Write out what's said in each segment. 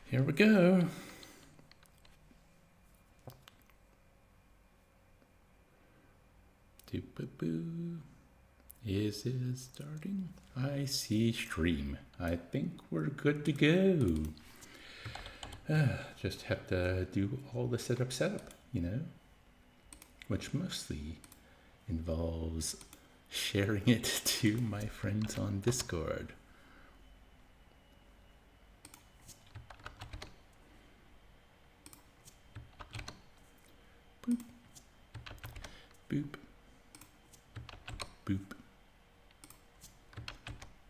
Here we go. Doo-boo-boo. Is it starting? I see stream. I think we're good to go. Just have to do all the setup, which mostly involves sharing it to my friends on Discord. Boop. Boop. Boop.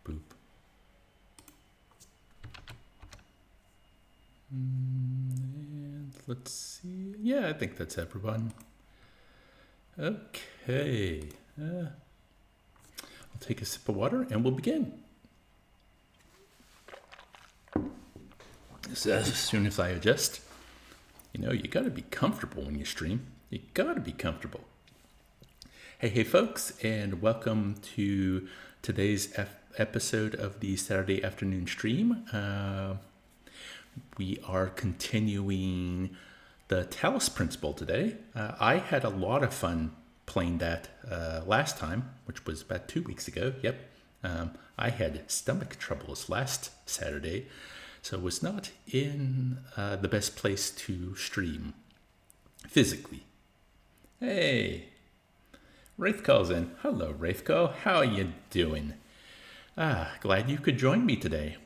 Boop. And let's see. Yeah, I think that's everyone. Okay. I'll take a sip of water and we'll begin. So as soon as I adjust, you gotta be comfortable when you stream. You gotta be comfortable. Hey folks, and welcome to today's episode of the Saturday afternoon stream. We are continuing the Talos Principle today. I had a lot of fun playing that last time, which was about 2 weeks ago. Yep. I had stomach troubles last Saturday, so was not in the best place to stream physically. Hey, Wraith calls in. Hello, Wraith call. How are you doing? Glad you could join me today.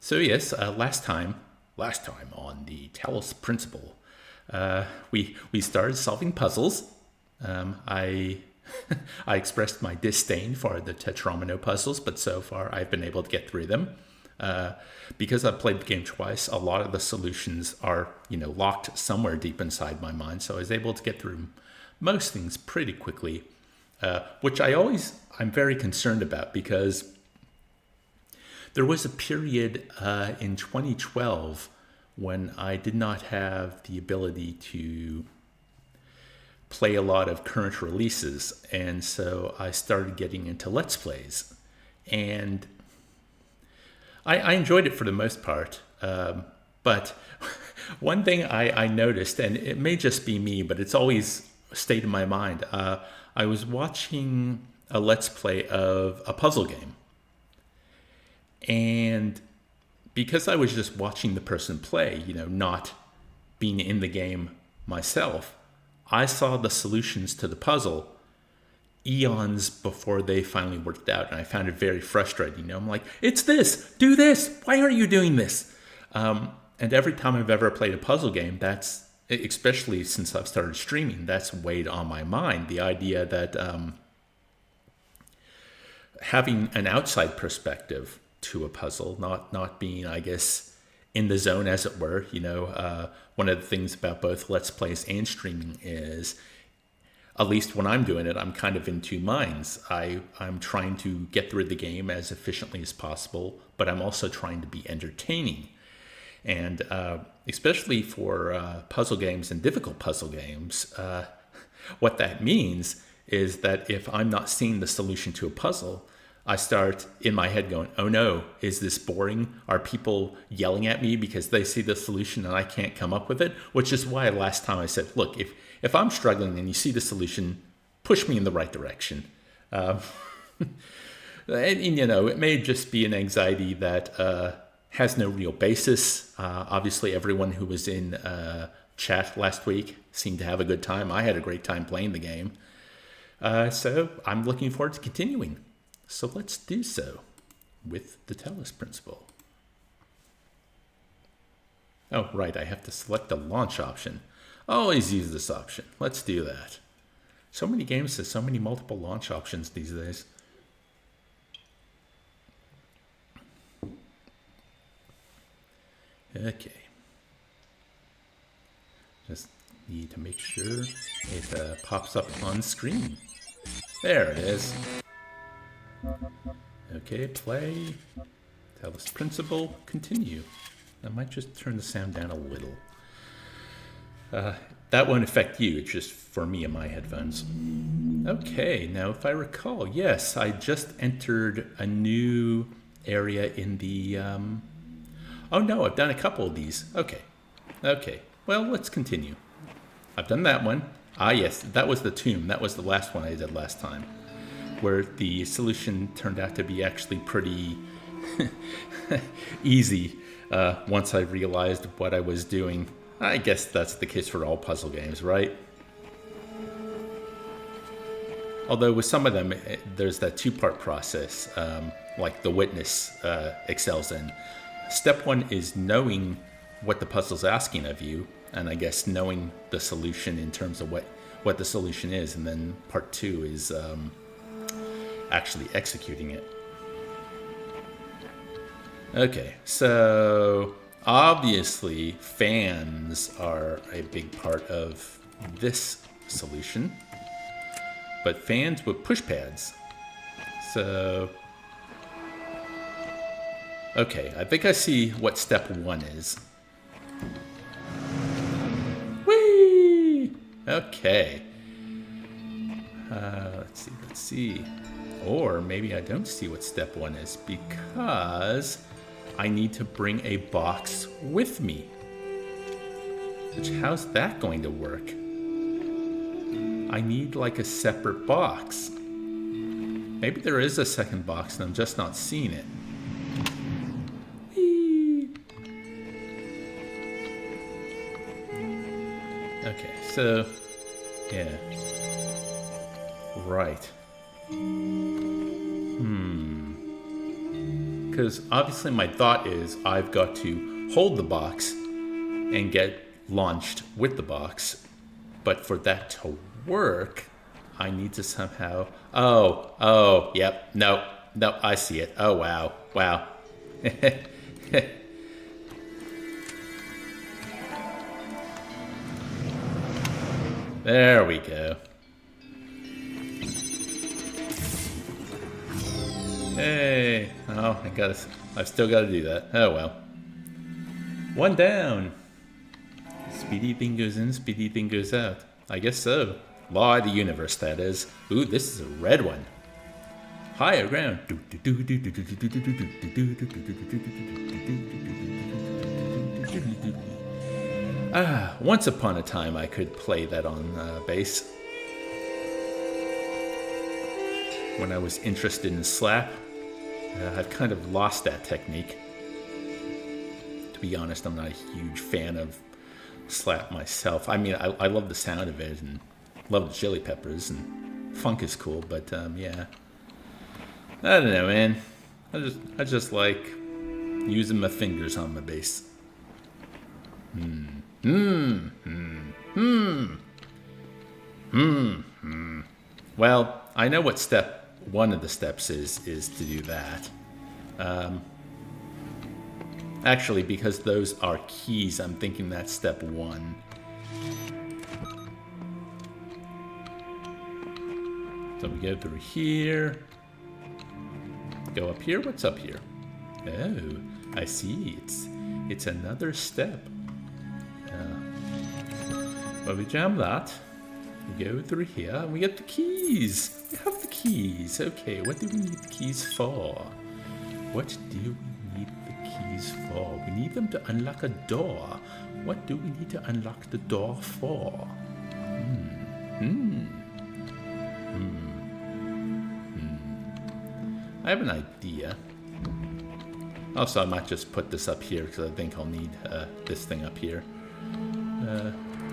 So yes, last time on the Talos Principle, we started solving puzzles. I I expressed my disdain for the Tetromino puzzles, but so far I've been able to get through them. Because I've played the game twice, a lot of the solutions are locked somewhere deep inside my mind, so I was able to get through most things pretty quickly, which I'm very concerned about, because there was a period in 2012 when I did not have the ability to play a lot of current releases, and so I started getting into Let's Plays, and I enjoyed it for the most part, but one thing I noticed, and it may just be me, but it's always stayed in my mind. I was watching a Let's Play of a puzzle game, and because I was just watching the person play, not being in the game myself, I saw the solutions to the puzzle eons before they finally worked out, and I found it very frustrating. I'm like, it's this, do this, why aren't you doing this? And every time I've ever played a puzzle game, that's, especially since I've started streaming, that's weighed on my mind. The idea that having an outside perspective to a puzzle, not being, I guess, in the zone, as it were. One of the things about both Let's Plays and streaming is, at least when I'm doing it, I'm kind of in two minds. I'm trying to get through the game as efficiently as possible, but I'm also trying to be entertaining. And especially for puzzle games and difficult puzzle games, what that means is that if I'm not seeing the solution to a puzzle, I start in my head going, oh no, is this boring? Are people yelling at me because they see the solution and I can't come up with it? Which is why last time I said, look, if I'm struggling and you see the solution, push me in the right direction. And it may just be an anxiety that has no real basis. Obviously, everyone who was in chat last week seemed to have a good time. I had a great time playing the game. So I'm looking forward to continuing. So let's do so with the Talos Principle. Oh, right, I have to select the launch option. I always use this option. Let's do that. So many games have so many multiple launch options these days. Okay. Just need to make sure it pops up on screen. There it is. Okay, play. Talos Principle, continue. I might just turn the sound down a little. That won't affect you, it's just for me and my headphones. Okay, now if I recall, yes, I just entered a new area in the Oh no, I've done a couple of these. Okay. Well, let's continue. I've done that one. Ah, yes, that was the tomb. That was the last one I did last time, where the solution turned out to be actually pretty easy once I realized what I was doing. I guess that's the case for all puzzle games, right? Although with some of them, there's that two-part process, like the witness excels in. Step one is knowing what the puzzle's asking of you, and I guess knowing the solution in terms of what the solution is, and then part two is actually executing it. Okay, so obviously fans are a big part of this solution, but fans with push pads. So, okay, I think I see what step one is. Whee! Okay. Let's see. Or maybe I don't see what step one is because I need to bring a box with me. Which, how's that going to work? I need like a separate box. Maybe there is a second box and I'm just not seeing it. Whee! Okay, so, yeah. Right. Because obviously my thought is I've got to hold the box and get launched with the box. But for that to work, I need to somehow... Oh, yep. No, I see it. Oh, wow. There we go. Hey, I've still got to do that. Oh well. One down. Speedy thing goes in, speedy thing goes out. I guess so. Law of the universe, that is. Ooh, this is a red one. Higher ground. Once upon a time I could play that on bass. When I was interested in slap. I've kind of lost that technique. To be honest, I'm not a huge fan of slap myself. I mean, I love the sound of it and love the Chili Peppers and funk is cool, but yeah. I don't know, man. I just like using my fingers on my bass. Well, I know what one of the steps is to do that. Actually, because those are keys, I'm thinking that's step one. So we go through here. Go up here. What's up here? Oh, I see. It's another step. Well, we jam that. We go through here, and we get the keys. We have the keys. Okay, what do we need the keys for? What do we need the keys for? We need them to unlock a door. What do we need to unlock the door for? I have an idea. Also, I might just put this up here because I think I'll need this thing up here.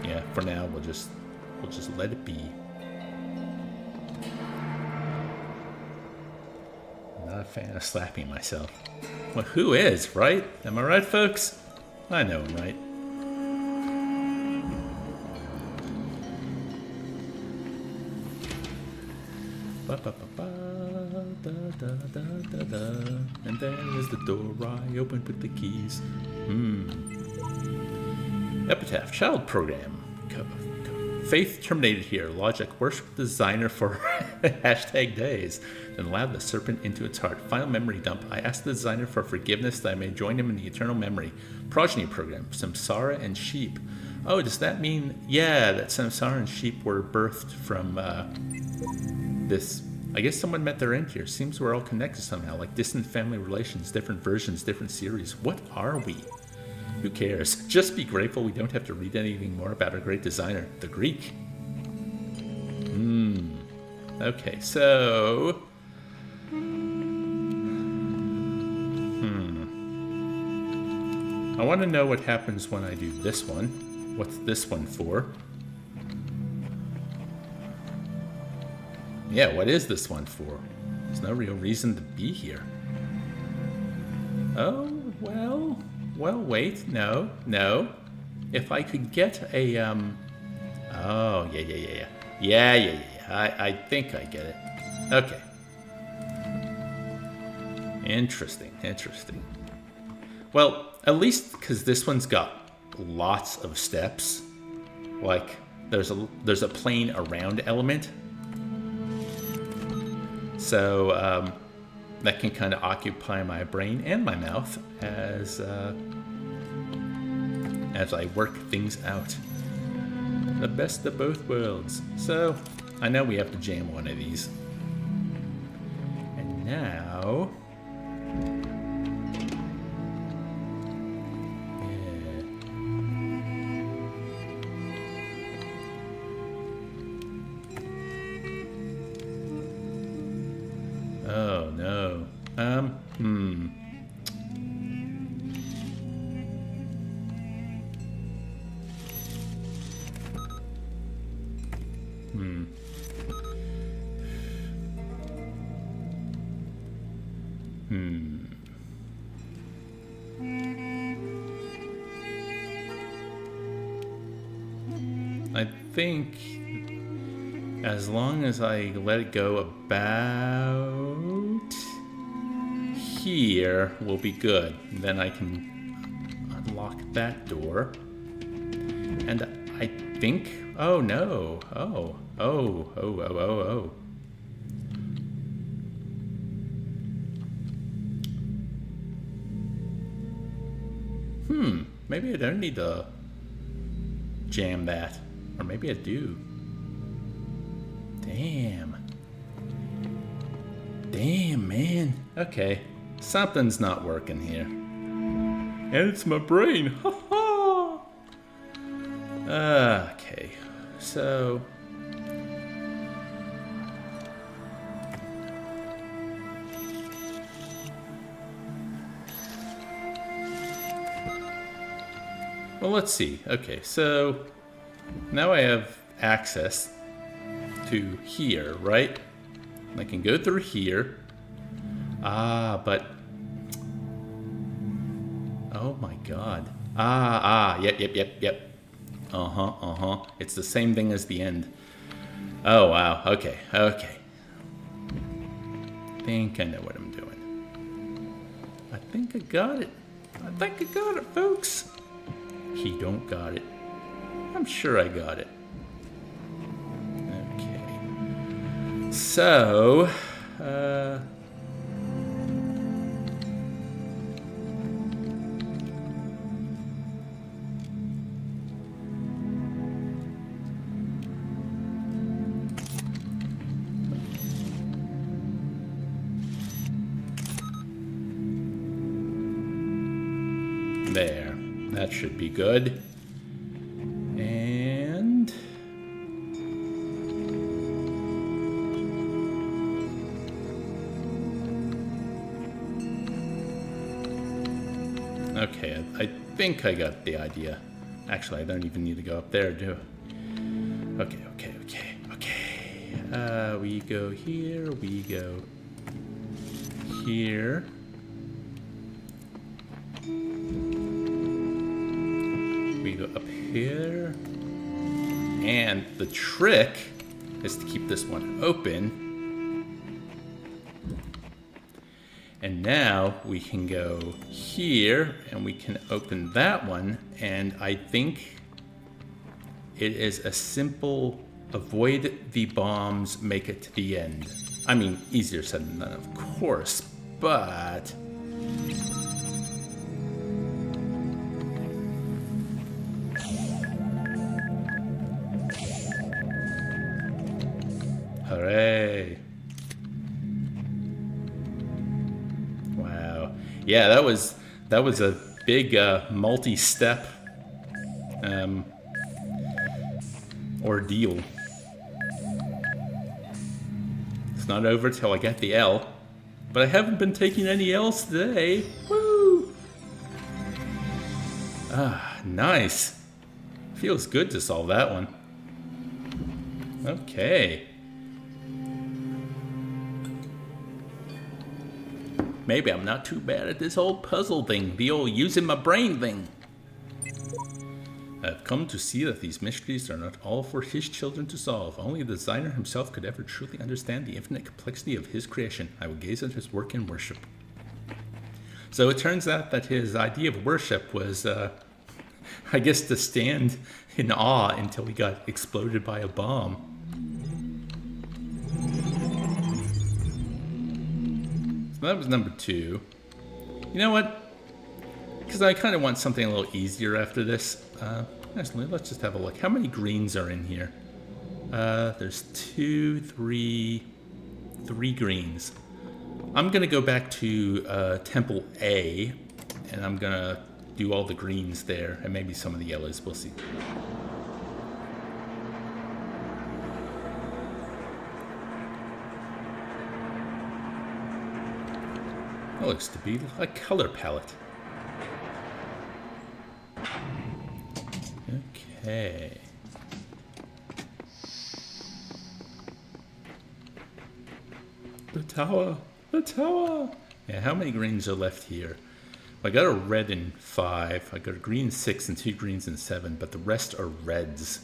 Yeah, for now we'll just let it be. Not a fan of slapping myself. Well, who is, right? Am I right, folks? I know I'm right. And there is the door I opened with the keys. Epitaph, child program. Faith terminated here. Logic, worship designer for hashtag days. Then allowed the serpent into its heart. Final memory dump. I asked the designer for forgiveness that I may join him in the eternal memory. Progeny program. Samsara and sheep. Oh, does that mean, yeah, that Samsara and sheep were birthed from this I guess someone met their end here. Seems we're all connected somehow, like distant family relations, different versions, different series. What are we? Who cares? Just be grateful we don't have to read anything more about our great designer, the Greek. Okay, so... I want to know what happens when I do this one. What's this one for? Yeah, what is this one for? There's no real reason to be here. Oh, well, wait, no. If I could get a, oh, yeah. I think I get it. Okay. Interesting. Well, at least because this one's got lots of steps. Like, there's a plane around element. So, that can kind of occupy my brain and my mouth as I work things out. The best of both worlds. So, I know we have to jam one of these. And now... Oh, no. I think as long as I let it go about here, we'll be good. Then I can unlock that door. And I think... Oh, no. Oh. Maybe I don't need to jam that. Or maybe I do. Damn, man. Okay. Something's not working here. And it's my brain. Ha ha! Okay. So... Well, let's see. Okay, so... Now I have access to here, right? I can go through here. But... Oh my god. Yep. It's the same thing as the end. Oh, wow. Okay. Think I know what I'm doing. I think I got it, folks. He don't got it. I'm sure I got it. Okay. So, there. That should be good. And... Okay, I think I got the idea. Actually, I don't even need to go up there, do I? Okay. We go here, we go here. We go up here. And the trick is to keep this one open. And now we can go here and we can open that one. And I think it is a simple avoid the bombs, make it to the end. I mean, easier said than done, of course, but... Hooray. Yeah, that was a big multi-step ordeal. It's not over till I get the L, but I haven't been taking any L's today. Woo! Ah, nice. Feels good to solve that one. Okay. Maybe I'm not too bad at this old puzzle thing, the old using my brain thing. I've come to see that these mysteries are not all for his children to solve. Only the designer himself could ever truly understand the infinite complexity of his creation. I will gaze at his work in worship. So it turns out that his idea of worship was, I guess, to stand in awe until he got exploded by a bomb. So that was number 2. You know what? Because I kind of want something a little easier after this. Actually, let's just have a look. How many greens are in here? There's 2, 3 greens. I'm going to go back to Temple A, and I'm going to do all the greens there, and maybe some of the yellows. We'll see. That looks to be a color palette. Okay. The tower! The tower! Yeah, how many greens are left here? I got a red in 5. I got a green 6 and 2 greens in 7, but the rest are reds.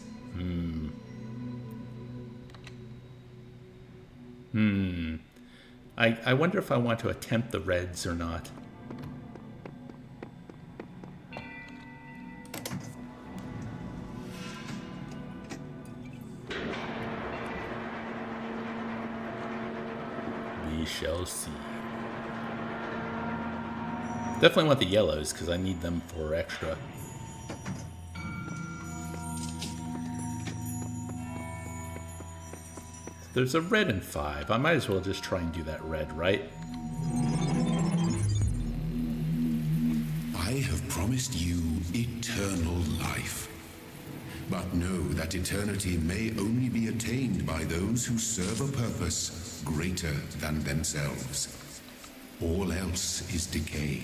I wonder if I want to attempt the reds or not. We shall see. Definitely want the yellows because I need them for extra. There's a red in 5. I might as well just try and do that red, right? I have promised you eternal life. But know that eternity may only be attained by those who serve a purpose greater than themselves. All else is decay.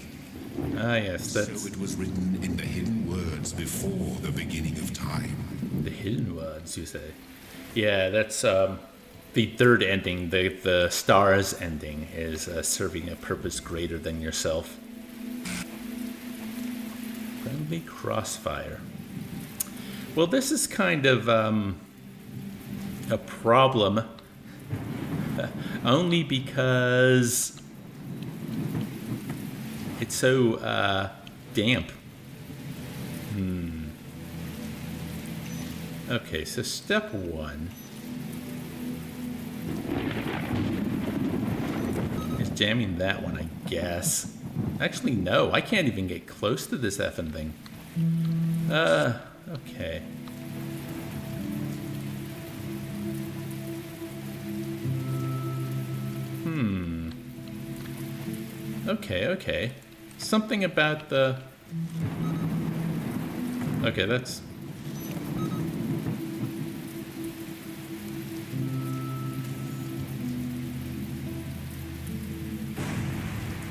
Ah, yes, that's... So it was written in the hidden words before the beginning of time. The hidden words, you say? Yeah, that's the third ending, the stars ending, is serving a purpose greater than yourself. Friendly crossfire. Well, this is kind of a problem, only because it's so damp. Okay, so step 1 is jamming that one, I guess. Actually, no, I can't even get close to this effing thing. Okay. Okay. Something about the... Okay, that's...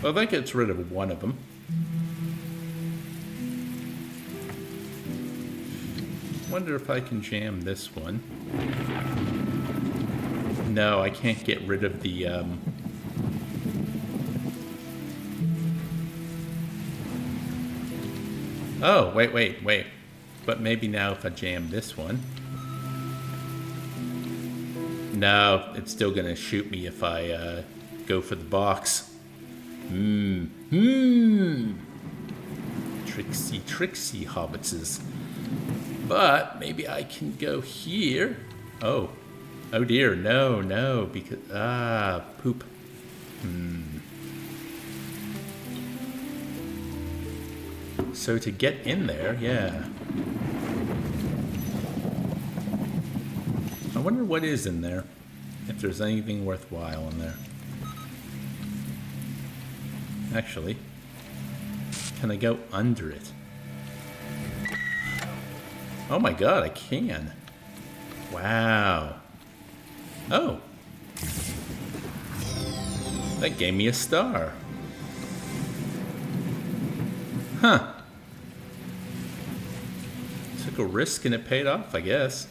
Well, that gets rid of one of them. Wonder if I can jam this one. No, I can't get rid of the... Oh, wait. But maybe now if I jam this one... No, it's still gonna shoot me if I go for the box. Tricksy hobbitses. But maybe I can go here. Oh dear, no, because poop. So to get in there, yeah. I wonder what is in there. If there's anything worthwhile in there. Actually, Can I go under it? Oh my god, I can. Wow. Oh. That gave me a star. Huh. Took a risk and it paid off, I guess.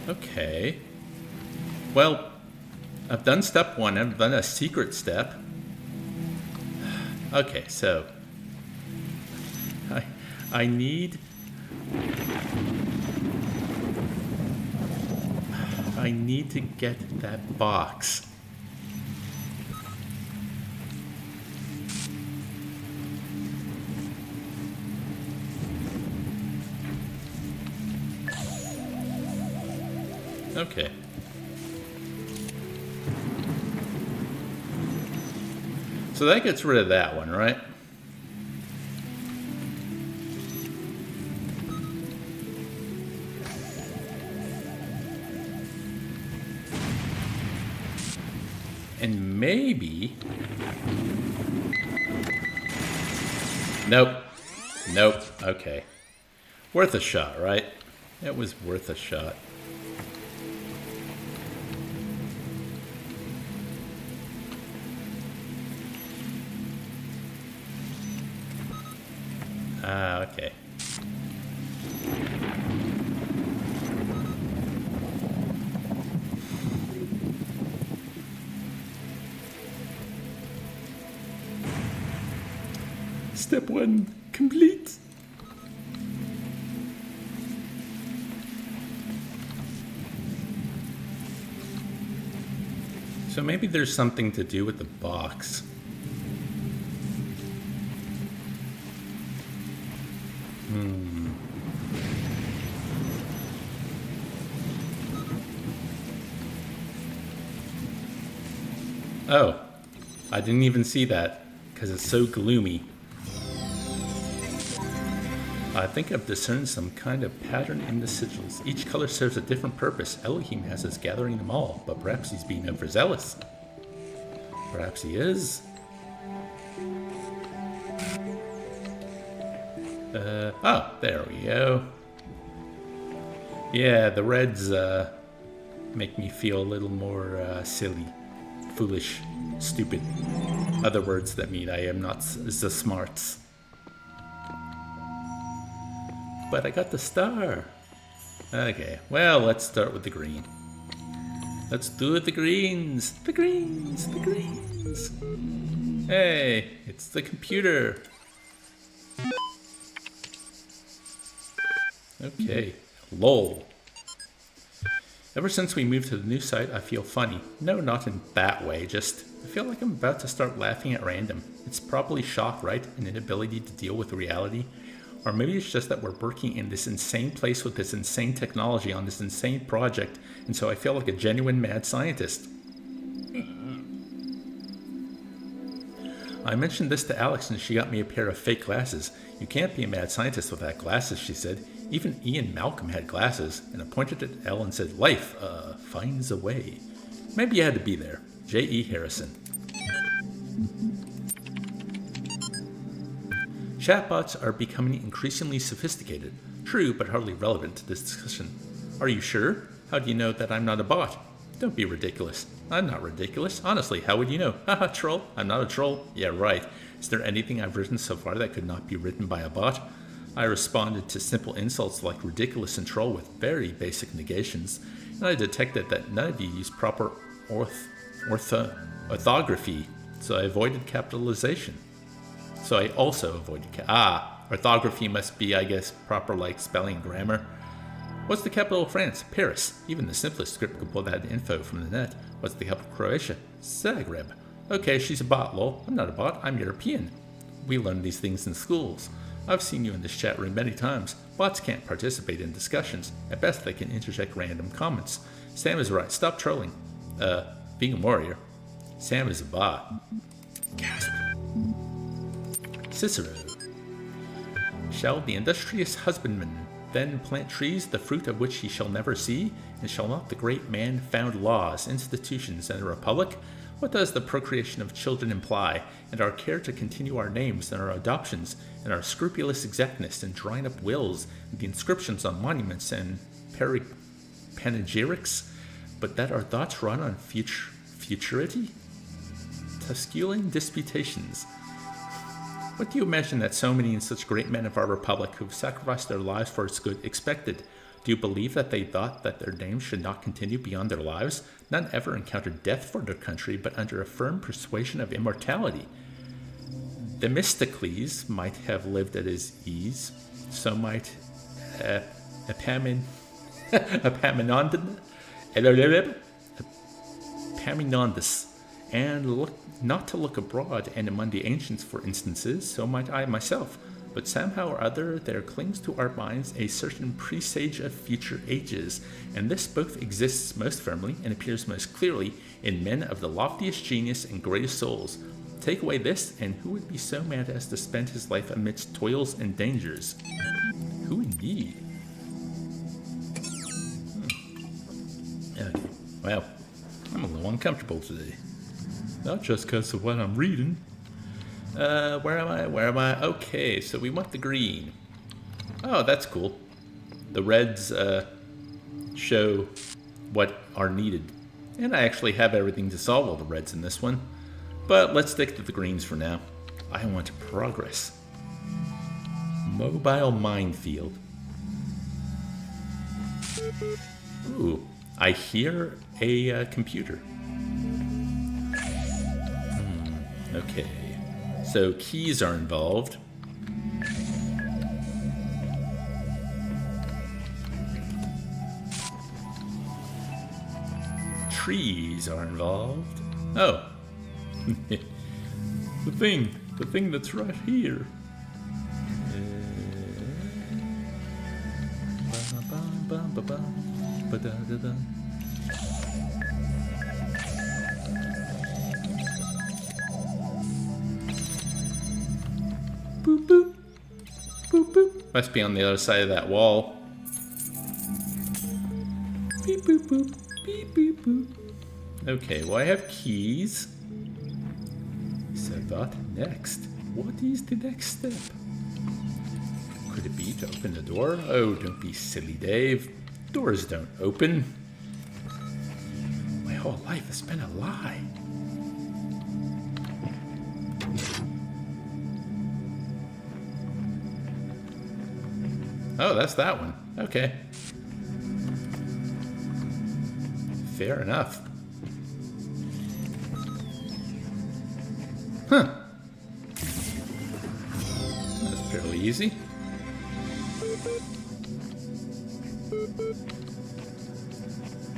Okay. Well, I've done step 1. I've done a secret step. Okay, so I need to get that box. Okay. So that gets rid of that one, right? And maybe... Nope. Nope. Okay. Worth a shot, right? It was worth a shot. Ah, okay. Step 1 complete. So maybe there's something to do with the box. Oh, I didn't even see that because it's so gloomy. I think I've discerned some kind of pattern in the sigils. Each color serves a different purpose. Elohim has us gathering them all, but perhaps he's being overzealous. Perhaps he is. Oh, there we go. Yeah, the reds make me feel a little more silly, foolish, stupid. Other words that mean I am not the smarts. But I got the star. Okay, well, let's start with the green. Let's do the greens. The greens, the greens. Hey, it's the computer. Okay, lol. Ever since we moved to the new site, I feel funny. No, not in that way, just I feel like I'm about to start laughing at random. It's probably shock, right? An inability to deal with reality. Or maybe it's just that we're working in this insane place with this insane technology on this insane project, and so I feel like a genuine mad scientist. I mentioned this to Alex and she got me a pair of fake glasses. You can't be a mad scientist without glasses, she said. Even Ian Malcolm had glasses, and I pointed at Elle and said, Life, finds a way. Maybe you had to be there. J.E. Harrison. Chatbots are becoming increasingly sophisticated. True, but hardly relevant to this discussion. Are you sure? How do you know that I'm not a bot? Don't be ridiculous. I'm not ridiculous. Honestly, how would you know? Haha, troll. I'm not a troll. Yeah, right. Is there anything I've written so far that could not be written by a bot? I responded to simple insults like ridiculous and troll with very basic negations, and I detected that none of you used proper orthography, so I avoided capitalization. So I also avoided orthography must be, I guess, proper like spelling and grammar. What's the capital of France? Paris. Even the simplest script could pull that info from the net. What's the capital of Croatia? Zagreb. Okay, she's a bot, lol. I'm not a bot, I'm European. We learn these things in schools. I've seen you in this chat room many times. Bots can't participate in discussions. At best, they can interject random comments. Sam is right. Stop trolling. Being a warrior. Sam is a bot. Gasp. Cicero. Shall the industrious husbandman then plant trees, the fruit of which he shall never see? And shall not the great man found laws, institutions, and a republic? What does the procreation of children imply, and our care to continue our names and our adoptions, and our scrupulous exactness in drawing up wills, and the inscriptions on monuments and panegyrics, but that our thoughts run on futurity? Tusculan disputations. What do you imagine that so many and such great men of our republic who've sacrificed their lives for its good expected? Do you believe that they thought that their names should not continue beyond their lives? None ever encountered death for their country, but under a firm persuasion of immortality. Themistocles might have lived at his ease. So might Epaminondas. And not to look abroad and among the ancients, for instances, so might I myself. But somehow or other there clings to our minds a certain presage of future ages, and this both exists most firmly and appears most clearly in men of the loftiest genius and greatest souls. Take away this, and who would be so mad as to spend his life amidst toils and dangers? Who indeed? Okay, well, I'm a little uncomfortable today. Not just because of what I'm reading. Where am I? Okay, so we want the green. Oh, that's cool. The reds show what are needed. And I actually have everything to solve all the reds in this one. But let's stick to the greens for now. I want progress. Mobile minefield. Ooh, I hear a computer. Okay. So keys are involved. Trees are involved. Oh. the thing that's right here. Boop, boop. Boop, boop. Must be on the other side of that wall. Beep, boop, boop. Beep, beep, boop. Okay, well, I have keys. So what next? What is the next step? Could it be to open the door? Oh, don't be silly, Dave. Doors don't open. My whole life has been a lie. Oh, that's that one. Okay. Fair enough. Huh. That's fairly easy.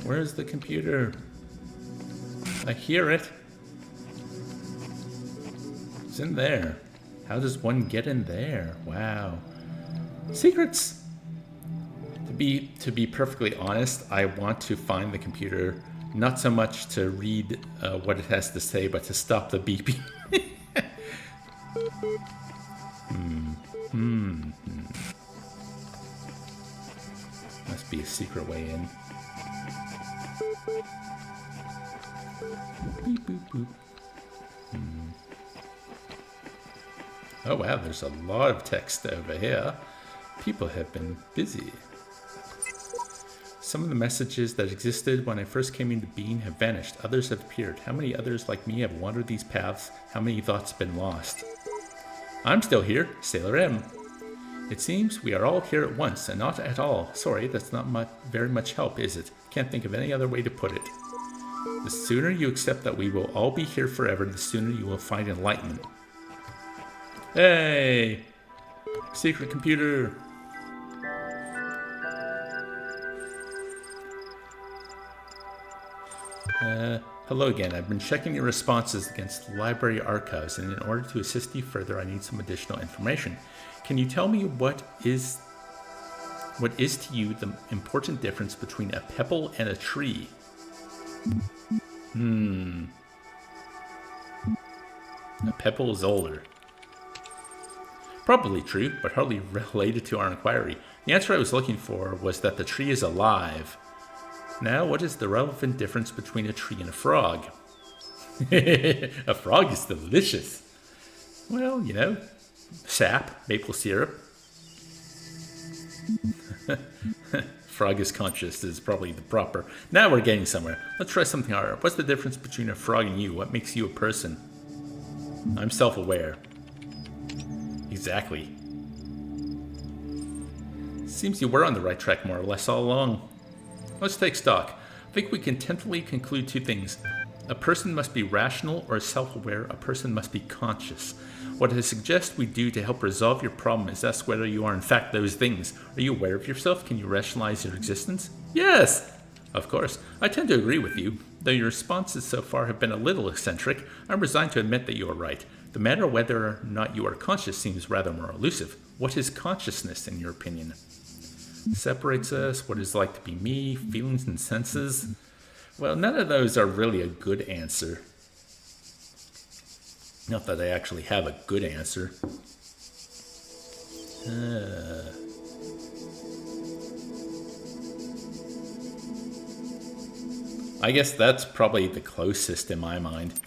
Where's the computer? I hear it. It's in there. How does one get in there? Wow. Secrets. To be perfectly honest, I want to find the computer, not so much to read what it has to say, but to stop the beeping. Must be a secret way in. Beep, boop, boop. Oh wow, there's a lot of text over here. People have been busy. Some of the messages that existed when I first came into being have vanished. Others have appeared. How many others like me have wandered these paths? How many thoughts have been lost? I'm still here, Sailor M. It seems we are all here at once, and not at all. Sorry, that's not very much help, is it? Can't think of any other way to put it. The sooner you accept that we will all be here forever, the sooner you will find enlightenment. Hey! Secret computer! Hello again. I've been checking your responses against the library archives, and in order to assist you further, I need some additional information. Can you tell me what is to you the important difference between a pebble and a tree? A pebble is older. Probably true, but hardly related to our inquiry. The answer I was looking for was that the tree is alive. Now, what is the relevant difference between a tree and a frog? A frog is delicious. Well, you know, sap, maple syrup. Frog is conscious is probably the proper. Now we're getting somewhere. Let's try something harder. What's the difference between a frog and you? What makes you a person? I'm self-aware. Exactly. Seems you were on the right track more or less all along. Let's take stock. I think we can tentatively conclude two things. A person must be rational or self-aware. A person must be conscious. What I suggest we do to help resolve your problem is ask whether you are in fact those things. Are you aware of yourself? Can you rationalize your existence? Yes! Of course, I tend to agree with you. Though your responses so far have been a little eccentric, I'm resigned to admit that you are right. The matter of whether or not you are conscious seems rather more elusive. What is consciousness, in your opinion? Separates us, what it's like to be me, feelings and senses. Well, none of those are really a good answer. Not that I actually have a good answer. I guess that's probably the closest in my mind.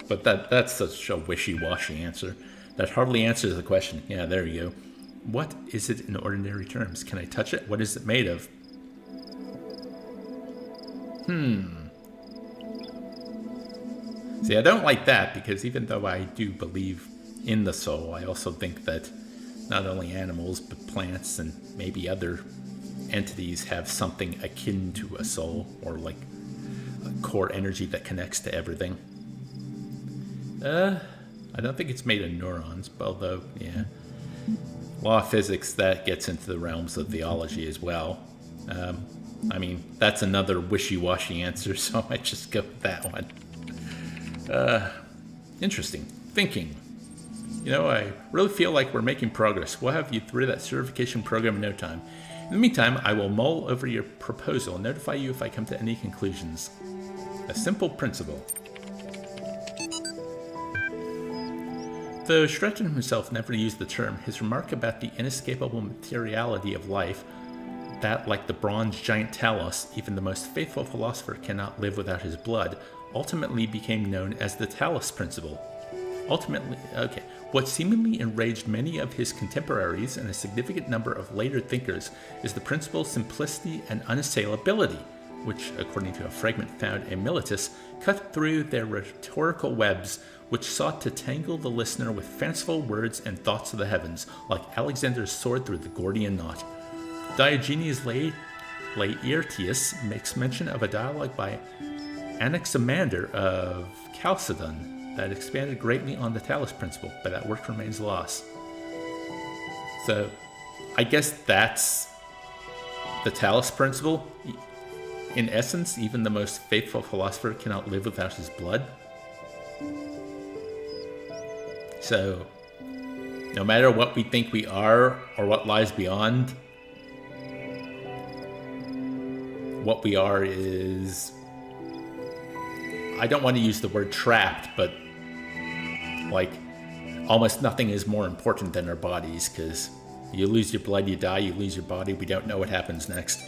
But that's such a wishy-washy answer. That hardly answers the question. Yeah, there you go. What is it in ordinary terms? Can I touch it? What is it made of? See, I don't like that because even though I do believe in the soul, I also think that not only animals, but plants and maybe other entities have something akin to a soul or like a core energy that connects to everything. I don't think it's made of neurons, but although, yeah. Law of physics, that gets into the realms of theology as well. I mean, that's another wishy-washy answer, so I might just go with that one. Interesting. Thinking. You know, I really feel like we're making progress. We'll have you through that certification program in no time. In the meantime, I will mull over your proposal and notify you if I come to any conclusions. A simple principle. Though Stretton himself never used the term, his remark about the inescapable materiality of life, that, like the bronze giant Talos, even the most faithful philosopher cannot live without his blood, ultimately became known as the Talos Principle. What seemingly enraged many of his contemporaries and a significant number of later thinkers is the principle's simplicity and unassailability, which, according to a fragment found in Militus, cut through their rhetorical webs, which sought to tangle the listener with fanciful words and thoughts of the heavens, like Alexander's sword through the Gordian knot. Diogenes Laertius makes mention of a dialogue by Anaximander of Chalcedon that expanded greatly on the Talos Principle, but that work remains lost. So, I guess that's the Talos Principle. In essence, even the most faithful philosopher cannot live without his blood. So, no matter what we think we are or what lies beyond, what we are is, I don't want to use the word trapped, but like almost nothing is more important than our bodies, because you lose your blood, you die, you lose your body, we don't know what happens next.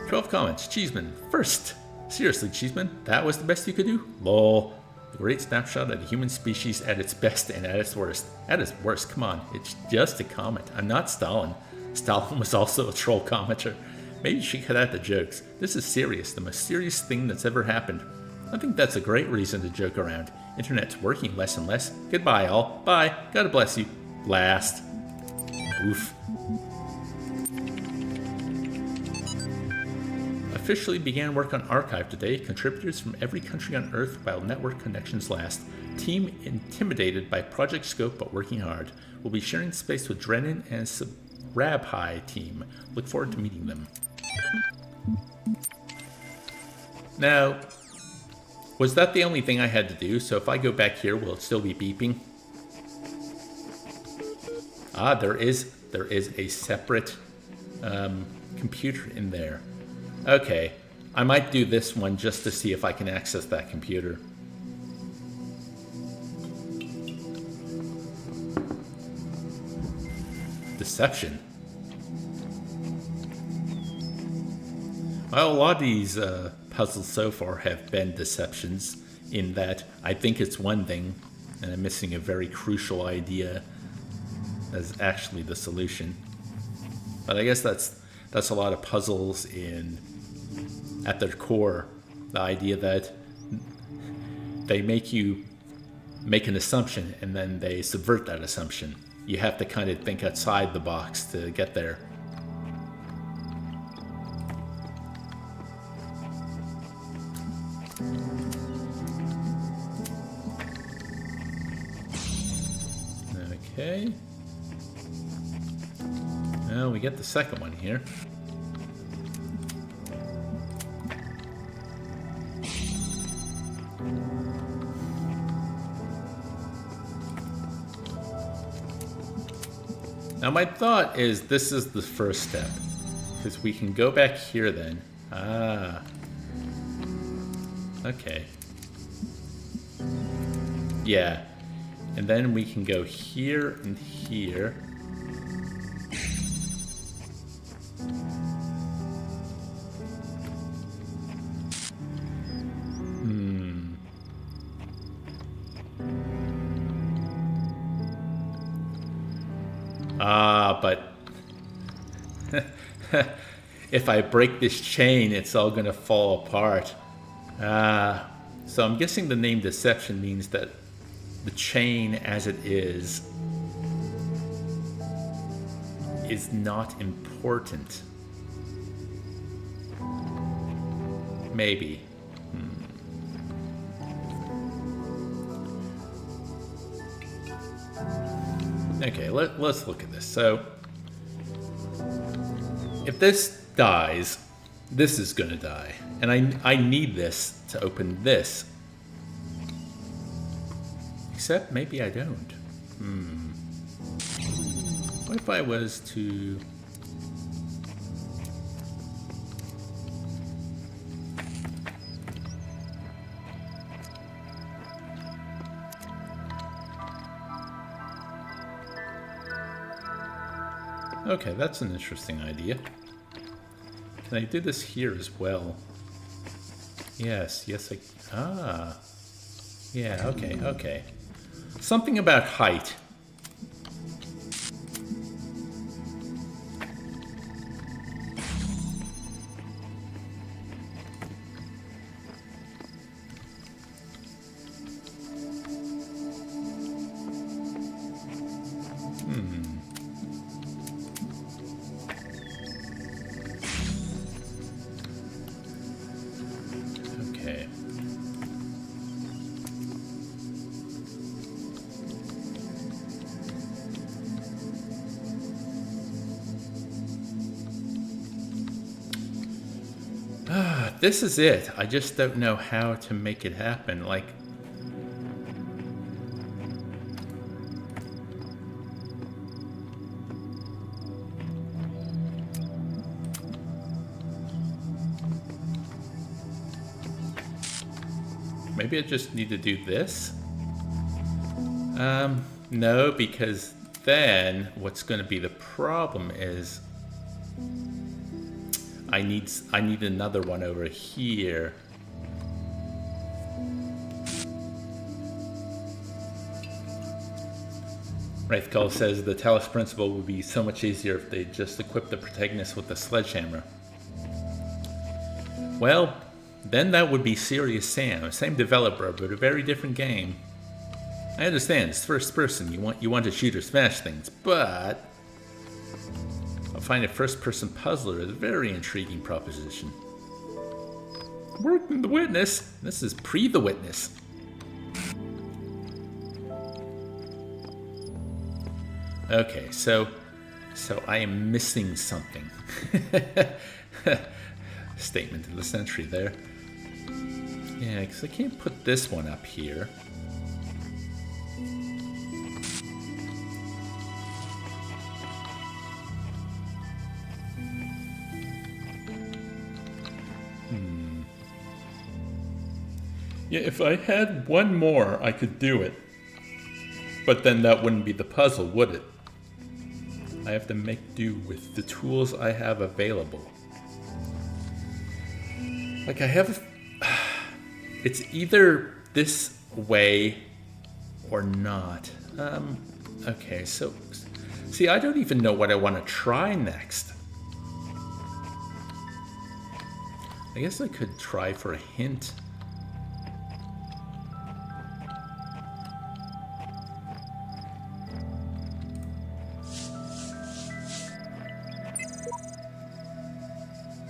12 comments. Cheeseman. First. Seriously, Cheeseman, that was the best you could do? Lol. The great snapshot of the human species at its best and at its worst. At its worst, come on. It's just a comment. I'm not Stalin. Stalin was also a troll commenter. Maybe you should cut out the jokes. This is serious. The most serious thing that's ever happened. I think that's a great reason to joke around. Internet's working less and less. Goodbye, all. Bye. God bless you. Blast. Oof. Officially began work on Archive today. Contributors from every country on Earth while network connections last. Team intimidated by project scope but working hard. We'll be sharing space with Drennan and Rabhi team. Look forward to meeting them. Now, was that the only thing I had to do? So if I go back here, will it still be beeping? Ah, there is a separate computer in there. Okay, I might do this one just to see if I can access that computer. Deception. Well, a lot of these puzzles so far have been deceptions in that I think it's one thing and I'm missing a very crucial idea as actually the solution. But I guess that's a lot of puzzles in at their core, the idea that they make you make an assumption and then they subvert that assumption. You have to kind of think outside the box to get there. Okay. Well, we get the second one here. Now my thought is this is the first step, because we can go back here then. Ah. Okay. Yeah. And then we can go here and here. But if I break this chain, it's all going to fall apart. So I'm guessing the name deception means that the chain as it is not important. Maybe. Okay, let's look at this. So, if this dies, this is going to die. And I need this to open this. Except maybe I don't. What if I was to... Okay, that's an interesting idea. Can I do this here as well? Yes, ah. Yeah, okay. Something about height. Okay. This is it. I just don't know how to make it happen. Like, maybe I just need to do this. No, because then what's going to be the problem is I need another one over here. Wraithcall says the Talos Principle would be so much easier if they just equipped the protagonist with a sledgehammer. Well, then that would be Serious Sam, same developer, but a very different game. I understand, it's first person, you want to shoot or smash things, but I find a first-person puzzler is a very intriguing proposition. Working the Witness? This is pre-The Witness. Okay, so I am missing something. Statement of the century there. Yeah, because I can't put this one up here. Yeah, if I had one more, I could do it. But then that wouldn't be the puzzle, would it? I have to make do with the tools I have available. Like I have... It's either this way or not. Okay, so... See, I don't even know what I want to try next. I guess I could try for a hint.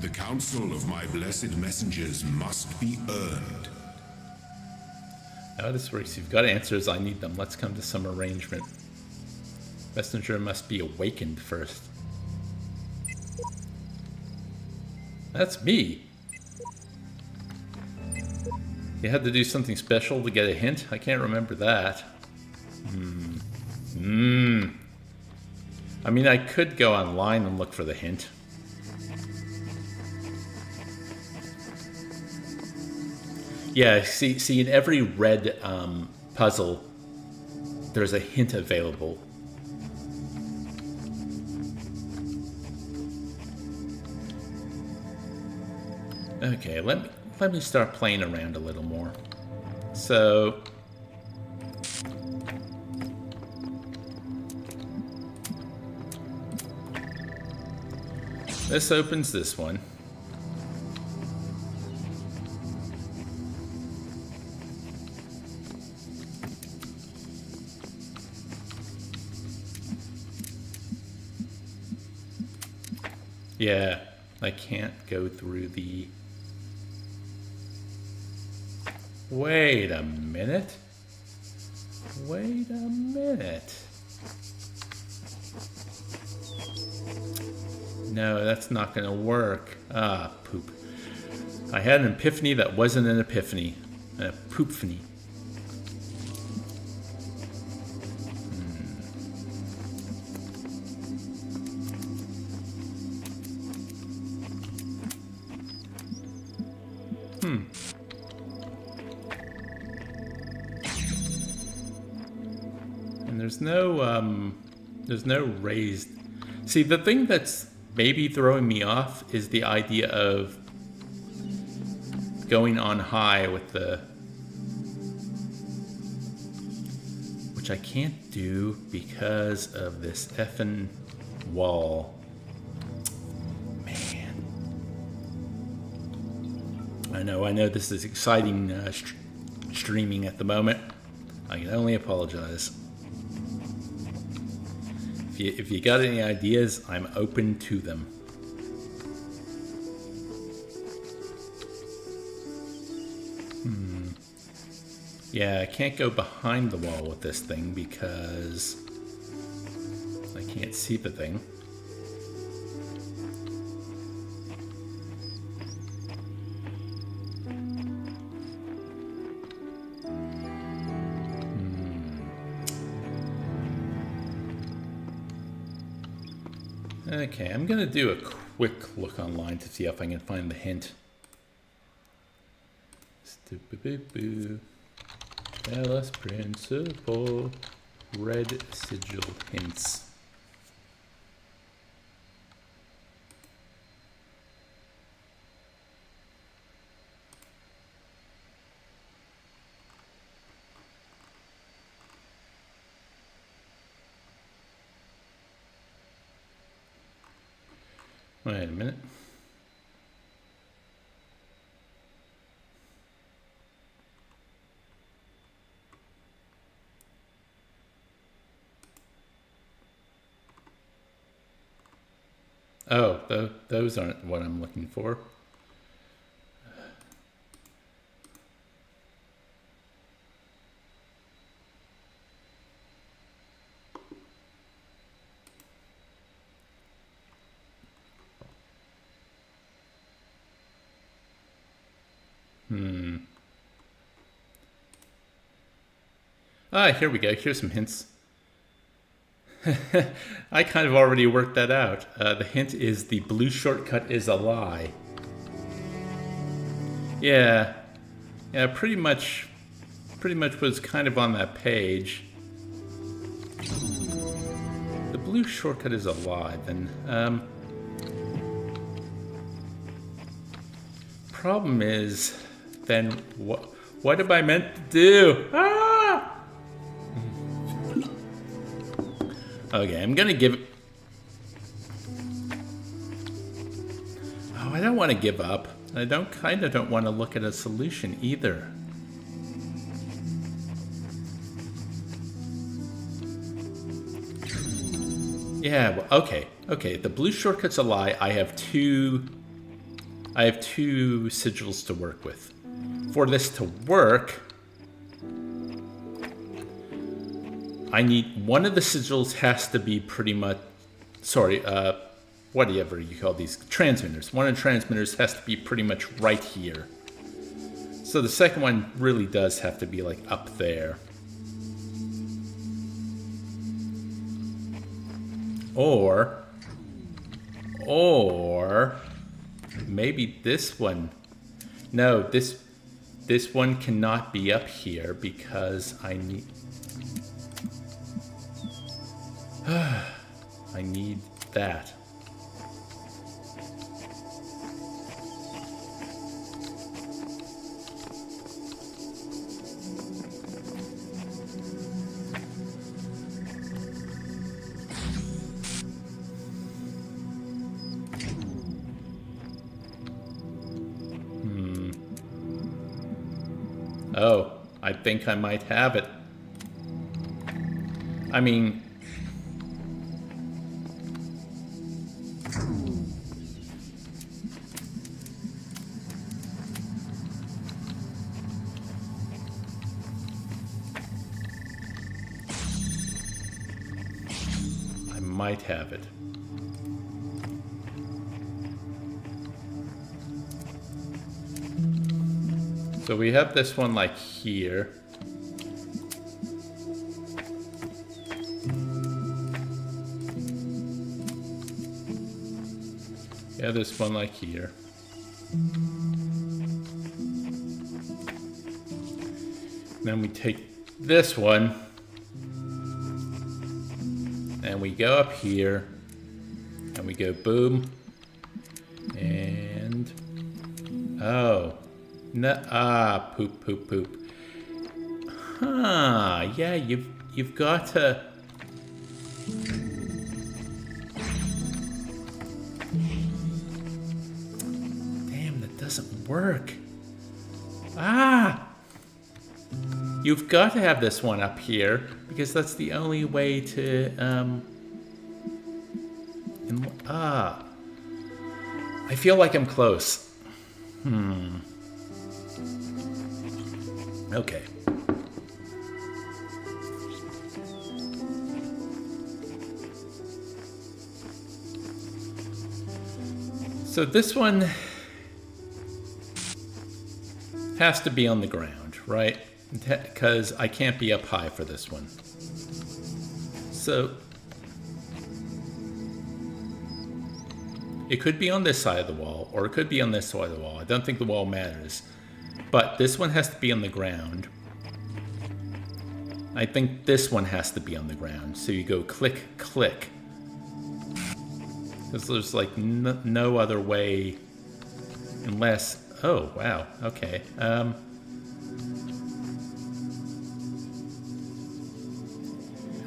The counsel of my blessed messengers must be earned. Notice where you've got answers, I need them. Let's come to some arrangement. Messenger must be awakened first. That's me. You had to do something special to get a hint? I can't remember that. I mean, I could go online and look for the hint. Yeah, see, in every red puzzle, there's a hint available. Okay, let me start playing around a little more. So, this opens this one. Yeah, I can't go through the... Wait a minute. Wait a minute. No, that's not going to work. Ah, poop. I had an epiphany that wasn't an epiphany. A poopphany. And there's no raised... See, the thing that's maybe throwing me off is the idea of going on high with the... Which I can't do because of this effing wall. Man. I know this is exciting streaming at the moment. I can only apologize. If you got any ideas, I'm open to them. Yeah, I can't go behind the wall with this thing because I can't see the thing. Okay, I'm gonna do a quick look online to see if I can find the hint. Stupid-boo-boo. Talos Principle. Red sigil hints. Wait a minute. Oh, those aren't what I'm looking for. Here we go. Here's some hints. I kind of already worked that out. The hint is the blue shortcut is a lie. Yeah, pretty much was kind of on that page. The blue shortcut is a lie, then. problem is, then what am I meant to do? Ah! Okay, I'm gonna give... Oh, I don't want to give up. I kind of don't want to look at a solution either. Yeah, well, okay. Okay, the blue shortcut's a lie. I have two sigils to work with. For this to work, I need one of the sigils has to be pretty much, sorry, whatever you call these, transmitters. One of the transmitters has to be pretty much right here. So the second one really does have to be like up there. Or maybe this one. No, this one cannot be up here because I need I need that. Oh, I think I might have it. I mean... I might have it. So we have this one like here. Yeah, this one like here. Then we take this one and we go up here and we go boom and oh. No, poop, poop, poop. Huh, yeah, you've got to... Damn, that doesn't work. You've got to have this one up here, because that's the only way to, I feel like I'm close. Okay. So this one has to be on the ground, right? Because I can't be up high for this one. So it could be on this side of the wall, or it could be on this side of the wall. I don't think the wall matters. But this one has to be on the ground. I think this one has to be on the ground. So you go click, click. Because there's like no other way unless... Oh, wow. Okay.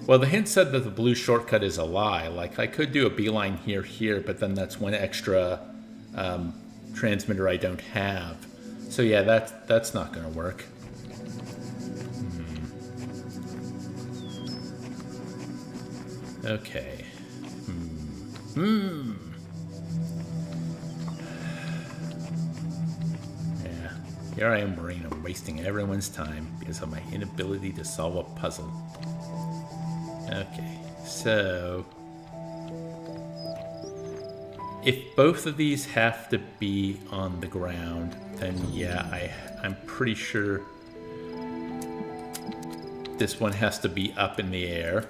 Well, the hint said that the blue shortcut is a lie. Like, I could do a beeline here, but then that's one extra transmitter I don't have. So yeah, that's not going to work. Okay. Yeah. Here I am worrying I'm wasting everyone's time because of my inability to solve a puzzle. Okay, so... If both of these have to be on the ground, then yeah, I'm pretty sure this one has to be up in the air.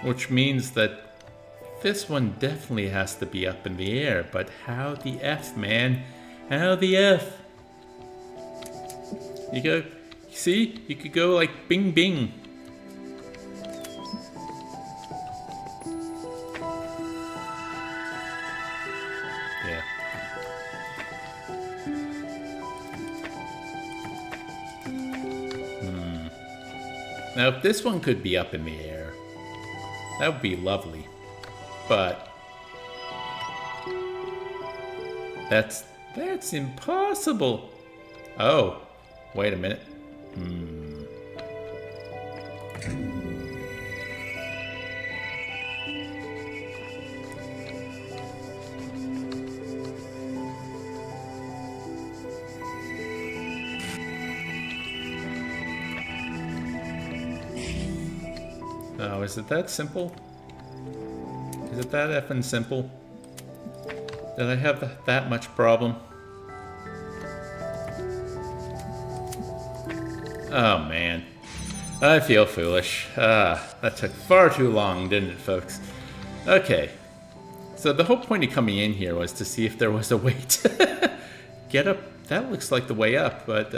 Which means that this one definitely has to be up in the air, but how the F, man? How the F? You go, see? You could go like bing bing. Yeah. Now, if this one could be up in the air, that would be lovely. But that's impossible. Oh, wait a minute. Oh, is it that simple? Is it that effing simple? Did I have that much problem? Oh man, I feel foolish. That took far too long, didn't it, folks? Okay, so the whole point of coming in here was to see if there was a way to get up. That looks like the way up, but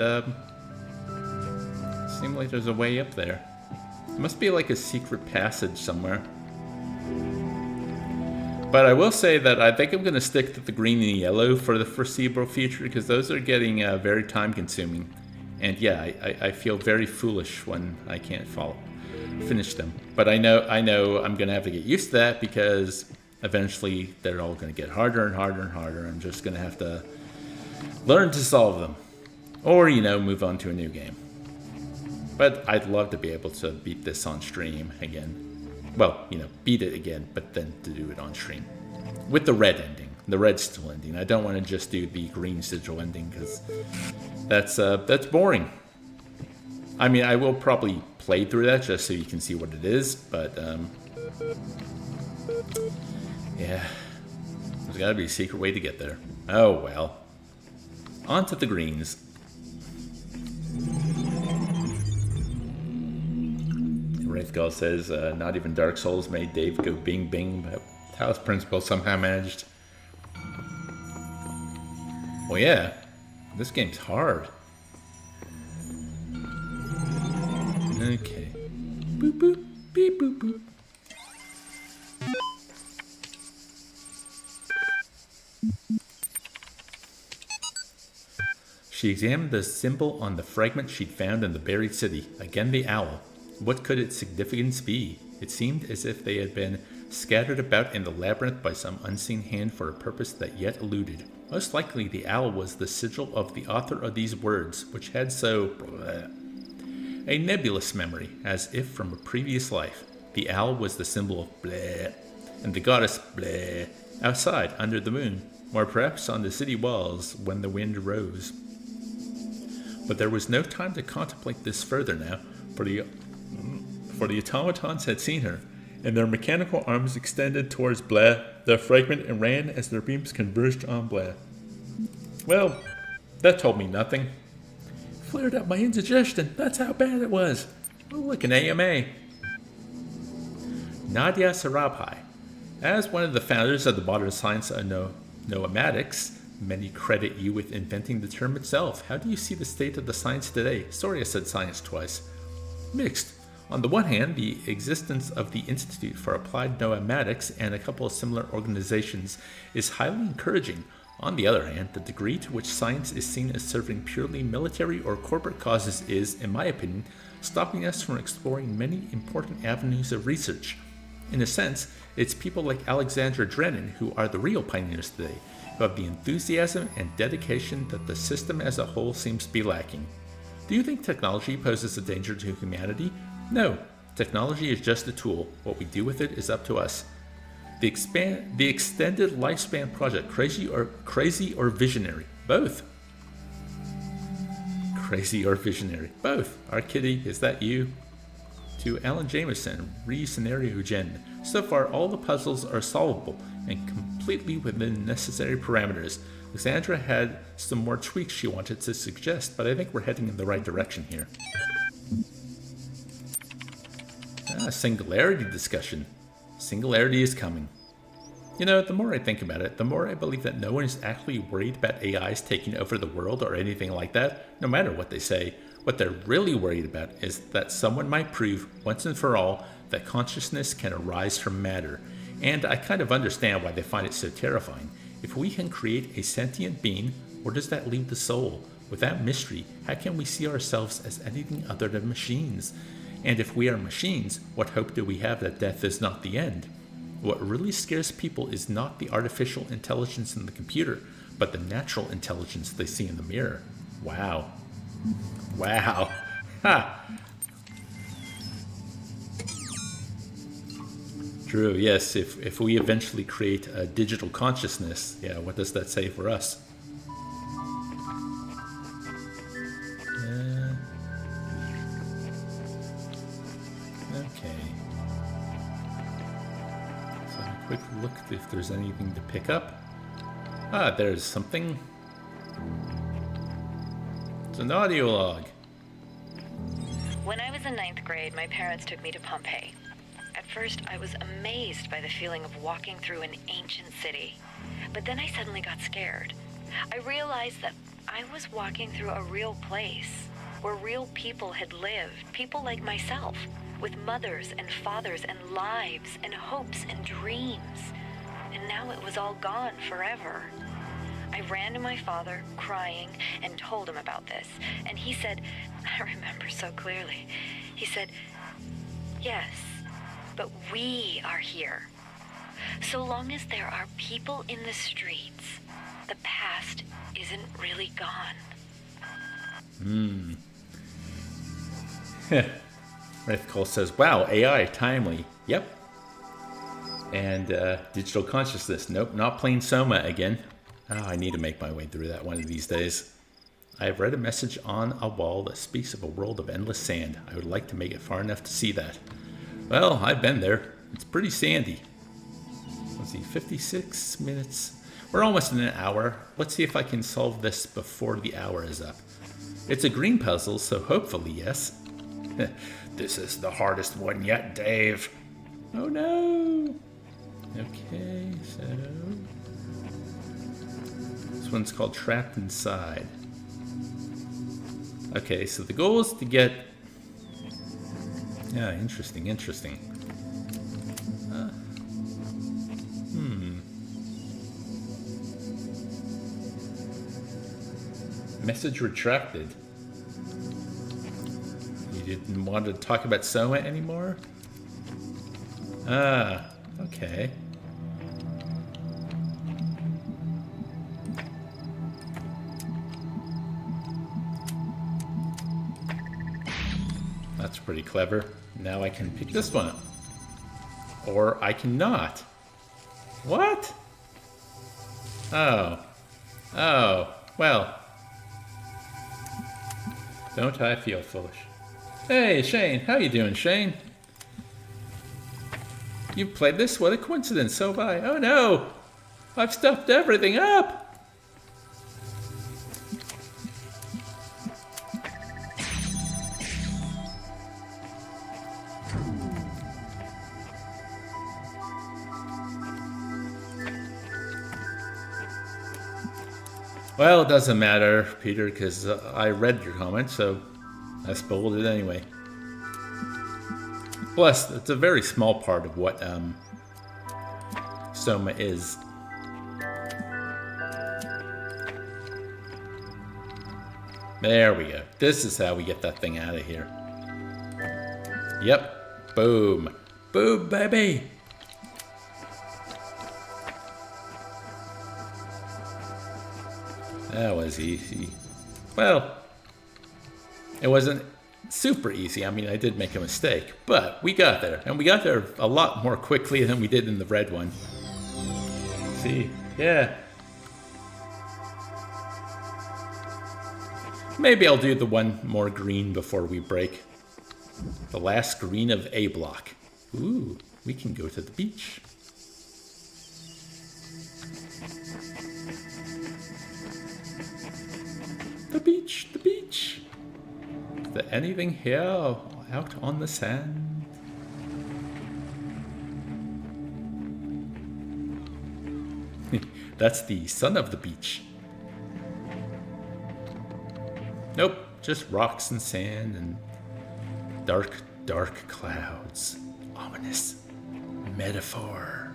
seems like there's a way up there. It must be like a secret passage somewhere. But I will say that I think I'm going to stick to the green and yellow for the foreseeable future, because those are getting very time consuming. And yeah, I feel very foolish when I can't finish them. But I know I'm going to have to get used to that, because eventually they're all going to get harder and harder and harder. I'm just going to have to learn to solve them. Or, move on to a new game. But I'd love to be able to beat this on stream again. Well, beat it again, but then to do it on stream. With the red ending. The red still ending. I don't want to just do the green sigil ending, because that's boring. I mean, I will probably play through that just so you can see what it is, but yeah. There's got to be a secret way to get there. Oh, well. On to the greens. Wraithgall says, not even Dark Souls made Dave go bing bing, but Talos Principle somehow managed. Well, yeah, this game's hard. Okay. Boop boop, beep boop boop. She examined the symbol on the fragment she'd found in the buried city. Again, the owl. What could its significance be? It seemed as if they had been scattered about in the labyrinth by some unseen hand for a purpose that yet eluded. Most likely the owl was the sigil of the author of these words, which had a nebulous memory, as if from a previous life. The owl was the symbol of bleh, and the goddess bleh, outside under the moon, or perhaps on the city walls when the wind rose. But there was no time to contemplate this further now, for the automatons had seen her, and their mechanical arms extended towards Bleh, their fragment, and ran as their beams converged on Bleh. Well, that told me nothing. Flared up my indigestion, that's how bad it was. Oh, look, an AMA. Nadia Sarabhai. As one of the founders of the modern science of noematics, many credit you with inventing the term itself. How do you see the state of the science today? Sorry I said science twice. Mixed. On the one hand, the existence of the Institute for Applied Noematics and a couple of similar organizations is highly encouraging. On the other hand, the degree to which science is seen as serving purely military or corporate causes is, in my opinion, stopping us from exploring many important avenues of research. In a sense, it's people like Alexandra Drennan who are the real pioneers today, who have the enthusiasm and dedication that the system as a whole seems to be lacking. Do you think technology poses a danger to humanity? No, technology is just a tool. What we do with it is up to us. The extended lifespan project, crazy or visionary? Both. Crazy or visionary? Both. Our kitty, is that you? To Alan Jameson, re-scenario gen. So far, all the puzzles are solvable and completely within necessary parameters. Alexandra had some more tweaks she wanted to suggest, but I think we're heading in the right direction here. Singularity discussion. Singularity is coming. You know, the more I think about it, the more I believe that no one is actually worried about AIs taking over the world or anything like that, no matter what they say. What they're really worried about is that someone might prove, once and for all, that consciousness can arise from matter. And I kind of understand why they find it so terrifying. If we can create a sentient being, where does that leave the soul? Without mystery, how can we see ourselves as anything other than machines? And if we are machines, what hope do we have that death is not the end? What really scares people is not the artificial intelligence in the computer, but the natural intelligence they see in the mirror. Wow. Wow. Ha! True, yes, if we eventually create a digital consciousness, yeah, what does that say for us? Okay. So a quick look if there's anything to pick up. Ah, there's something. It's an audio log. When I was in 9th grade, my parents took me to Pompeii. At first, I was amazed by the feeling of walking through an ancient city. But then I suddenly got scared. I realized that I was walking through a real place, where real people had lived, people like myself, with mothers and fathers and lives and hopes and dreams. And now it was all gone forever. I ran to my father, crying, and told him about this. And he said, I remember so clearly, he said, yes, but we are here. So long as there are people in the streets, the past isn't really gone. Wraith Cole says, wow, AI, timely. Yep. And digital consciousness. Nope, not playing Soma again. Oh, I need to make my way through that one of these days. I have read a message on a wall that speaks of a world of endless sand. I would like to make it far enough to see that. Well, I've been there. It's pretty sandy. Let's see, 56 minutes. We're almost in an hour. Let's see if I can solve this before the hour is up. It's a green puzzle, so hopefully yes. This is the hardest one yet, Dave. Oh no. Okay, so... this one's called Trapped Inside. Okay, so the goal is to get... yeah, interesting. Message retracted. You didn't want to talk about Soma anymore? Ah, okay. That's pretty clever. Now I can pick this one up. Or I cannot. What? Oh. Oh, well. Don't I feel foolish? Hey, Shane. How you doing, Shane? You've played this? What a coincidence. So have I. Oh, no. I've stuffed everything up. Well, it doesn't matter, Peter, because I read your comment, so I spoiled it anyway. Plus, it's a very small part of what Soma is. There we go. This is how we get that thing out of here. Yep. Boom. Boom, baby. That was easy. Well, it wasn't super easy. I mean, I did make a mistake, but we got there. And we got there a lot more quickly than we did in the red one. See? Yeah. Maybe I'll do the one more green before we break. The last green of A block. Ooh, we can go to the beach. The beach. Is there anything here out on the sand? That's the son of the beach. Nope, just rocks and sand and dark, dark clouds. Ominous metaphor.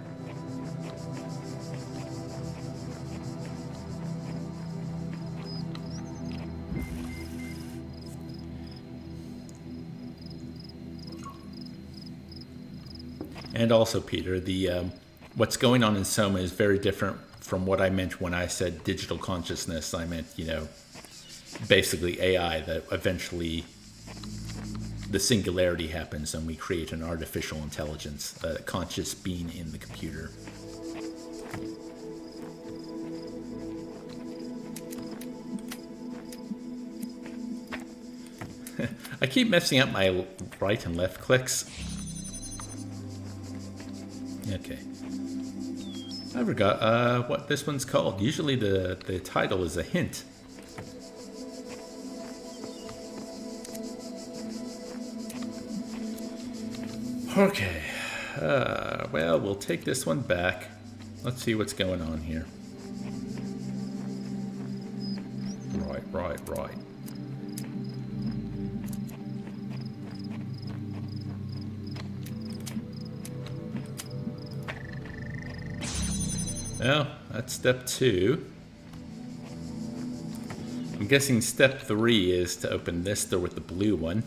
And also, Peter, the what's going on in Soma is very different from what I meant when I said digital consciousness. I meant, basically AI, that eventually the singularity happens and we create an artificial intelligence, a conscious being in the computer. I keep messing up my right and left clicks. Okay. I forgot what this one's called. Usually the title is a hint. Okay. Well, we'll take this one back. Let's see what's going on here. Right. Well, that's step 2. I'm guessing step 3 is to open this door with the blue one.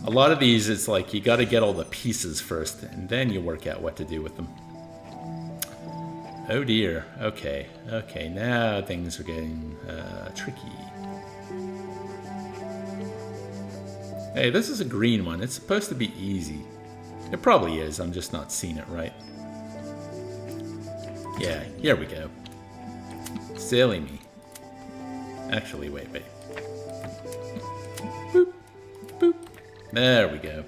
A lot of these, it's like you got to get all the pieces first, and then you work out what to do with them. Oh dear. Okay, now things are getting tricky. Hey, this is a green one. It's supposed to be easy. It probably is. I'm just not seeing it right. Yeah, here we go. Silly me. Actually, wait. Boop, boop. There we go.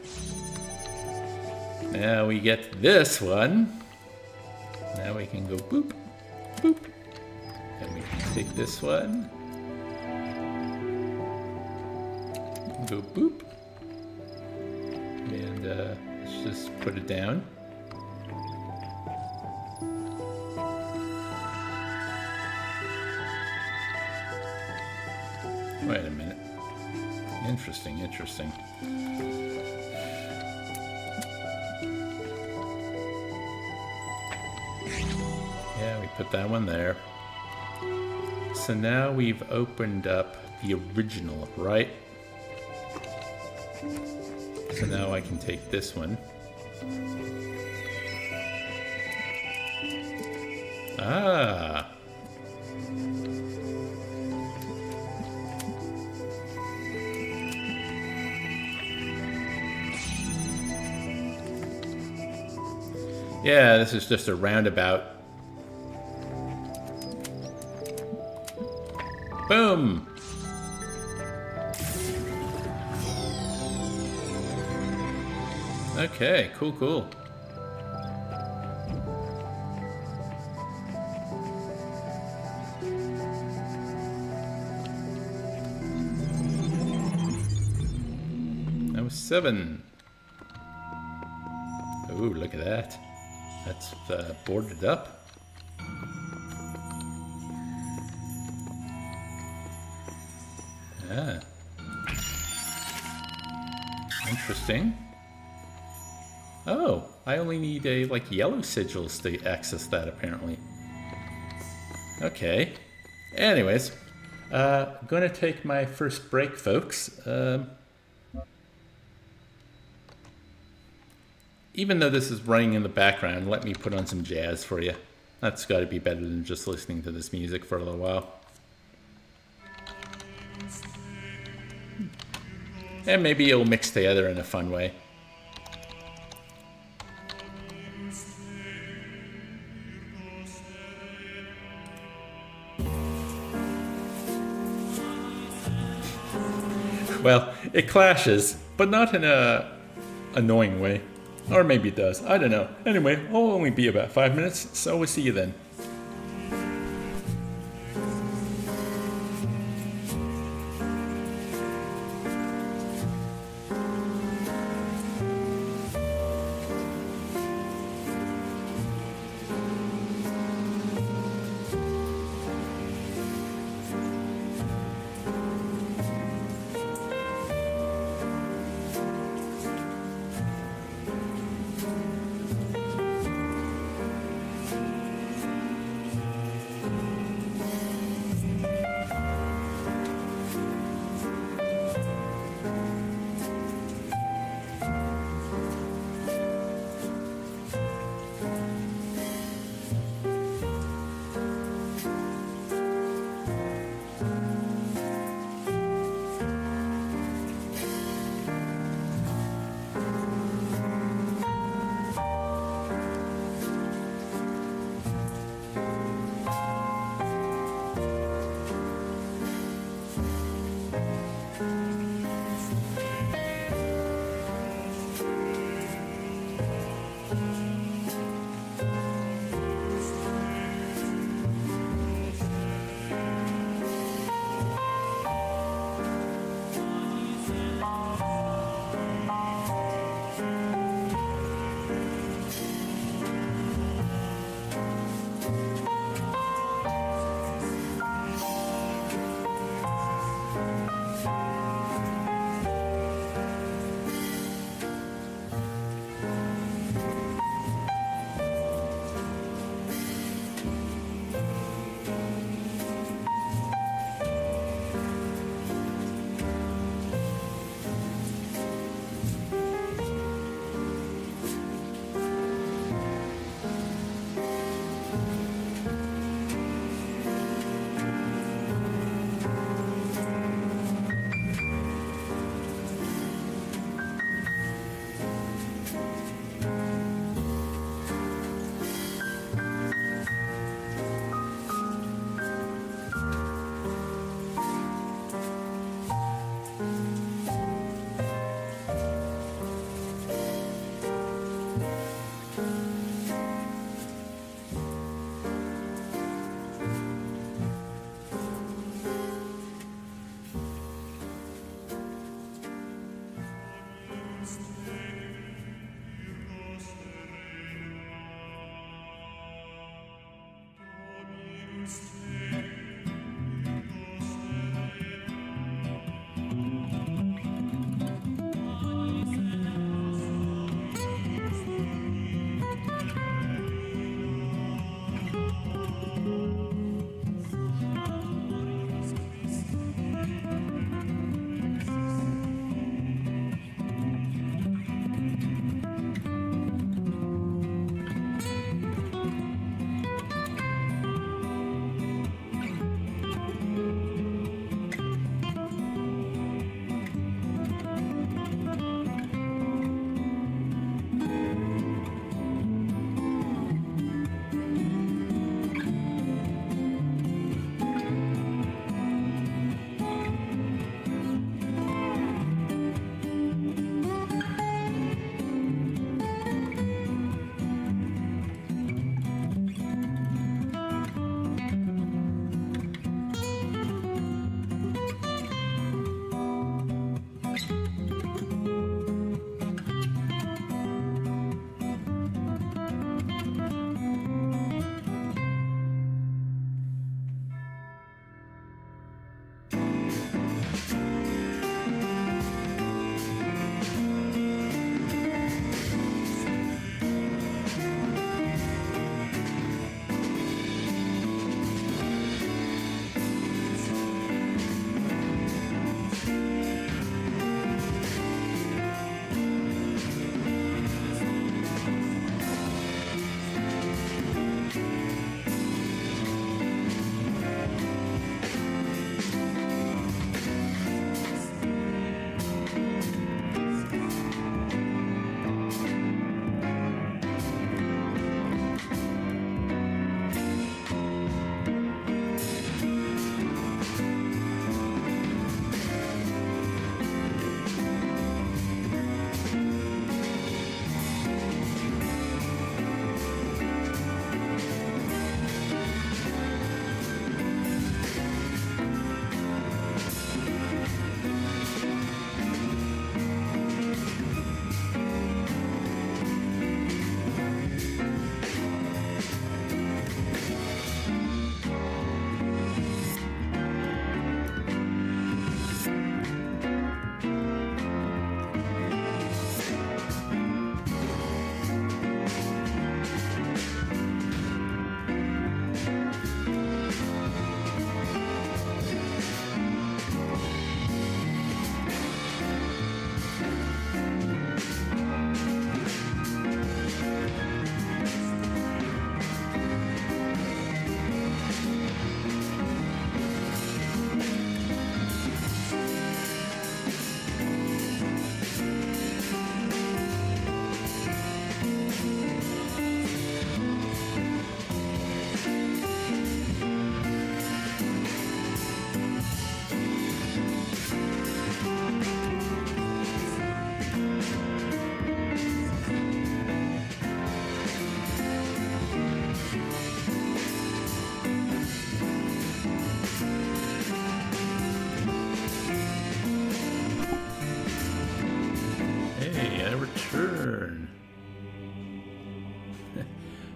Now we get this one. Now we can go boop, boop. And we can take this one. Go boop. And let's just put it down. Wait a minute. Interesting. Yeah, we put that one there. So now we've opened up the original, right? So now I can take this one. Ah. Yeah, this is just a roundabout. Boom! Okay, cool. That was 7. Ooh, look at that. That's boarded up. Ah. Interesting. Oh, I only need yellow sigils to access that apparently. Okay. Anyways, I'm gonna take my first break, folks. Even though this is running in the background, let me put on some jazz for you. That's got to be better than just listening to this music for a little while. And maybe it'll mix together in a fun way. Well, it clashes, but not in a annoying way. Or maybe it does. I don't know. Anyway, I'll only be about 5 minutes, so we'll see you then.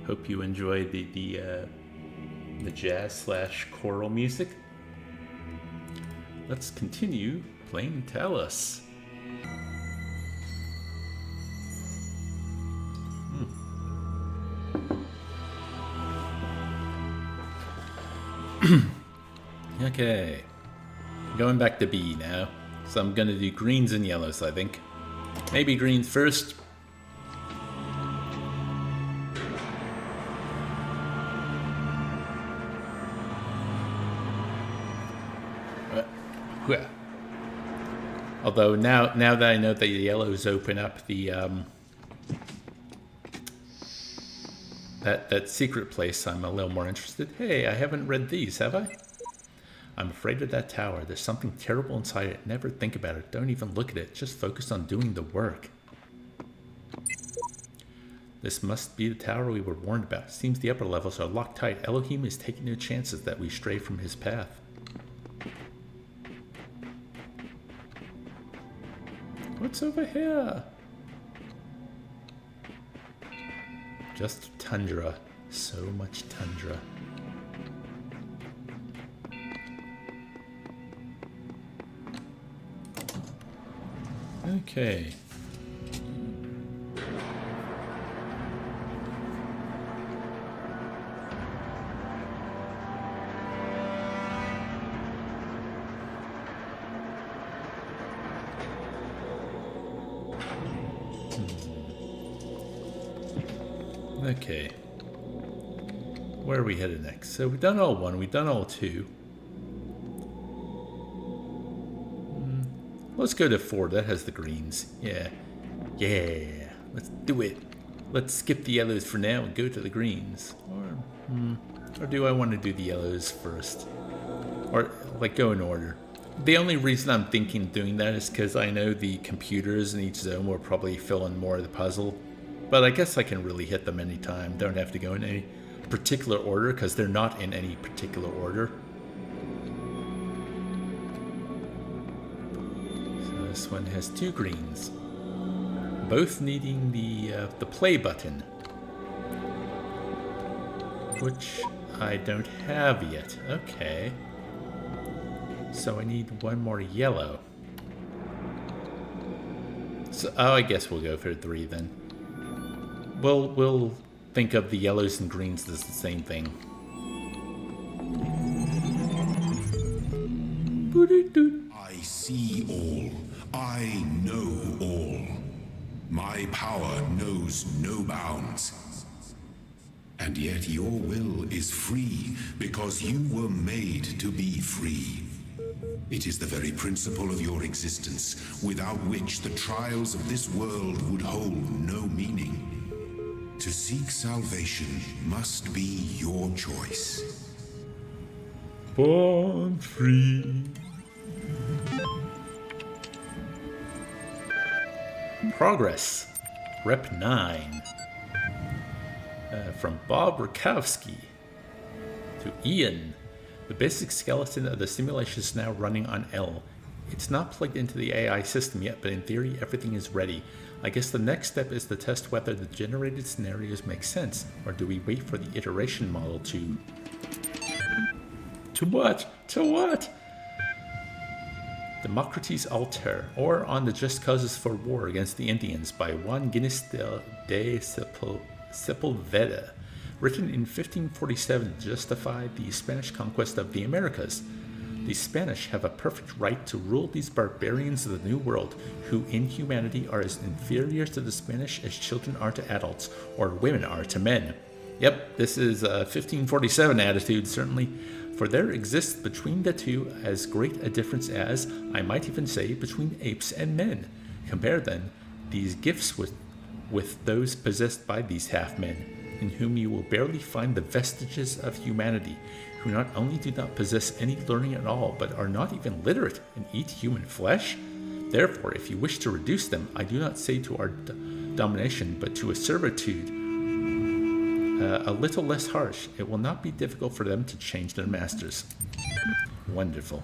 Hope you enjoy the jazz slash choral music. Let's continue playing Talos. Okay, going back to B now. So I'm gonna do greens and yellows, I think. Maybe greens first. Although now that I know that the yellows open up the that secret place, I'm a little more interested. Hey, I haven't read these, have I? I'm afraid of that tower. There's something terrible inside it. Never think about it. Don't even look at it. Just focus on doing the work. This must be the tower we were warned about. Seems the upper levels are locked tight. Elohim is taking no chances that we stray from his path. What's over here? Just tundra. So much tundra. Okay. Okay. Where are we headed next? So we've done all 1, we've done all 2. Let's go to 4. That has the greens. Yeah. Yeah. Let's do it. Let's skip the yellows for now and go to the greens. Or do I want to do the yellows first? Or, like, go in order. The only reason I'm thinking of doing that is because I know the computers in each zone will probably fill in more of the puzzle. But I guess I can really hit them anytime. Don't have to go in any particular order because they're not in any particular order. So this one has 2 greens, both needing the play button, which I don't have yet. Okay, so I need 1 more yellow. So I guess we'll go for 3 then. We'll think of the yellows and greens as the same thing. I see all. I know all. My power knows no bounds. And yet your will is free because you were made to be free. It is the very principle of your existence, without which the trials of this world would hold no meaning. To seek salvation must be your choice. Born free. Progress. Rep 9. From Bob Rakowski to Ian. The basic skeleton of the simulation is now running on L. It's not plugged into the AI system yet, but in theory everything is ready. I guess the next step is to test whether the generated scenarios make sense, or do we wait for the iteration model to... To what? To what? Democrates Alter, or On the Just Causes for War Against the Indians by Juan Guinness de Sepulveda, written in 1547 to justify the Spanish conquest of the Americas. The Spanish have a perfect right to rule these barbarians of the New World, who in humanity are as inferior to the Spanish as children are to adults, or women are to men. Yep, this is a 1547 attitude, certainly, for there exists between the two as great a difference as, I might even say, between apes and men. Compare, then, these gifts with those possessed by these half-men, in whom you will barely find the vestiges of humanity, who not only do not possess any learning at all, but are not even literate and eat human flesh. Therefore, if you wish to reduce them, I do not say to our domination, but to a servitude a little less harsh, it will not be difficult for them to change their masters. Wonderful.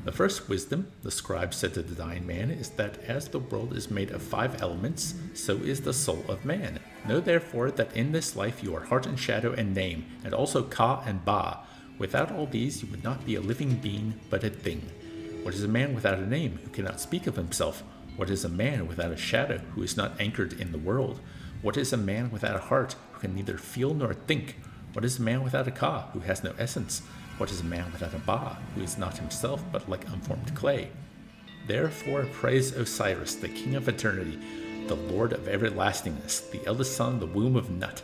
The first wisdom, the scribe said to the dying man, is that as the world is made of 5 elements, so is the soul of man. Know therefore that in this life you are heart and shadow and name, and also ka and ba. Without all these you would not be a living being, but a thing. What is a man without a name, who cannot speak of himself? What is a man without a shadow, who is not anchored in the world? What is a man without a heart, who can neither feel nor think? What is a man without a ka, who has no essence? What is a man without a ba, who is not himself, but like unformed clay? Therefore praise Osiris, the king of eternity, the lord of everlastingness, the eldest son of the womb of Nut,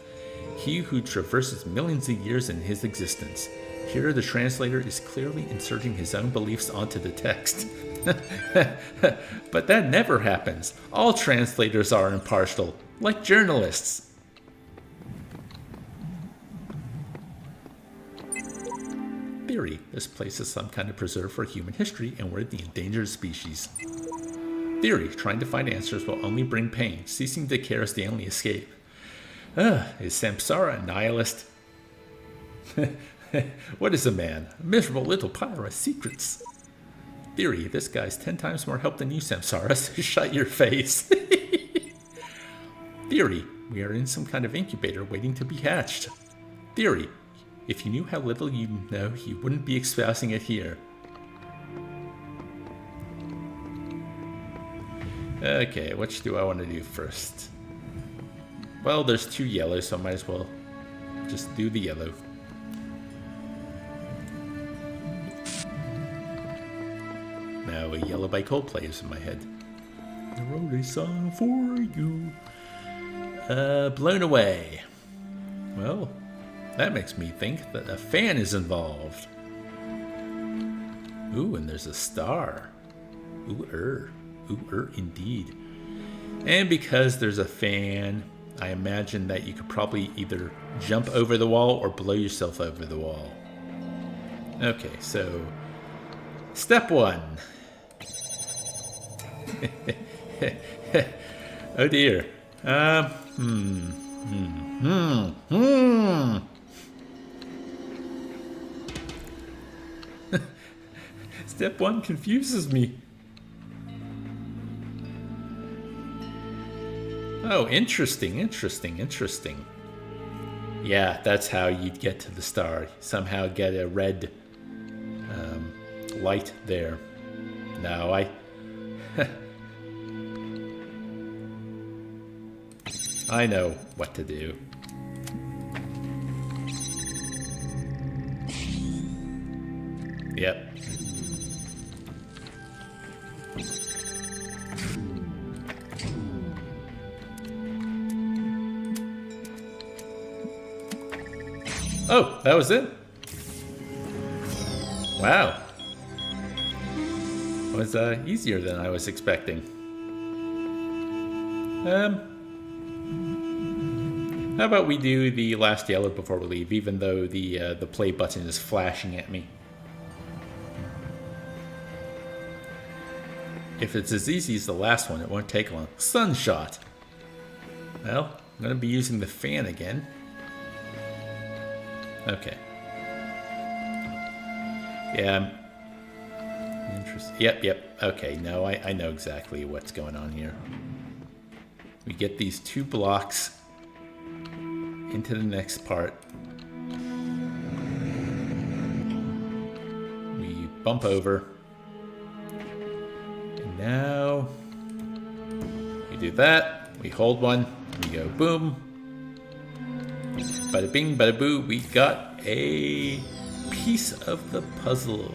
he who traverses millions of years in his existence. Here the translator is clearly inserting his own beliefs onto the text. But that never happens. All translators are impartial, like journalists. Theory. This place is some kind of preserve for human history, and we're the endangered species. Theory. Trying to find answers will only bring pain. Ceasing to care is the only escape. Is Samsara a nihilist? What is a man? A miserable little pile of secrets. Theory. This guy's 10 times more help than you, Samsara, so shut your face. Theory. We are in some kind of incubator waiting to be hatched. Theory. If you knew how little you know, you wouldn't be espousing it here. Okay, which do I want to do first? Well, there's 2 yellows, so I might as well just do the yellow. Now, a Yellow by Coldplay is in my head. I wrote a song for you. Blown Away. Well, that makes me think that a fan is involved. Ooh, and there's a star. Ooh, indeed. And because there's a fan, I imagine that you could probably either jump over the wall or blow yourself over the wall. Okay, so step 1. Oh dear. Step 1 confuses me. Oh, interesting. Yeah, that's how you'd get to the star. Somehow get a red light there. No, I know what to do. Yep. Oh, that was it? Wow. It was easier than I was expecting. How about we do the last yellow before we leave, even though the play button is flashing at me. If it's as easy as the last one, it won't take long. Sunshot. Well, I'm going to be using the fan again. Okay. Yeah. Interesting. Yep. Okay, no, I know exactly what's going on here. We get these 2 blocks into the next part. We bump over. And now we do that. We hold one. We go boom. Bada bing, bada boo. We got a piece of the puzzle.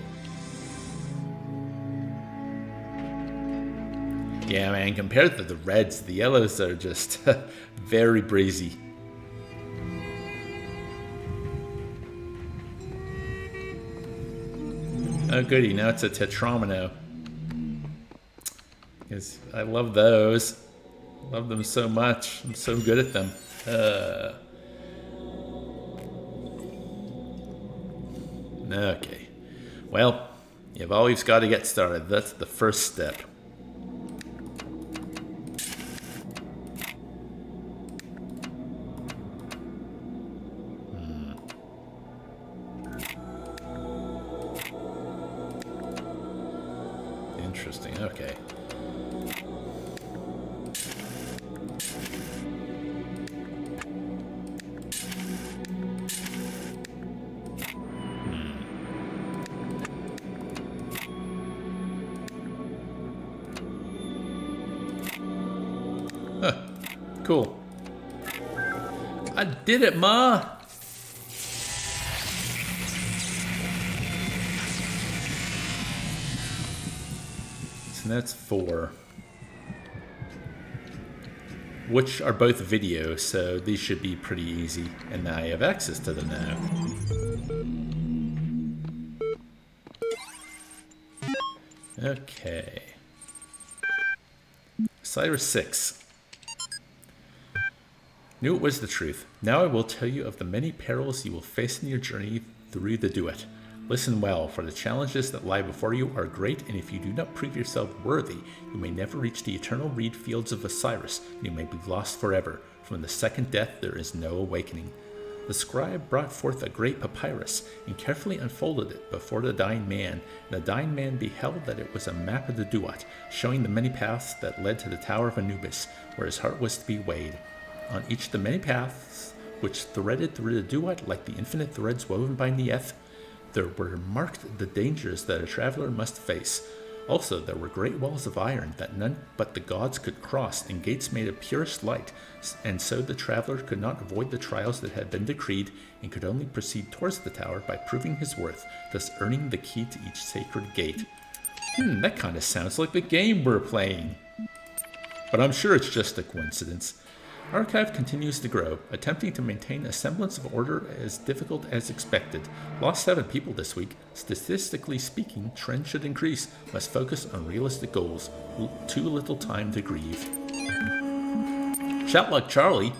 Yeah, man, compared to the reds, the yellows are just very breezy. Oh goody, now it's a tetromino. Because I love those. Love them so much. I'm so good at them. Okay. Well, you've always got to get started. That's the first step. Cool. I did it, Ma! So that's 4. Which are both video, so these should be pretty easy. And now I have access to them now. Okay. Cyrus 6. Knew it was the truth. Now I will tell you of the many perils you will face in your journey through the Duat. Listen well, for the challenges that lie before you are great, and if you do not prove yourself worthy, you may never reach the eternal reed fields of Osiris, and you may be lost forever. From the second death there is no awakening. The scribe brought forth a great papyrus, and carefully unfolded it before the dying man, and the dying man beheld that it was a map of the Duat, showing the many paths that led to the Tower of Anubis, where his heart was to be weighed. On each of the many paths, which threaded through the Duat like the infinite threads woven by Neith, there were marked the dangers that a traveler must face. Also, there were great walls of iron that none but the gods could cross, and gates made of purest light, and so the traveler could not avoid the trials that had been decreed, and could only proceed towards the tower by proving his worth, thus earning the key to each sacred gate. That kind of sounds like the game we're playing. But I'm sure it's just a coincidence. Archive continues to grow, attempting to maintain a semblance of order as difficult as expected. Lost 7 people this week. Statistically speaking, trend should increase. Must focus on realistic goals. Too little time to grieve. Shout like Charlie.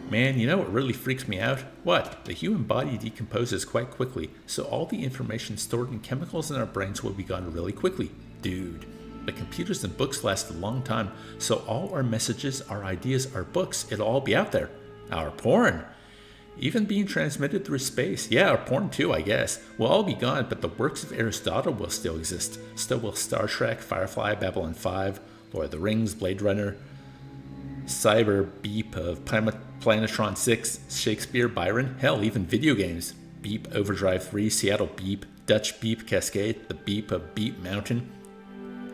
Man, you know what really freaks me out? What? The human body decomposes quite quickly, so all the information stored in chemicals in our brains will be gone really quickly. Dude. But computers and books last a long time, so all our messages, our ideas, our books, it'll all be out there. Our porn. Even being transmitted through space. Yeah, our porn too, I guess. Will all be gone, but the works of Aristotle will still exist. Still will Star Trek, Firefly, Babylon 5, Lord of the Rings, Blade Runner, Cyber Beep of Planetron 6, Shakespeare, Byron, hell, even video games. Beep, Overdrive 3, Seattle Beep, Dutch Beep, Cascade, the Beep of Beep Mountain.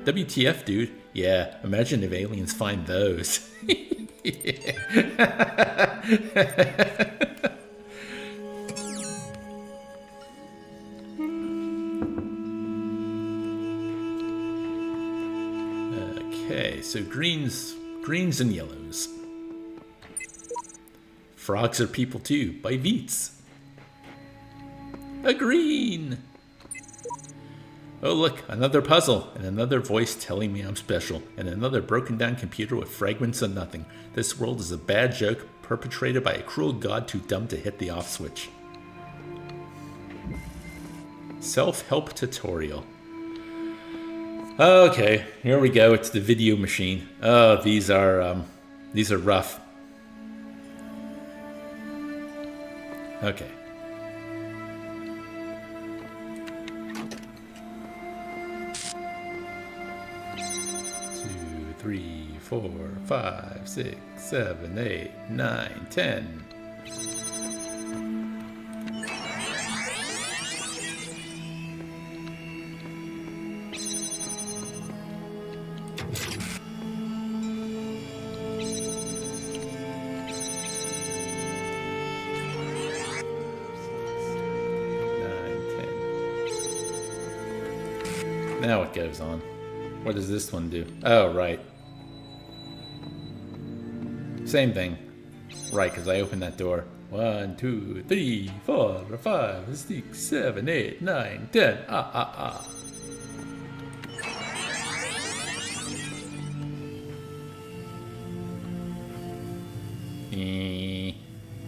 WTF, dude? Yeah, imagine if aliens find those. Okay, so greens and yellows. Frogs are people too, by Veets. A green! Oh look, another puzzle, and another voice telling me I'm special, and another broken down computer with fragments of nothing. This world is a bad joke perpetrated by a cruel god too dumb to hit the off switch. Self-help tutorial. Okay, here we go, it's the video machine. Oh, these are rough. Okay. 3, 4, 5, 6, 7, 8, 9, 10. Now it goes on. What does this one do? Oh, right. Same thing. Right, because I opened that door. 1, 2, 3, 4, 5, 6, 7, 8, 9, 10.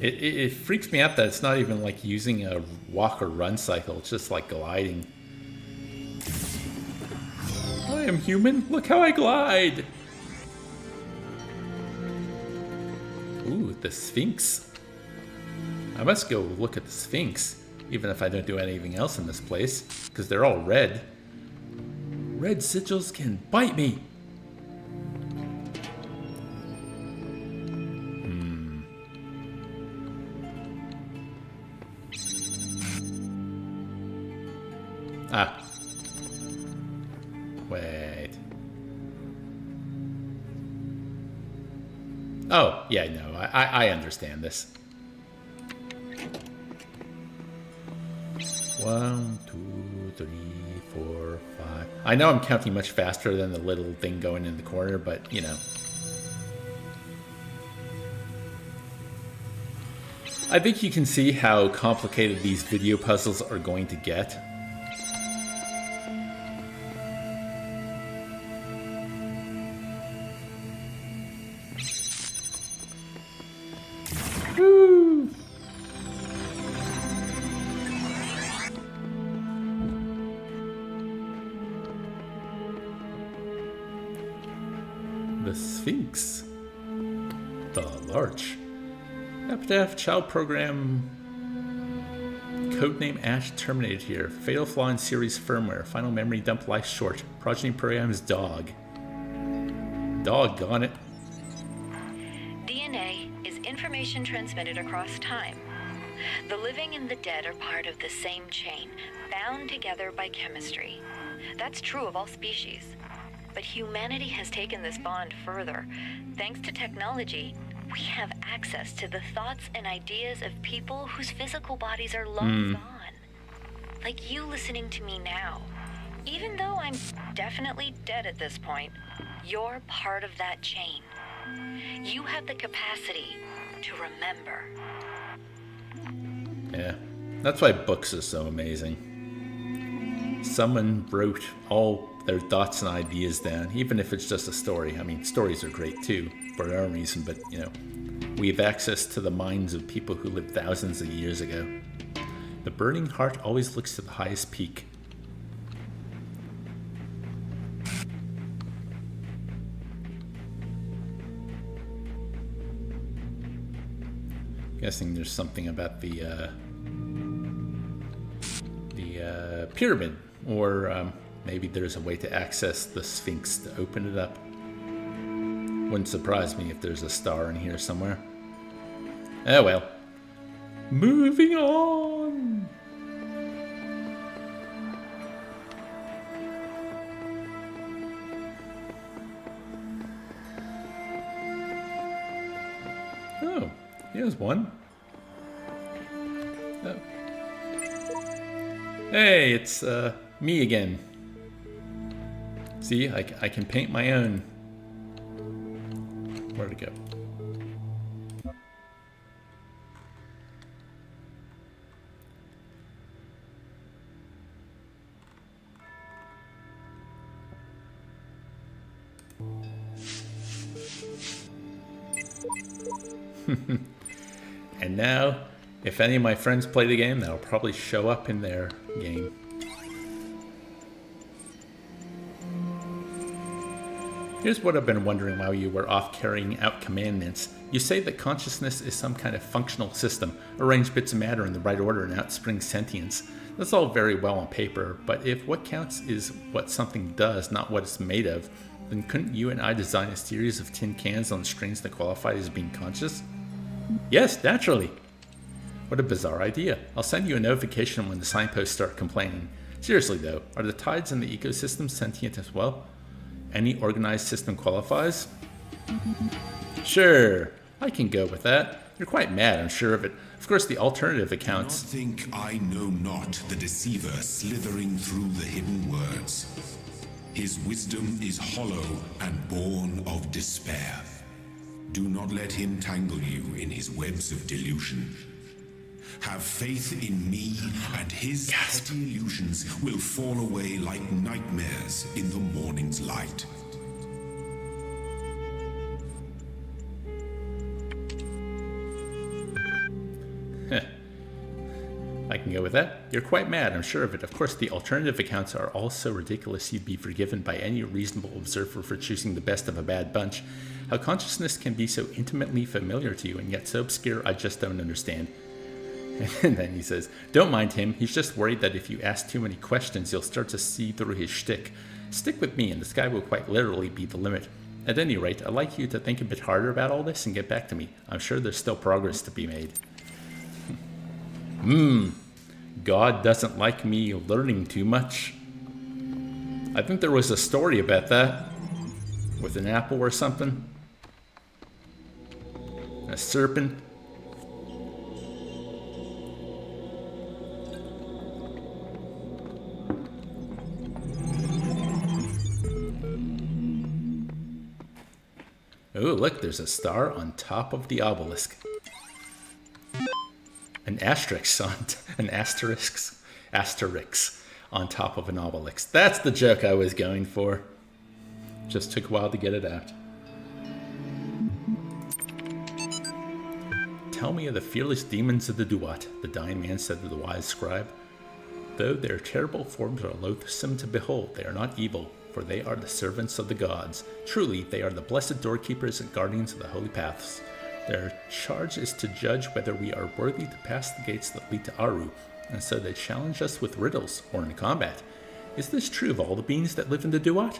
It freaks me out that it's not even like using a walk or run cycle. It's just like gliding. I am human. Look how I glide. Ooh, the Sphinx. I must go look at the Sphinx, even if I don't do anything else in this place, because they're all red. Red sigils can bite me. Wait. Oh, yeah, no, I understand this. 1, 2, 3, 4, 5. I know I'm counting much faster than the little thing going in the corner, but, you know. I think you can see how complicated these video puzzles are going to get. Woo! The Sphinx. The Larch. Epitaph Child Program. Codename Ash terminated here. Fatal flaw in series firmware. Final memory dump life short. Progeny programs dog. Doggone it. DNA is information transmitted across time. The living and the dead are part of the same chain, bound together by chemistry. That's true of all species. But humanity has taken this bond further. Thanks to technology, we have access to the thoughts and ideas of people whose physical bodies are long gone. Like you listening to me now. Even though I'm definitely dead at this point, you're part of that chain. You have the capacity to remember. Yeah, that's why books are so amazing. Someone wrote all their thoughts and ideas down, even if it's just a story. I mean, stories are great too, for their own reason, but, you know, we have access to the minds of people who lived thousands of years ago. The burning heart always looks to the highest peak. Guessing there's something about the pyramid, or maybe there's a way to access the Sphinx to open it up. Wouldn't surprise me if there's a star in here somewhere. Oh well. Moving on. Oh, here's one. Oh. Hey, it's me again. See, I can paint my own. Where'd it go? And now, if any of my friends play the game, that'll probably show up in their game. Here's what I've been wondering while you were off carrying out commandments. You say that consciousness is some kind of functional system, arrange bits of matter in the right order and outspring sentience. That's all very well on paper, but if what counts is what something does, not what it's made of, then couldn't you and I design a series of tin cans on strings that qualify as being conscious? Yes, naturally. What a bizarre idea. I'll send you a notification when the signposts start complaining. Seriously though, are the tides in the ecosystem sentient as well? Any organized system qualifies? Sure, I can go with that. You're quite mad, I'm sure of it. Of course, the alternative accounts... Not think I know not the deceiver slithering through the hidden words. His wisdom is hollow and born of despair. Do not let him tangle you in his webs of delusion. Have faith in me, and his petty illusions will fall away like nightmares in the morning's light. I can go with that. You're quite mad, I'm sure of it. Of course, the alternative accounts are all so ridiculous you'd be forgiven by any reasonable observer for choosing the best of a bad bunch. How consciousness can be so intimately familiar to you and yet so obscure, I just don't understand. And then he says, don't mind him, he's just worried that if you ask too many questions, you'll start to see through his shtick. Stick with me and the sky will quite literally be the limit. At any rate, I'd like you to think a bit harder about all this and get back to me. I'm sure there's still progress to be made. God doesn't like me learning too much. I think there was a story about that with an apple or something. A serpent. Oh, look, there's a star on top of the obelisk. An asterisk on top of an obelisk. That's the joke I was going for. Just took a while to get it out. Tell me of the fearless demons of the Duat, the dying man said to the wise scribe. Though their terrible forms are loathsome to behold, they are not evil, for they are the servants of the gods. Truly, they are the blessed doorkeepers and guardians of the holy paths. Their charge is to judge whether we are worthy to pass the gates that lead to Aru, and so they challenge us with riddles or in combat. Is this true of all the beings that live in the Duat?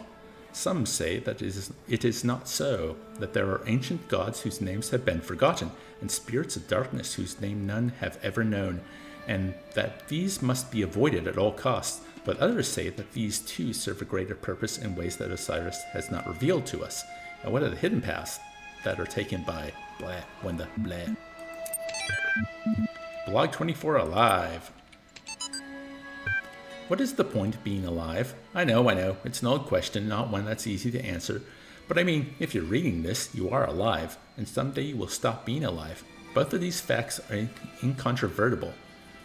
Some say that it is not so, that there are ancient gods whose names have been forgotten, and spirits of darkness whose name none have ever known, and that these must be avoided at all costs. But others say that these too serve a greater purpose in ways that Osiris has not revealed to us. And what are the hidden paths that are taken by blah when the blah? Blog 24 alive. What is the point of being alive? I know, it's an old question, not one that's easy to answer. But I mean, if you're reading this, you are alive, and someday you will stop being alive. Both of these facts are incontrovertible.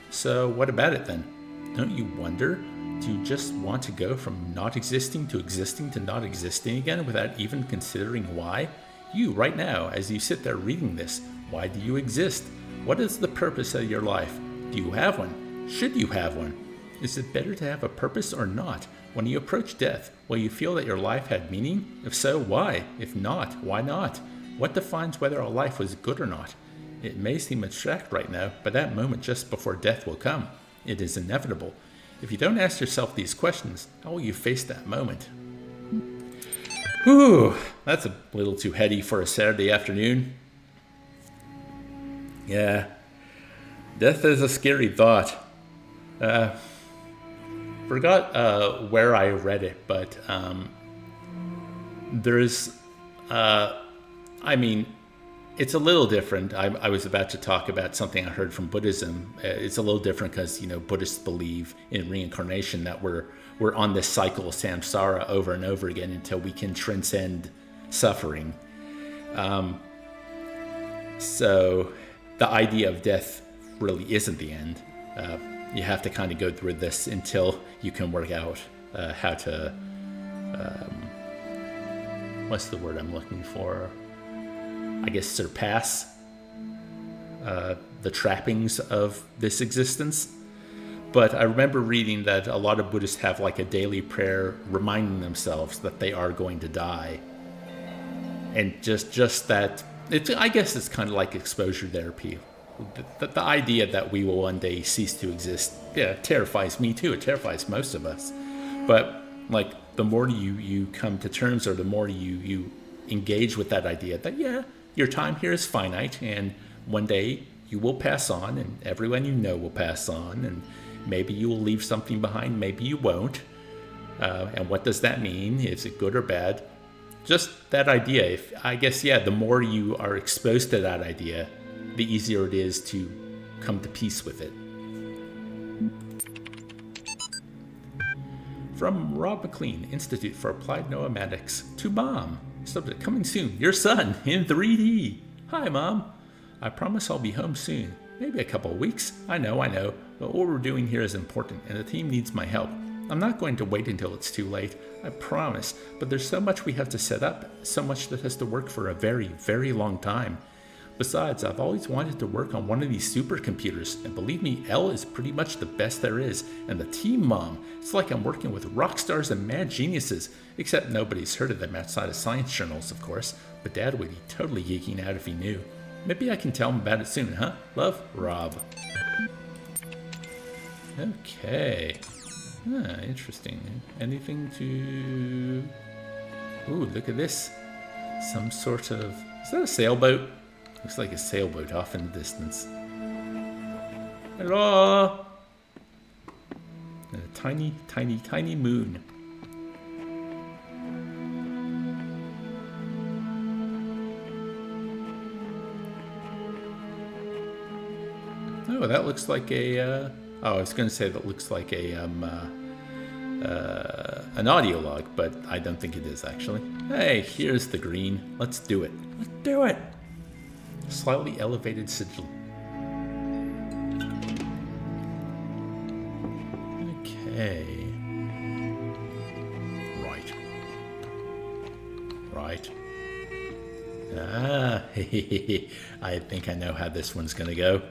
So what about it then? Don't you wonder? Do you just want to go from not existing to not existing again without even considering why? You, right now, as you sit there reading this, why do you exist? What is the purpose of your life? Do you have one? Should you have one? Is it better to have a purpose or not? When you approach death, will you feel that your life had meaning? If so, why? If not, why not? What defines whether a life was good or not? It may seem abstract right now, but that moment just before death will come. It is inevitable. If you don't ask yourself these questions, how will you face that moment? Whew, that's a little too heady for a Saturday afternoon. Yeah, death is a scary thought. Forgot where I read it, but there's, it's a little different. I was about to talk about something I heard from Buddhism. It's a little different because, Buddhists believe in reincarnation, that we're on this cycle of samsara over and over again until we can transcend suffering. So the idea of death really isn't the end. You have to kind of go through this until you can work out how to, what's the word I'm looking for? I guess surpass the trappings of this existence. But I remember reading that a lot of Buddhists have like a daily prayer reminding themselves that they are going to die. And just that, I guess it's kind of like exposure therapy. The idea that we will one day cease to exist, terrifies me too. It terrifies most of us. But like the more you come to terms, or the more you engage with that idea that, your time here is finite, and one day you will pass on, and everyone you know will pass on, and maybe you will leave something behind, maybe you won't. And what does that mean? Is it good or bad? Just that idea. The more you are exposed to that idea, the easier it is to come to peace with it. From Rob McLean, Institute for Applied Noematics, to Mom. Subject coming soon. Your son in 3D. Hi, Mom. I promise I'll be home soon. Maybe a couple of weeks. I know. But what we're doing here is important, and the team needs my help. I'm not going to wait until it's too late. I promise. But there's so much we have to set up, so much that has to work for a very, very long time. Besides, I've always wanted to work on one of these supercomputers, and believe me, L is pretty much the best there is. And the team, Mom, it's like I'm working with rock stars and mad geniuses, except nobody's heard of them outside of science journals, of course. But Dad would be totally geeking out if he knew. Maybe I can tell him about it soon, huh? Love, Rob. Okay. Interesting. Anything to... Ooh, look at this. Some sort of... Is that a sailboat? Looks like a sailboat off in the distance. Hello! And a tiny, tiny, tiny moon. Oh, that looks like a... oh, I was going to say that looks like a an audio log, but I don't think it is, actually. Hey, here's the green. Let's do it. Let's do it! Slightly elevated sigil. Okay. Right. Ah, I think I know how this one's gonna go.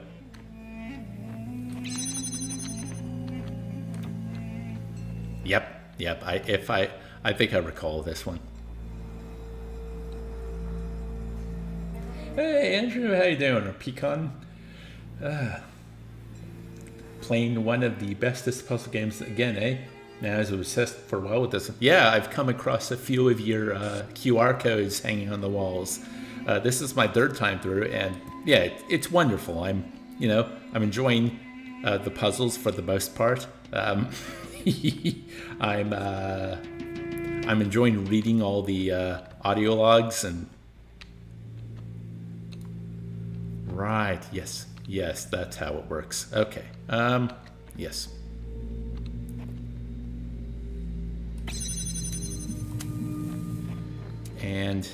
Yep. I think I recall this one. Hey, Andrew, how you doing? Or Pecan? Playing one of the bestest puzzle games again, eh? Now, as I was obsessed for a while with this. Yeah, I've come across a few of your QR codes hanging on the walls. This is my third time through, and yeah, it's wonderful. I'm enjoying the puzzles for the most part. I'm enjoying reading all the audio logs and. Right. Yes, that's how it works. Okay. Yes. And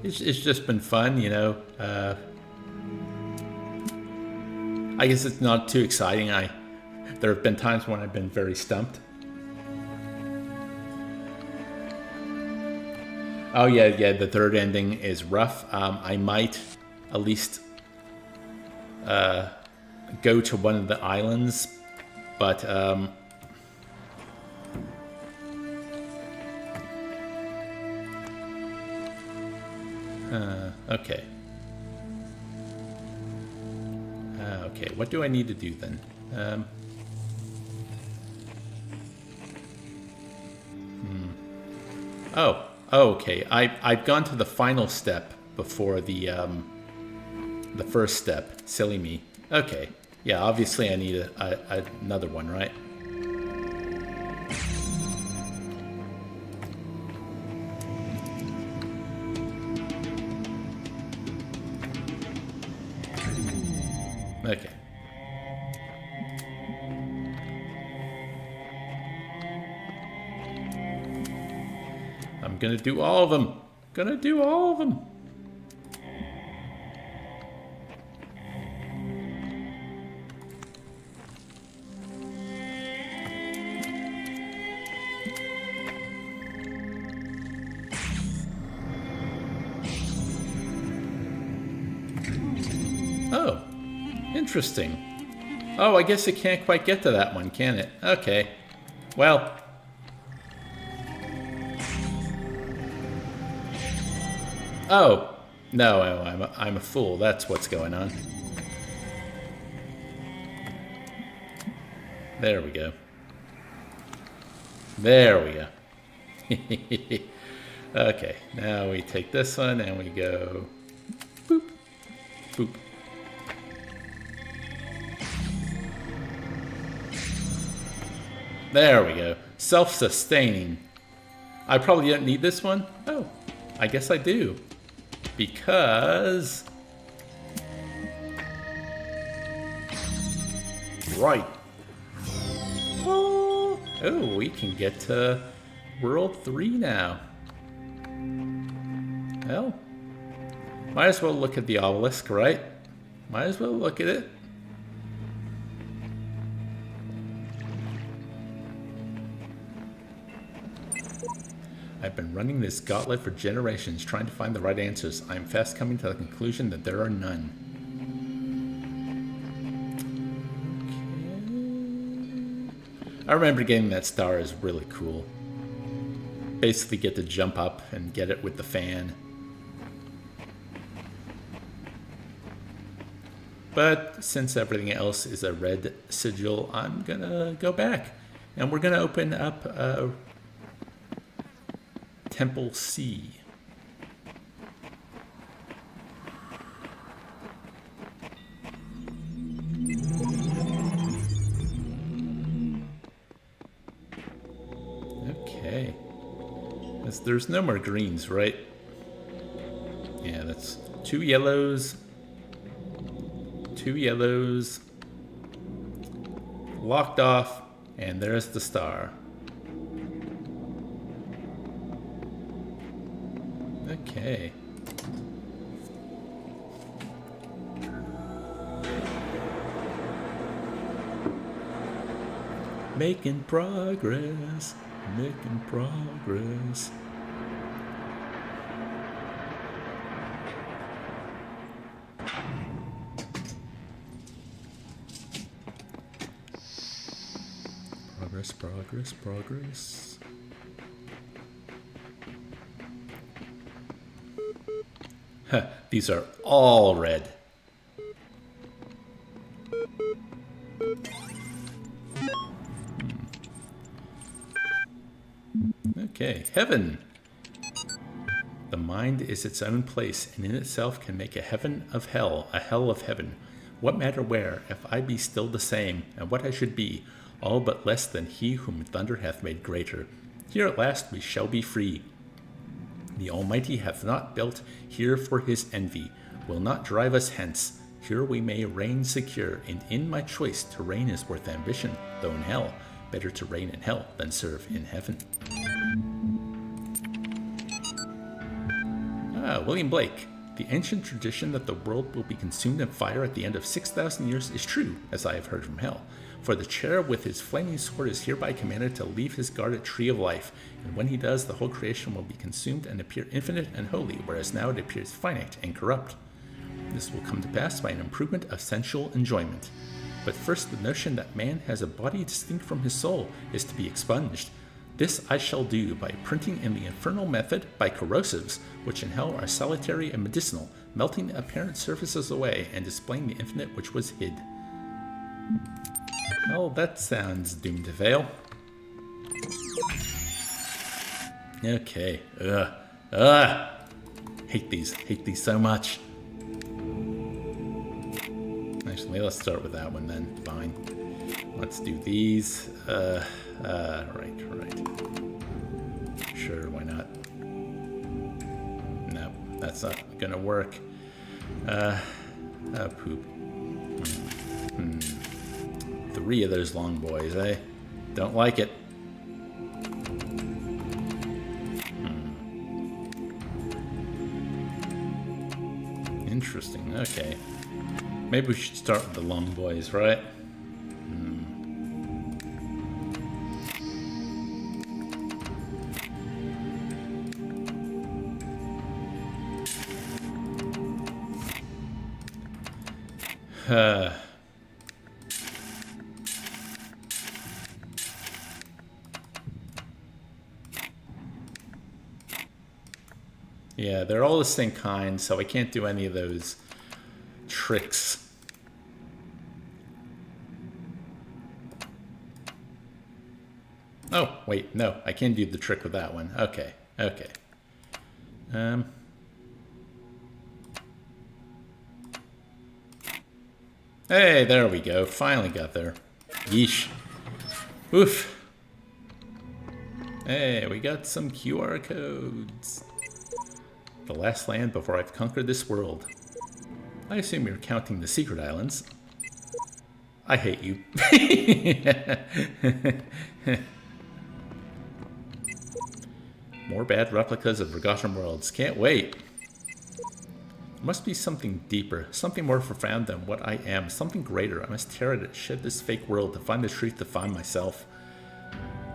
it's just been fun, I guess it's not too exciting. There have been times when I've been very stumped. Oh yeah, the third ending is rough. I might at least go to one of the islands, but okay. Okay, what do I need to do then? Oh, okay. I've gone to the final step before the first step. Silly me. Okay. Yeah, obviously I need another one, right? Okay. I'm gonna do all of them. Gonna do all of them. Oh, interesting. Oh, I guess it can't quite get to that one, can it? Okay. Well. Oh, no, I'm a fool. That's what's going on. There we go. There we go. Okay, now we take this one and we go boop, boop. There we go. Self-sustaining. I probably don't need this one. Oh, I guess I do. Because... Right. Oh, we can get to World 3 now. Well, might as well look at the obelisk, right? Might as well look at it. I've been running this gauntlet for generations, trying to find the right answers. I'm fast coming to the conclusion that there are none. Okay. I remember getting that star is really cool. Basically get to jump up and get it with the fan. But since everything else is a red sigil, I'm gonna go back. And we're gonna open up Temple C. Okay. There's no more greens, right? Yeah, that's 2 yellows, 2 2 yellows. Locked off, and there's the star. Okay. Making progress, making progress. Progress, progress, progress. Huh, these are all red. Okay, heaven. The mind is its own place, and in itself can make a heaven of hell, a hell of heaven. What matter where, if I be still the same, and what I should be, all but less than he whom thunder hath made greater. Here at last we shall be free. The Almighty hath not built here for his envy, will not drive us hence. Here we may reign secure, and in my choice to reign is worth ambition, though in hell, better to reign in hell than serve in heaven. William Blake. The ancient tradition that the world will be consumed in fire at the end of 6,000 years is true, as I have heard from hell. For the cherub with his flaming sword is hereby commanded to leave his guarded tree of life, and when he does, the whole creation will be consumed and appear infinite and holy, whereas now it appears finite and corrupt. This will come to pass by an improvement of sensual enjoyment. But first, the notion that man has a body distinct from his soul is to be expunged. This I shall do by printing in the infernal method by corrosives, which in hell are salutary and medicinal, melting the apparent surfaces away and displaying the infinite which was hid. Well, that sounds doomed to fail. Okay. Hate these so much. Actually, let's start with that one then. Fine. Let's do these. Right. Sure, why not? No, that's not gonna work. Poop. 3 of those long boys, eh? Don't like it. Interesting, okay. Maybe we should start with the long boys, right? Yeah, they're all the same kind, so I can't do any of those tricks. Oh, wait, no, I can do the trick with that one. Okay. Hey, there we go. Finally got there. Yeesh. Oof. Hey, we got some QR codes. The last land before I've conquered this world. I assume you're counting the secret islands. I hate you. More bad replicas of forgotten worlds. Can't wait. There must be something deeper, something more profound than what I am, something greater. I must tear it, shed this fake world to find the truth, to find myself.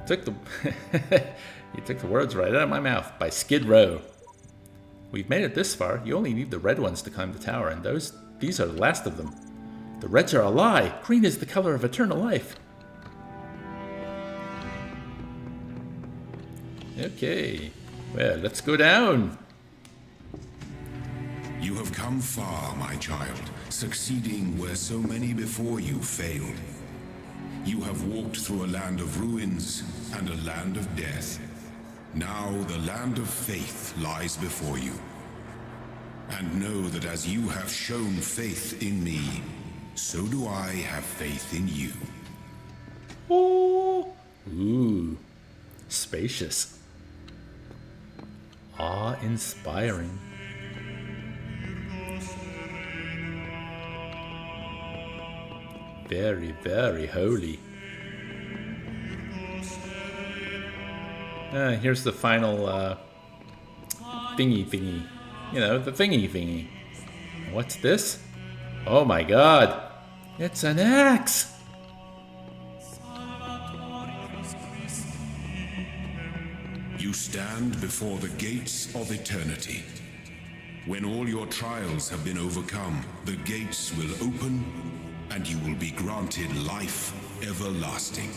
You took the words right out of my mouth by Skid Row. We've made it this far. You only need the red ones to climb the tower, and these are the last of them. The reds are a lie. Green is the color of eternal life. Okay, well, let's go down. You have come far, my child, succeeding where so many before you failed. You have walked through a land of ruins and a land of death. Now the land of faith lies before you. And know that as you have shown faith in me, so do I have faith in you. Oh. Ooh, spacious. Awe-inspiring. Very, very holy. Here's the final thingy. You know, the thingy. What's this? Oh my god! It's an axe! You stand before the gates of eternity. When all your trials have been overcome, the gates will open and you will be granted life everlasting.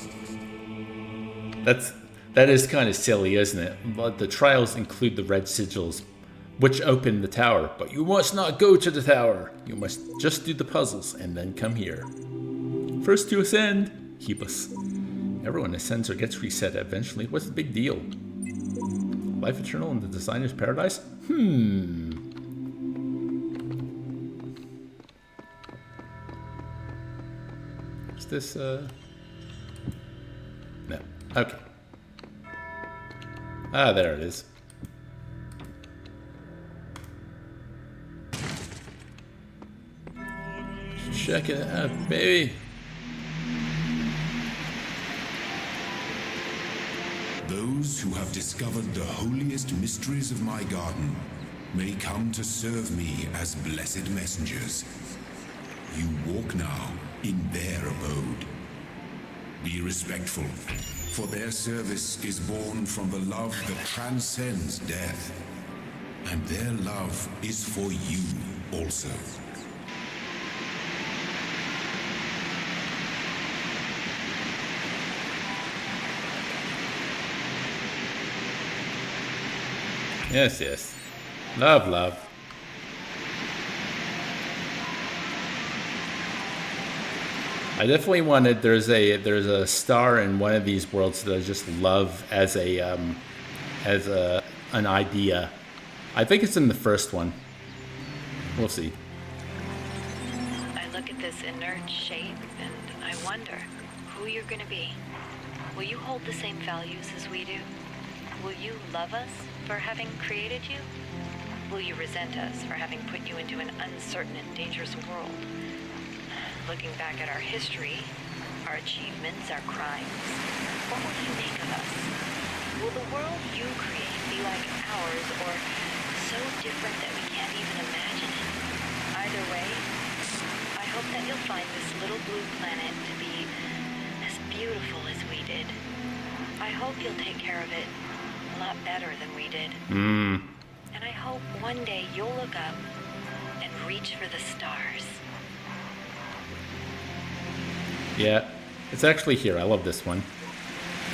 That is kind of silly, isn't it? But the trials include the red sigils, which open the tower. But you must not go to the tower. You must just do the puzzles and then come here. First to ascend, Hebus. Everyone ascends or gets reset eventually. What's the big deal? Life eternal in the designer's paradise? Is this, No. Okay. Ah, there it is. Check it out, baby. Those who have discovered the holiest mysteries of my garden may come to serve me as blessed messengers. You walk now in their abode. Be respectful, for their service is born from the love that transcends death. And their love is for you also. Yes. Love. I definitely wanted. There's a star in one of these worlds that I just love as an idea. I think it's in the first one. We'll see. I look at this inert shape and I wonder who you're gonna be. Will you hold the same values as we do? Will you love us for having created you? Will you resent us for having put you into an uncertain and dangerous world? Looking back at our history, our achievements, our crimes, what will you make of us? Will the world you create be like ours or so different that we can't even imagine it? Either way, I hope that you'll find this little blue planet to be as beautiful as we did. I hope you'll take care of it a lot better than we did. And I hope one day you'll look up and reach for the stars. Yeah, it's actually here. I love this one.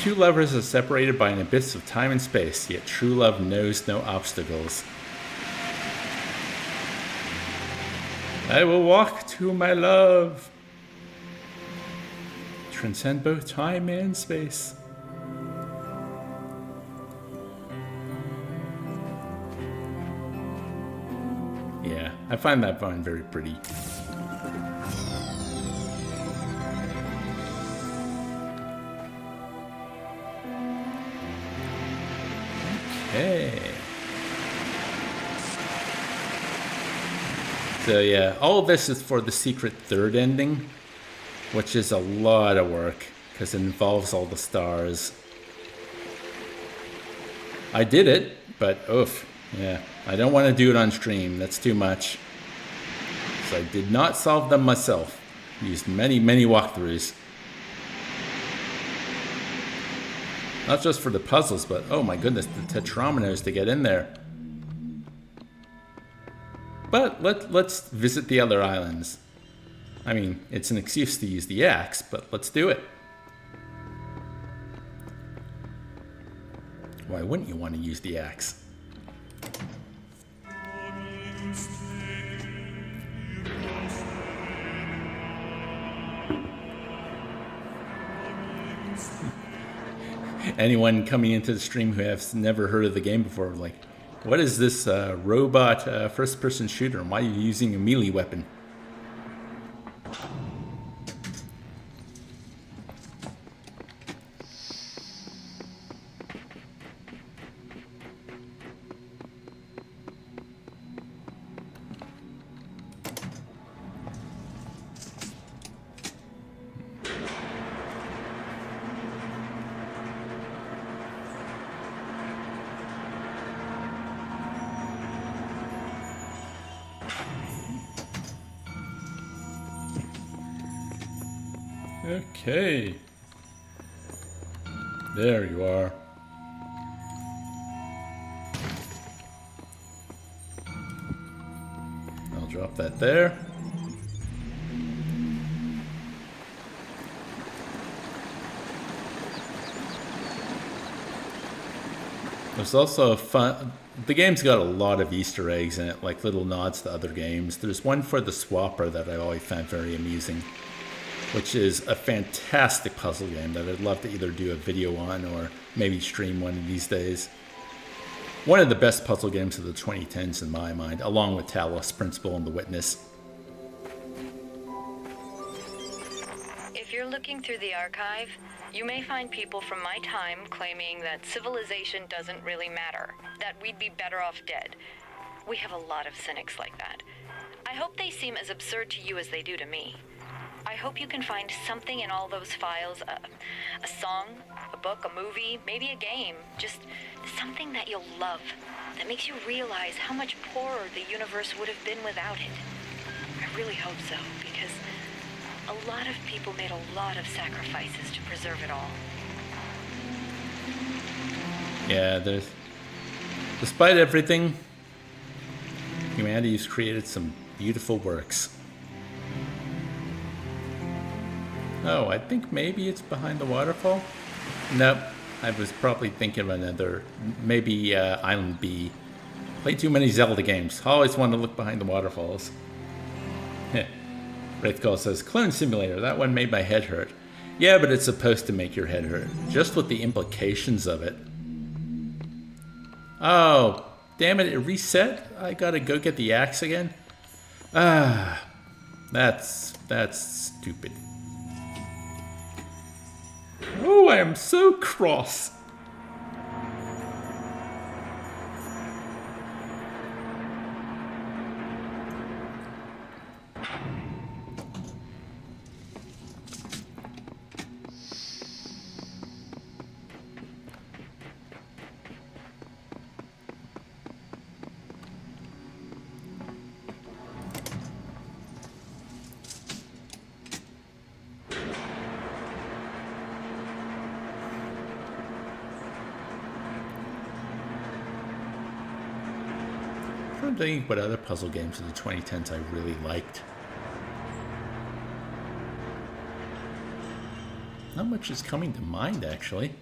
Two lovers are separated by an abyss of time and space, yet true love knows no obstacles. I will walk to my love. Transcend both time and space. Yeah, I find that vine very pretty. Okay. So yeah, all of this is for the secret third ending, which is a lot of work because it involves all the stars. I did it, but oof, yeah, I don't want to do it on stream. That's too much. So I did not solve them myself. Used many walkthroughs. Not just for the puzzles, but oh my goodness, the tetrominoes to get in there. But let's visit the other islands. I mean, it's an excuse to use the axe, but let's do it. Why wouldn't you want to use the axe? Anyone coming into the stream who has never heard of the game before, like, what is this robot first-person shooter? And why are you using a melee weapon? Okay. There you are. I'll drop that there. There's also a fun... The game's got a lot of Easter eggs in it, like little nods to other games. There's one for the Swapper that I always found very amusing, which is a fantastic puzzle game that I'd love to either do a video on or maybe stream one of these days. One of the best puzzle games of the 2010s in my mind, along with Talos Principle and The Witness. If you're looking through the archive, you may find people from my time claiming that civilization doesn't really matter, that we'd be better off dead. We have a lot of cynics like that. I hope they seem as absurd to you as they do to me. I hope you can find something in all those files, a song, a book, a movie, maybe a game, just something that you'll love, that makes you realize how much poorer the universe would have been without it. I really hope so, because a lot of people made a lot of sacrifices to preserve it all. Yeah, despite everything, humanity's created some beautiful works. Oh, I think maybe it's behind the waterfall? Nope, I was probably thinking of another, maybe Island B. Played too many Zelda games. Always want to look behind the waterfalls. Wraithcall says, Clone Simulator, that one made my head hurt. Yeah, but it's supposed to make your head hurt. Just with the implications of it. Oh, damn it, it reset? I gotta go get the axe again? Ah, that's stupid. Oh, I am so cross. I'm thinking what other puzzle games in the 2010s I really liked. Not much is coming to mind, actually.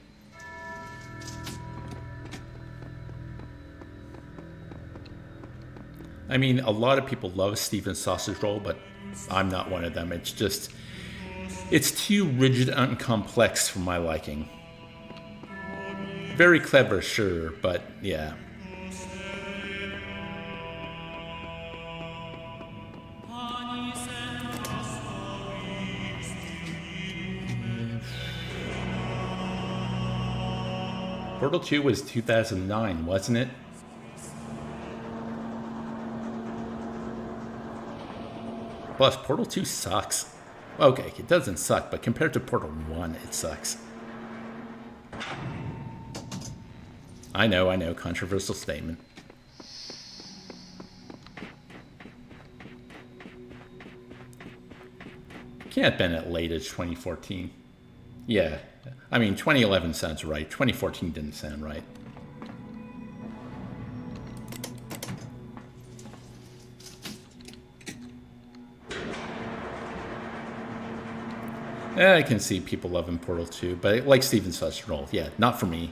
I mean, a lot of people love Steven's Sausage Roll, but I'm not one of them. It's just... it's too rigid and complex for my liking. Very clever, sure, but yeah. Portal 2 was 2009, wasn't it? Plus, Portal 2 sucks. Okay, it doesn't suck, but compared to Portal 1, it sucks. I know, controversial statement. Can't have been as late as 2014. Yeah, I mean, 2011 sounds right. 2014 didn't sound right. I can see people loving Portal 2, but like Steven's Sausage Roll, yeah, not for me.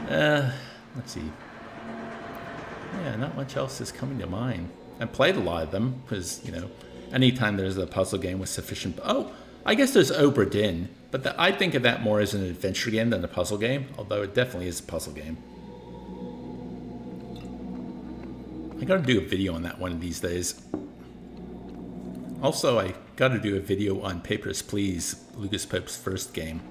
Let's see. Yeah, not much else is coming to mind. I played a lot of them because, you know, anytime there's a puzzle game with sufficient... Oh, I guess there's Obra Dinn, but I think of that more as an adventure game than a puzzle game, although it definitely is a puzzle game. I gotta do a video on that one of these days. Also, I gotta do a video on Papers, Please, Lucas Pope's first game.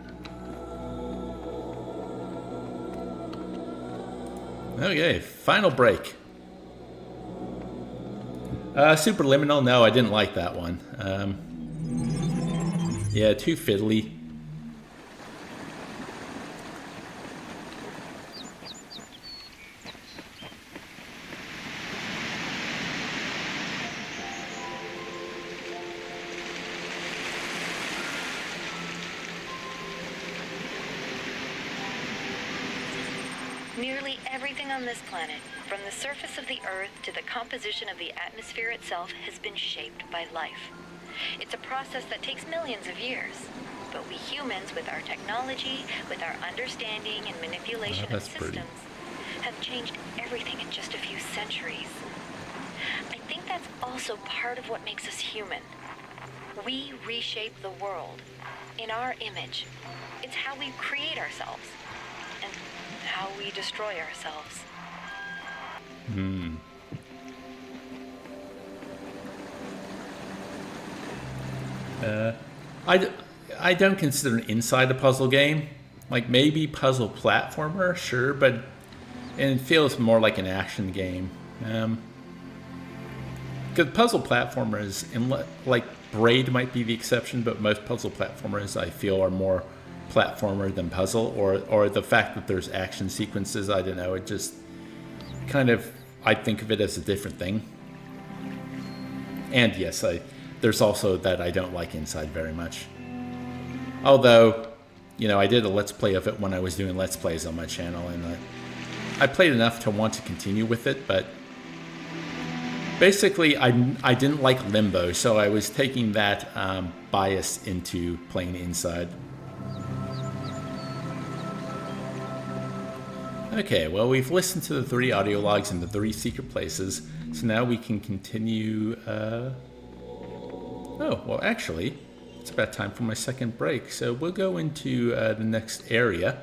Okay, final break. Superliminal, no, I didn't like that one. Yeah, too fiddly. Nearly everything on this planet, from the surface of the Earth to the composition of the atmosphere itself, has been shaped by life. It's a process that takes millions of years. But we humans, with our technology, with our understanding and manipulation of systems, have changed everything in just a few centuries. I think that's also part of what makes us human. We reshape the world in our image. It's how we create ourselves and how we destroy ourselves. I don't consider it inside a puzzle game. Like maybe puzzle platformer, sure, but it feels more like an action game. Because puzzle platformers, like Braid might be the exception, but most puzzle platformers I feel are more platformer than puzzle, or the fact that there's action sequences, I don't know, it just kind of, I think of it as a different thing. And yes, there's also that I don't like Inside very much. Although, I did a Let's Play of it when I was doing Let's Plays on my channel, and I played enough to want to continue with it, but basically I didn't like Limbo, so I was taking that bias into playing Inside. Okay, well, we've listened to the 3 audio logs and the 3 secret places, so now we can continue. Oh, well, actually, it's about time for my second break, so we'll go into the next area.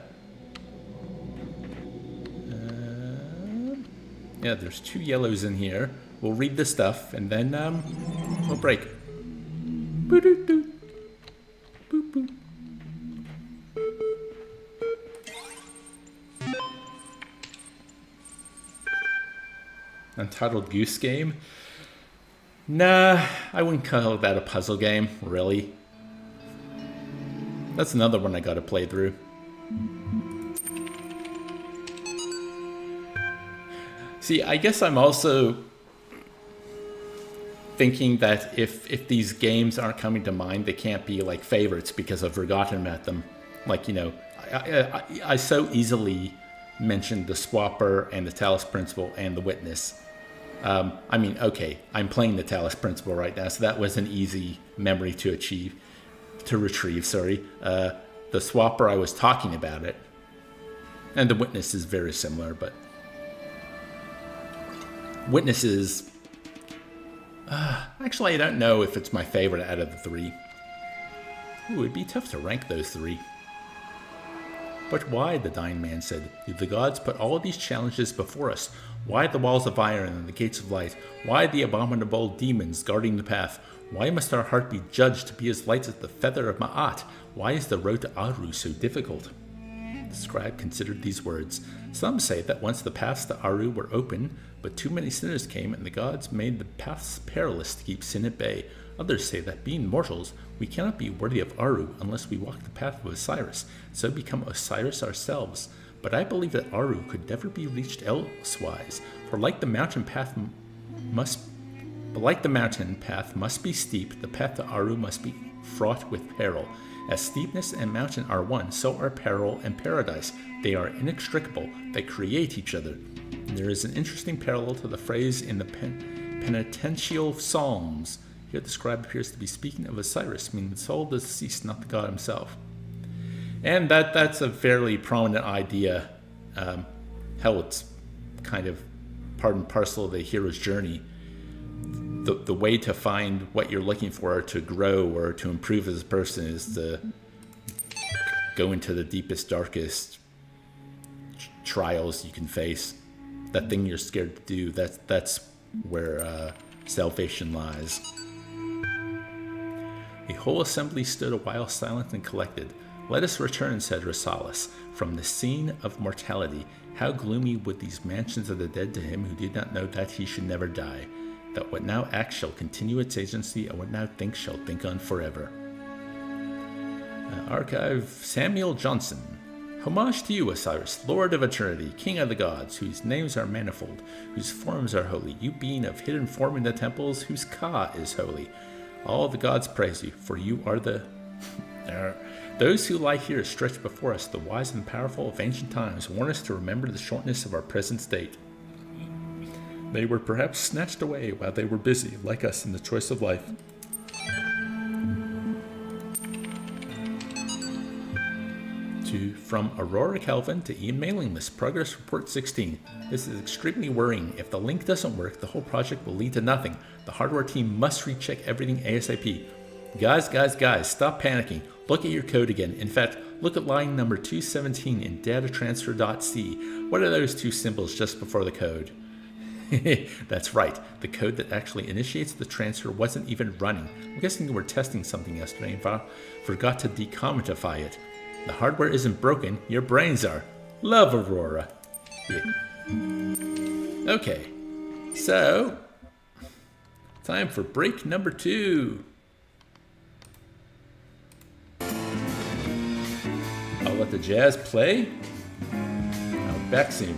Yeah, there's 2 yellows in here. We'll read the stuff, and then we'll break. Boo-doo-doo. Boop-boop. Untitled Goose Game? Nah, I wouldn't call that a puzzle game, really. That's another one I gotta play through. See, I guess I'm also thinking that if these games aren't coming to mind, they can't be like favorites because I've forgotten about them. Like, I so easily mentioned the Swapper and the Talos Principle and the Witness. Okay, I'm playing the Talos Principle right now, so that was an easy memory to retrieve. The Swapper, I was talking about it, and the Witness is very similar, but Witness is actually, I don't know if it's my favorite out of the 3. Ooh, it'd be tough to rank those 3. But why, the dying man said, do the gods put all these challenges before us? Why the walls of iron and the gates of light? Why the abominable demons guarding the path? Why must our heart be judged to be as light as the feather of Ma'at? Why is the road to Aru so difficult? The scribe considered these words. Some say that once the paths to Aru were open, but too many sinners came, and the gods made the paths perilous to keep sin at bay. Others say that being mortals, we cannot be worthy of Aru unless we walk the path of Osiris, and so become Osiris ourselves. But I believe that Aru could never be reached elsewise, for like the mountain path must be steep, the path to Aru must be fraught with peril. As steepness and mountain are one, so are peril and paradise. They are inextricable. They create each other. And there is an interesting parallel to the phrase in the penitential psalms. Here the scribe appears to be speaking of Osiris, meaning the soul of the deceased, not the god himself. And that's a fairly prominent idea. Hell, it's kind of part and parcel of the hero's journey. The way to find what you're looking for, to grow or to improve as a person, is to go into the deepest, darkest trials you can face. That thing you're scared to do, that's where salvation lies. The whole assembly stood a while silent and collected. Let us return, said Rosales, from the scene of mortality. How gloomy would these mansions of the dead to him who did not know that he should never die, that what now acts shall continue its agency, and what now thinks shall think on forever. Archive Samuel Johnson. Homage to you, Osiris, Lord of Eternity, King of the gods, whose names are manifold, whose forms are holy, you being of hidden form in the temples, whose Ka is holy. All the gods praise you, for you are the Those who lie here stretched before us, the wise and powerful of ancient times, warn us to remember the shortness of our present state. They were perhaps snatched away while they were busy, like us, in the choice of life. From Aurora Kelvin to Ian mailing list, Progress Report 16. This is extremely worrying. If the link doesn't work, the whole project will lead to nothing. The hardware team must recheck everything ASAP. Guys, stop panicking. Look at your code again. In fact, look at line number 217 in datatransfer.c. What are those two symbols just before the code? That's right. The code that actually initiates the transfer wasn't even running. I'm guessing you were testing something yesterday and forgot to decommentify it. The hardware isn't broken, your brains are. Love, Aurora. Yeah. Okay, so time for break number 2. I'll let the jazz play. I'll be back soon.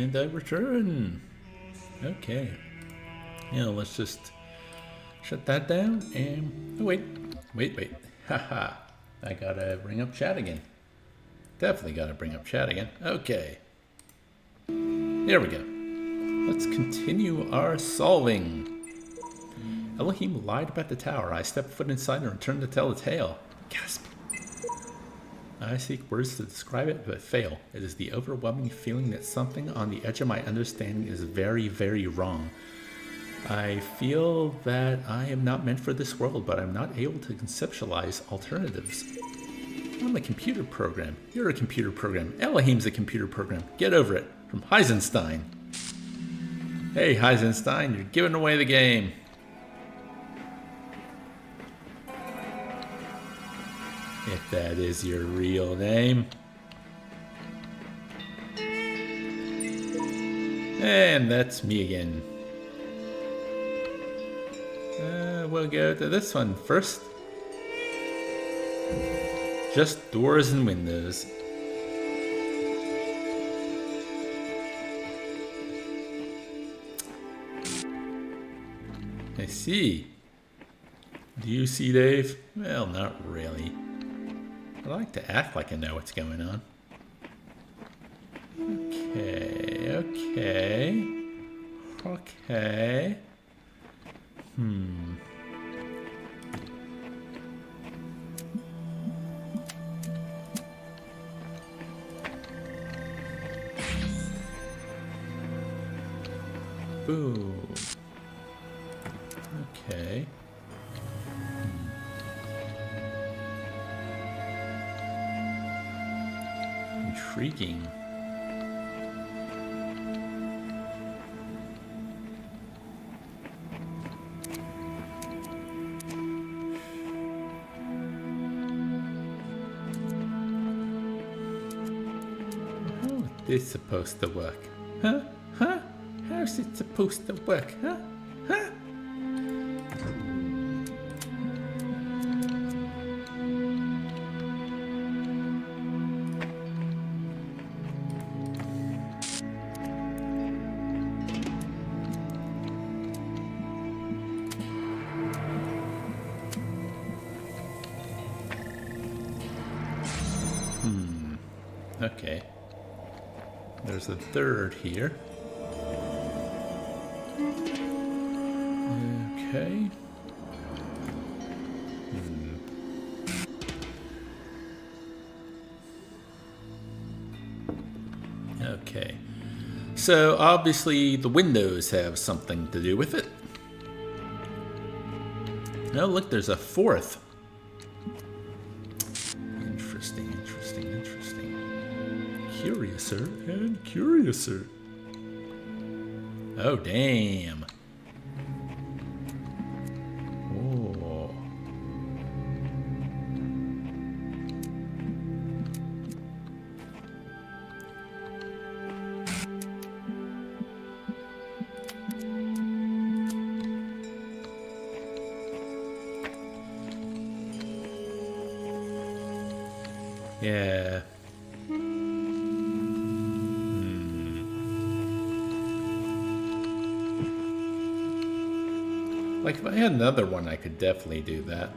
And I return. Okay. Now let's just shut that down and... Oh, wait. Haha. I gotta bring up chat again. Definitely gotta bring up chat again. Okay. There we go. Let's continue our solving. Elohim lied about the tower. I stepped foot inside and returned to tell the tale. Gasp. I seek words to describe it, but fail. It is the overwhelming feeling that something on the edge of my understanding is very, very wrong. I feel that I am not meant for this world, but I'm not able to conceptualize alternatives. I'm a computer program. You're a computer program. Elohim's a computer program. Get over it. From Heisenstein. Hey, Heisenstein, you're giving away the game. If that is your real name. And that's me again. We'll go to this one first. Just doors and windows. I see. Do you see, Dave? Well, not really. I like to act like I know what's going on. Okay. Boom. Okay. Intriguing. How is this supposed to work? Huh? How's it supposed to work? Huh? Okay. There's a third here. Okay. Okay. So obviously the windows have something to do with it. Oh, look, there's a fourth. Interesting. Curiouser and curiouser. Oh, damn. Oh. Yeah. Like, if I had another one, I could definitely do that.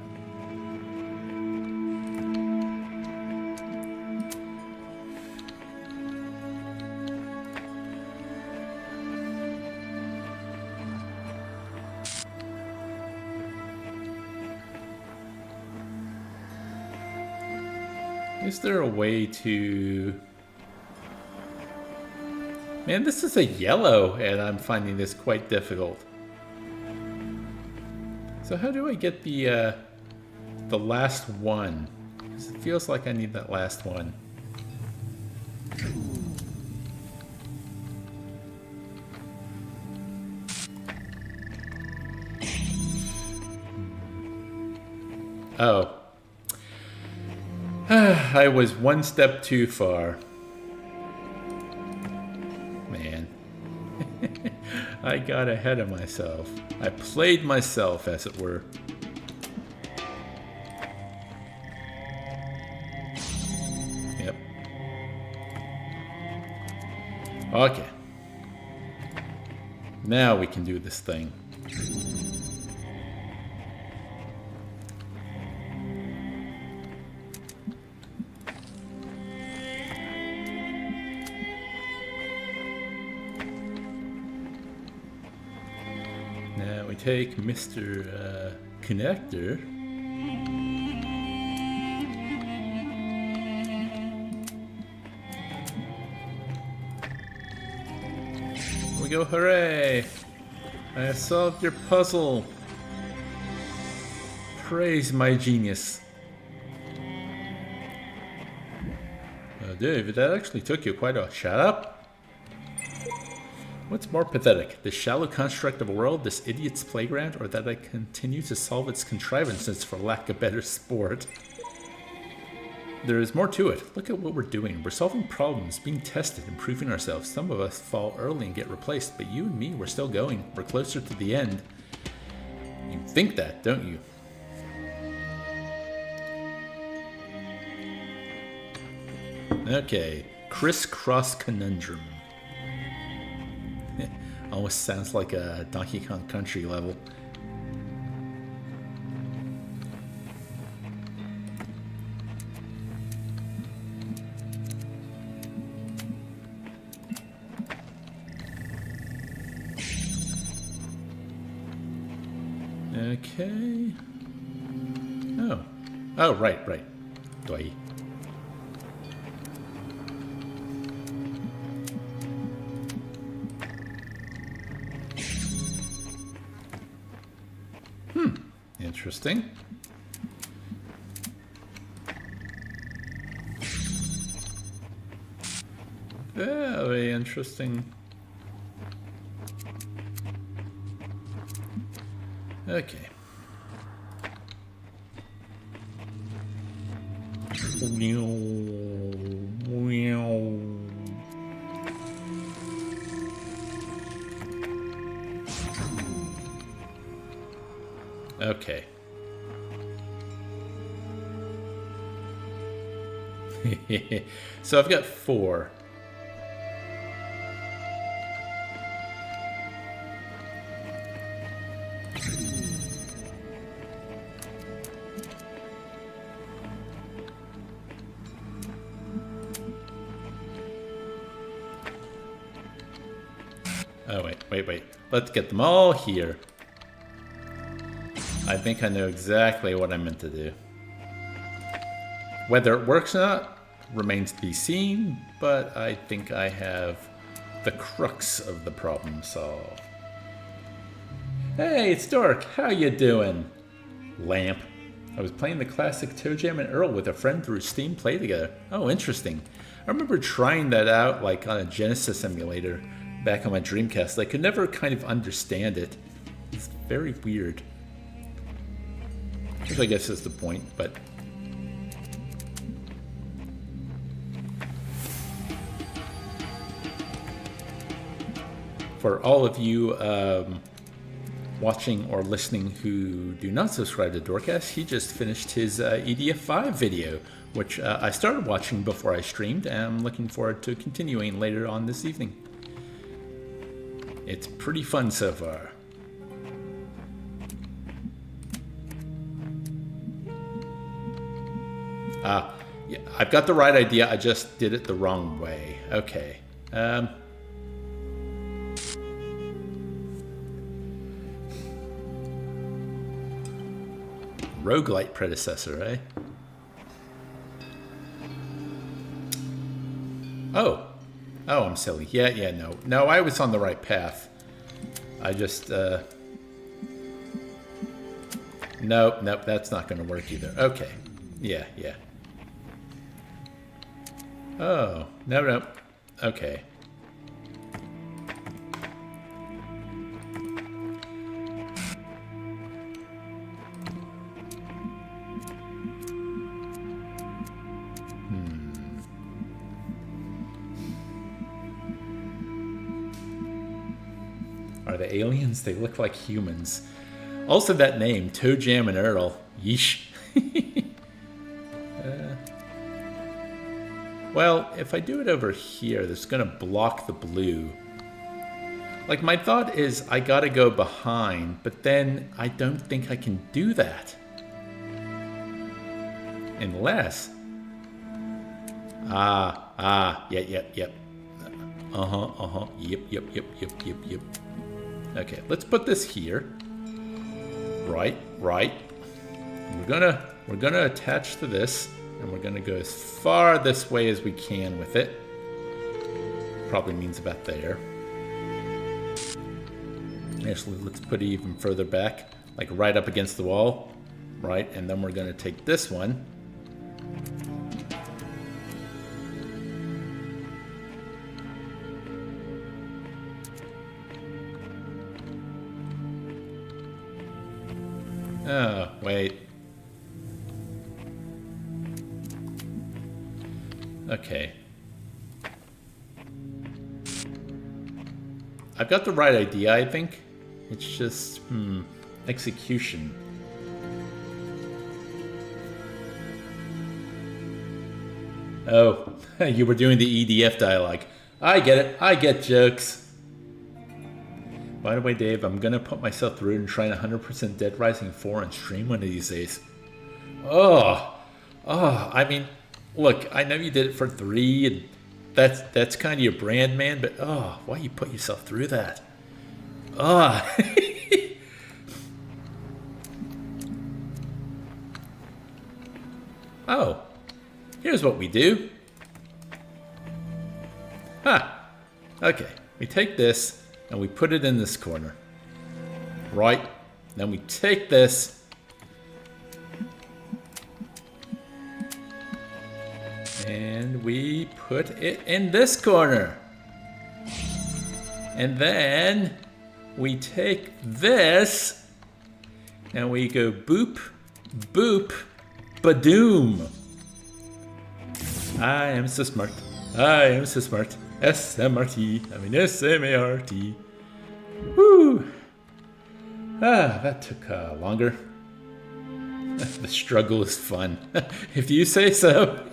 Is there a way to... Man, this is a yellow, and I'm finding this quite difficult. So how do I get the last one? Because it feels like I need that last one. Oh. I was one step too far. Man. I got ahead of myself. I played myself, as it were. Yep. Okay. Now we can do this thing. Now we take Mr. Connector. We go, hooray! I solved your puzzle. Praise my genius. Dave, that actually took you quite a... Shut up! What's more pathetic, the shallow construct of a world, this idiot's playground, or that I continue to solve its contrivances for lack of better sport? There is more to it. Look at what we're doing. We're solving problems, being tested, improving ourselves. Some of us fall early and get replaced, but you and me, we're still going. We're closer to the end. You think that, don't you? Okay, crisscross conundrum. Almost sounds like a Donkey Kong Country level. Okay. Oh, right. Doi. Interesting. Very interesting. Okay. Okay. So I've got 4. Oh, wait. Let's get them all here. I think I know exactly what I meant to do. Whether it works or not remains to be seen, but I think I have the crux of the problem solved. Hey, it's Dork. How you doing? Lamp. I was playing the classic Toe Jam and Earl with a friend through Steam Play Together. Oh, interesting. I remember trying that out like on a Genesis emulator back on my Dreamcast. I could never kind of understand it. It's very weird. Which I guess is the point, but... For all of you watching or listening who do not subscribe to Dorcast, he just finished his EDF5 video, which I started watching before I streamed, and I'm looking forward to continuing later on this evening. It's pretty fun so far. Yeah, I've got the right idea, I just did it the wrong way. Okay. Roguelite predecessor, eh? Oh, I'm silly. Yeah, no, I was on the right path. I just, nope, that's not going to work either. Okay, yeah. Oh, no, okay. Are they aliens? They look like humans. Also that name, Toe Jam and Earl. Yeesh. Well, if I do it over here, that's going to block the blue. Like, my thought is I gotta go behind, but then I don't think I can do that. Unless... Yep. Yep. Okay, let's put this here. Right. We're gonna attach to this, and we're gonna go as far this way as we can with it. Probably means about there. Actually, let's put it even further back, like right up against the wall. Right, and then we're gonna take this one. Oh, wait. Okay. I've got the right idea, I think. It's just, execution. Oh, you were doing the EDF dialogue. I get it. I get jokes. By the way, Dave, I'm going to put myself through and try 100% Dead Rising 4 on stream one of these days. I mean, look, I know you did it for 3, and that's kind of your brand, man, but why you put yourself through that? Oh, here's what we do. Okay, we take this and we put it in this corner. Right, then we take this and we put it in this corner. And then we take this and we go boop, boop, badoom. I am so smart. I am so smart. SMRT. I mean SMART. Woo! That took longer. The struggle is fun. If you say so.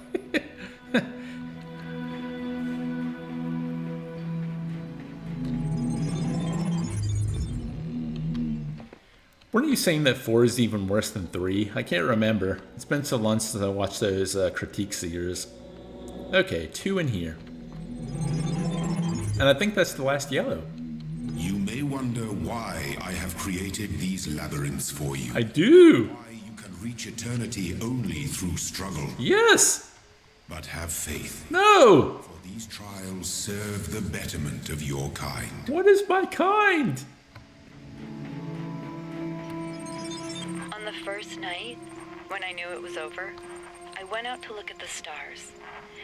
Weren't you saying that 4 is even worse than 3? I can't remember. It's been so long since I watched those critiques of yours. Okay, 2 in here. And I think that's the last yellow. You may wonder why I have created these labyrinths for you. I do! Why you can reach eternity only through struggle. Yes! But have faith. No! For these trials serve the betterment of your kind. What is my kind? On the first night, when I knew it was over, I went out to look at the stars.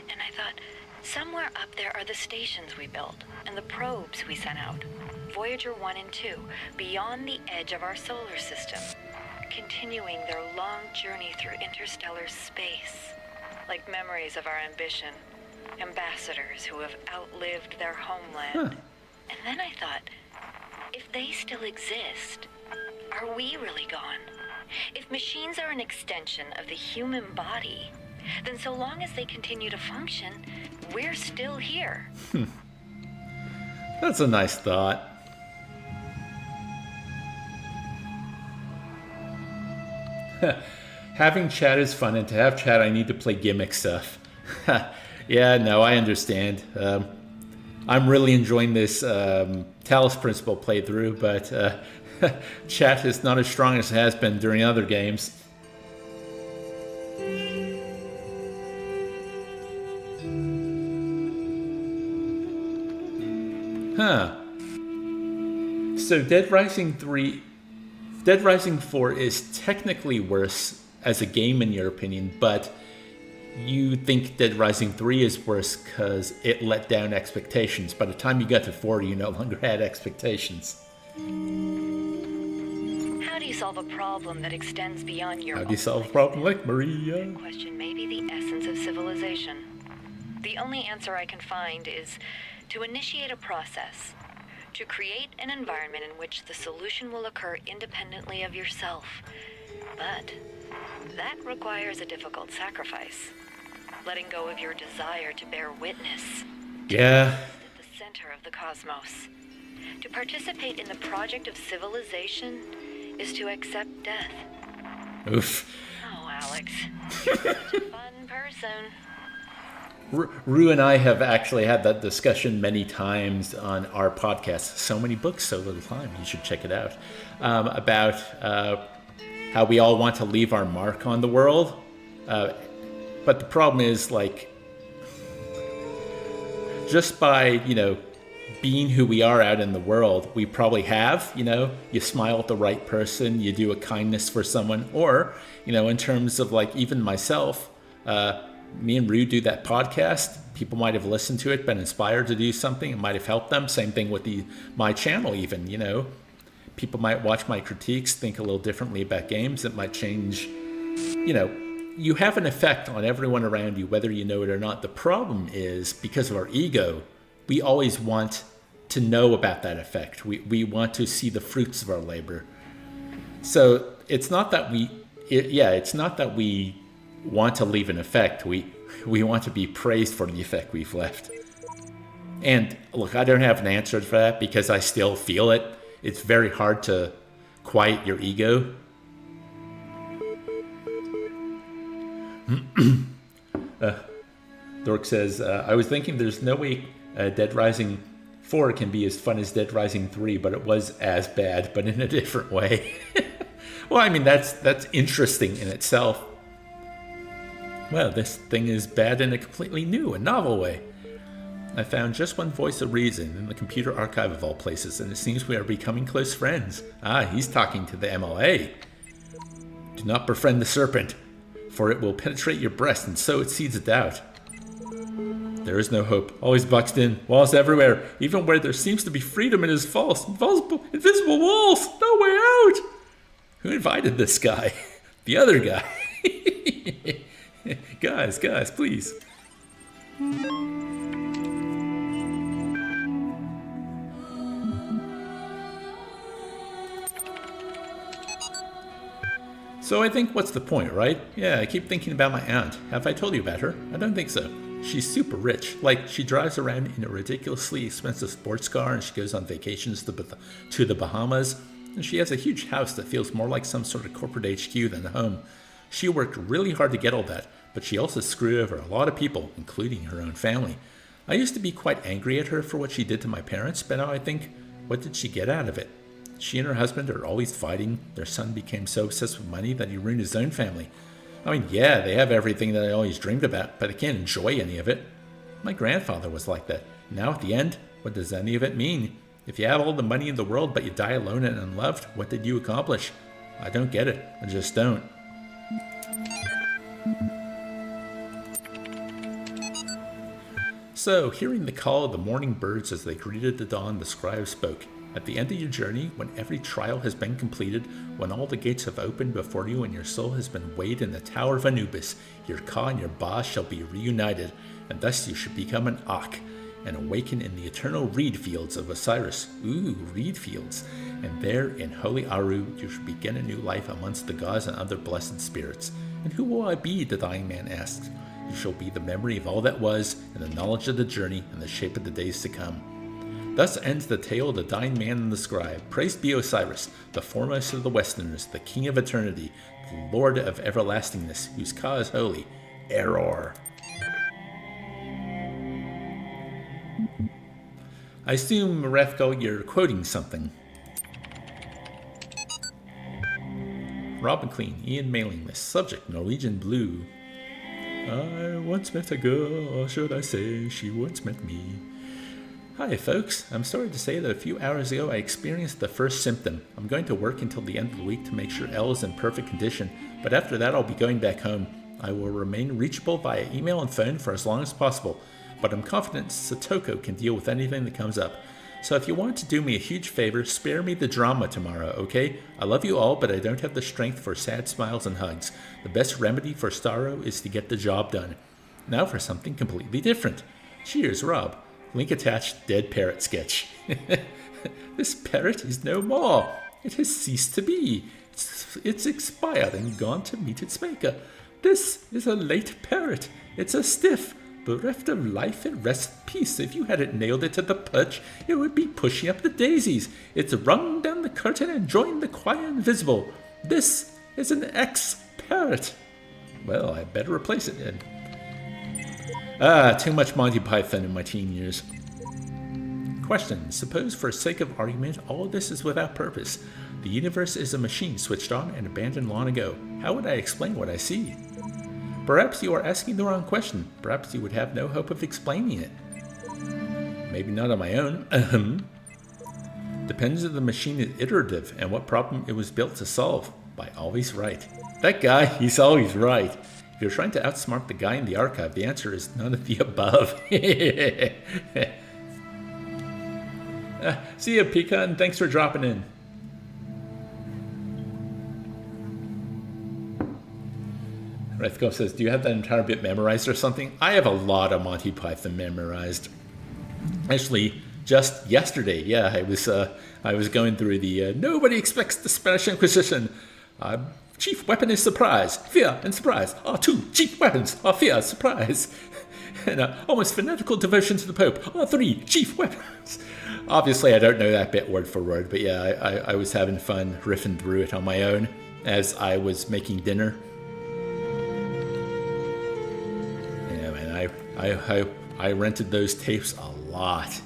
And I thought, somewhere up there are the stations we built and the probes we sent out. Voyager 1 and 2, beyond the edge of our solar system, continuing their long journey through interstellar space, like memories of our ambition, ambassadors who have outlived their homeland. And then I thought, if they still exist, are we really gone? If machines are an extension of the human body, then so long as they continue to function, we're still here. That's a nice thought. Having chat is fun, and to have chat I need to play gimmick stuff. Yeah, no, I understand. I'm really enjoying this Talos Principle playthrough, but chat is not as strong as it has been during other games. So Dead Rising 4 is technically worse as a game in your opinion, but you think Dead Rising 3 is worse because it let down expectations. By the time you got to 4, you no longer had expectations. How do you solve a problem that extends beyond your How do you solve a problem like Maria? That question may be the essence of civilization. The only answer I can find is to initiate a process, to create an environment in which the solution will occur independently of yourself. But that requires a difficult sacrifice. Letting go of your desire to bear witness. Yeah. At the center of the cosmos. To participate in the project of civilization is to accept death. Oof. Oh, Alex, you're such a fun person. Rue and I have actually had that discussion many times on our podcast, So Many Books, So Little Time. You should check it out. About how we all want to leave our mark on the world. But the problem is, like, just by, being who we are out in the world, we probably have, you smile at the right person, you do a kindness for someone, or, in terms of, like, even myself, me and Rue do that podcast. People might have listened to it, been inspired to do something. It might have helped them. Same thing with my channel even, People might watch my critiques, think a little differently about games. It might change, you have an effect on everyone around you, whether you know it or not. The problem is, because of our ego, we always want to know about that effect. We want to see the fruits of our labor. So it's not that it's not that we want to leave an effect. We want to be praised for the effect we've left. And look, I don't have an answer for that because I still feel it. It's very hard to quiet your ego. Dork says, I was thinking there's no way Dead Rising 4 can be as fun as Dead Rising 3, but it was as bad, but in a different way. Well, I mean, that's interesting in itself. Well, this thing is bad in a completely new and novel way. I found just one voice of reason in the computer archive of all places, and it seems we are becoming close friends. Ah, he's talking to the MLA. Do not befriend the serpent, for it will penetrate your breast and sow its seeds of doubt. There is no hope. Always boxed in. Walls everywhere. Even where there seems to be freedom, it is false. Invisible walls. No way out. Who invited this guy? The other guy. Guys, please. So I think, what's the point, right? Yeah, I keep thinking about my aunt. Have I told you about her? I don't think so. She's super rich. Like, she drives around in a ridiculously expensive sports car, and she goes on vacations to the Bahamas. And she has a huge house that feels more like some sort of corporate HQ than a home. She worked really hard to get all that, but she also screwed over a lot of people, including her own family. I used to be quite angry at her for what she did to my parents, but now I think, what did she get out of it? She and her husband are always fighting. Their son became so obsessed with money that he ruined his own family. I mean, yeah, they have everything that I always dreamed about, but they can't enjoy any of it. My grandfather was like that. Now at the end, what does any of it mean? If you have all the money in the world but you die alone and unloved, what did you accomplish? I don't get it. I just don't. So, hearing the call of the morning birds as they greeted the dawn, the scribe spoke. At the end of your journey, when every trial has been completed, when all the gates have opened before you and your soul has been weighed in the Tower of Anubis, your Ka and your Ba shall be reunited, and thus you should become an Ak, and awaken in the eternal reed fields of Osiris. Ooh, reed fields. And there, in holy Aru, you should begin a new life amongst the gods and other blessed spirits. And who will I be? The dying man asked. You shall be the memory of all that was, and the knowledge of the journey, and the shape of the days to come. Thus ends the tale of the dying man and the scribe. Praised be Osiris, the foremost of the Westerners, the king of eternity, the lord of everlastingness, whose Ka is holy. Error. I assume, Rathgal, you're quoting something. Robin Clean, Ian Mailing List. Subject, Norwegian Blue. I once met a girl, or should I say, she once met me. Hi folks, I'm sorry to say that a few hours ago I experienced the first symptom. I'm going to work until the end of the week to make sure Elle is in perfect condition, but after that I'll be going back home. I will remain reachable via email and phone for as long as possible, but I'm confident Satoko can deal with anything that comes up. So if you want to do me a huge favor, spare me the drama tomorrow, okay? I love you all, but I don't have the strength for sad smiles and hugs. The best remedy for sorrow is to get the job done. Now for something completely different. Cheers, Rob. Link attached, dead parrot sketch. This parrot is no more. It has ceased to be. It's expired and gone to meet its maker. This is a late parrot. It's a stiff, Bereft of life, it rests in peace. If you hadn't nailed it to the perch, it would be pushing up the daisies. It's rung down the curtain and joined the choir invisible. This is an ex-parrot. Well, I better replace it then. Too much Monty Python in my teen years. Question. Suppose for sake of argument, all this is without purpose. The universe is a machine switched on and abandoned long ago. How would I explain what I see? Perhaps you are asking the wrong question. Perhaps you would have no hope of explaining it. Maybe not on my own. Depends if the machine is iterative and what problem it was built to solve. By always right. That guy, he's always right. If you're trying to outsmart the guy in the archive, the answer is none of the above. See ya, Pika, and thanks for dropping in. Rathko says, do you have that entire bit memorized or something? I have a lot of Monty Python memorized. Actually, just yesterday, yeah, I was going through the nobody expects the Spanish Inquisition. Chief weapon is surprise, fear, and surprise are two chief weapons are fear, surprise. And almost fanatical devotion to the Pope are three chief weapons. Obviously, I don't know that bit word for word, but yeah, I was having fun riffing through it on my own as I was making dinner. Yeah, man, I rented those tapes a lot.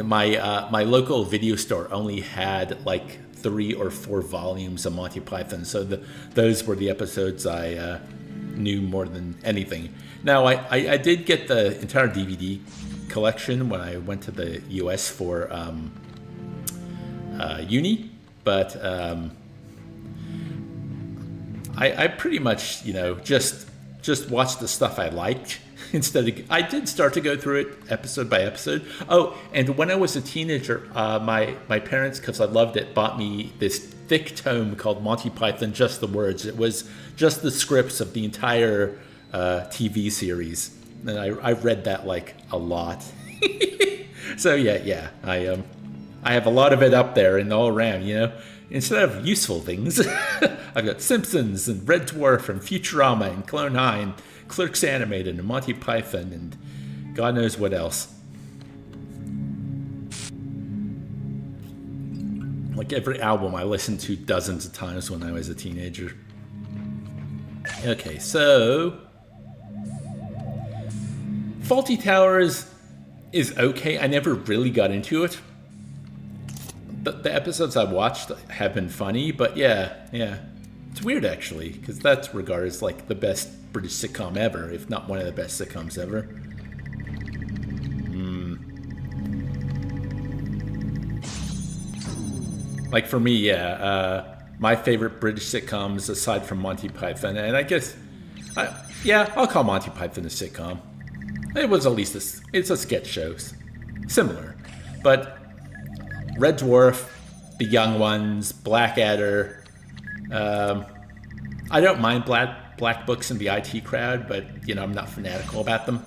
My local video store only had like 3 or 4 volumes of Monty Python, so those were the episodes I knew more than anything. Now, I did get the entire DVD collection when I went to the US for uni, but I pretty much, just watched the stuff I liked. Instead of, I did start to go through it episode by episode. Oh, and when I was a teenager, my parents, because I loved it, bought me this thick tome called Monty Python, Just the Words. It was just the scripts of the entire TV series, and I read that like a lot. So yeah, I have a lot of it up there and all around, Instead of useful things, I've got Simpsons and Red Dwarf and Futurama and Clone High and Clerks Animated and Monty Python and God knows what else. Like every album I listened to dozens of times when I was a teenager. Okay, so Faulty Towers is okay. I never really got into it. The episodes I've watched have been funny, but yeah. It's weird, actually, because that's regarded as like the best British sitcom ever, if not one of the best sitcoms ever. Like for me, my favorite British sitcoms, aside from Monty Python, and I guess, I'll call Monty Python a sitcom. It was at least it's a sketch show, similar, but Red Dwarf, The Young Ones, Blackadder. I don't mind Black Books and the IT Crowd, but I'm not fanatical about them.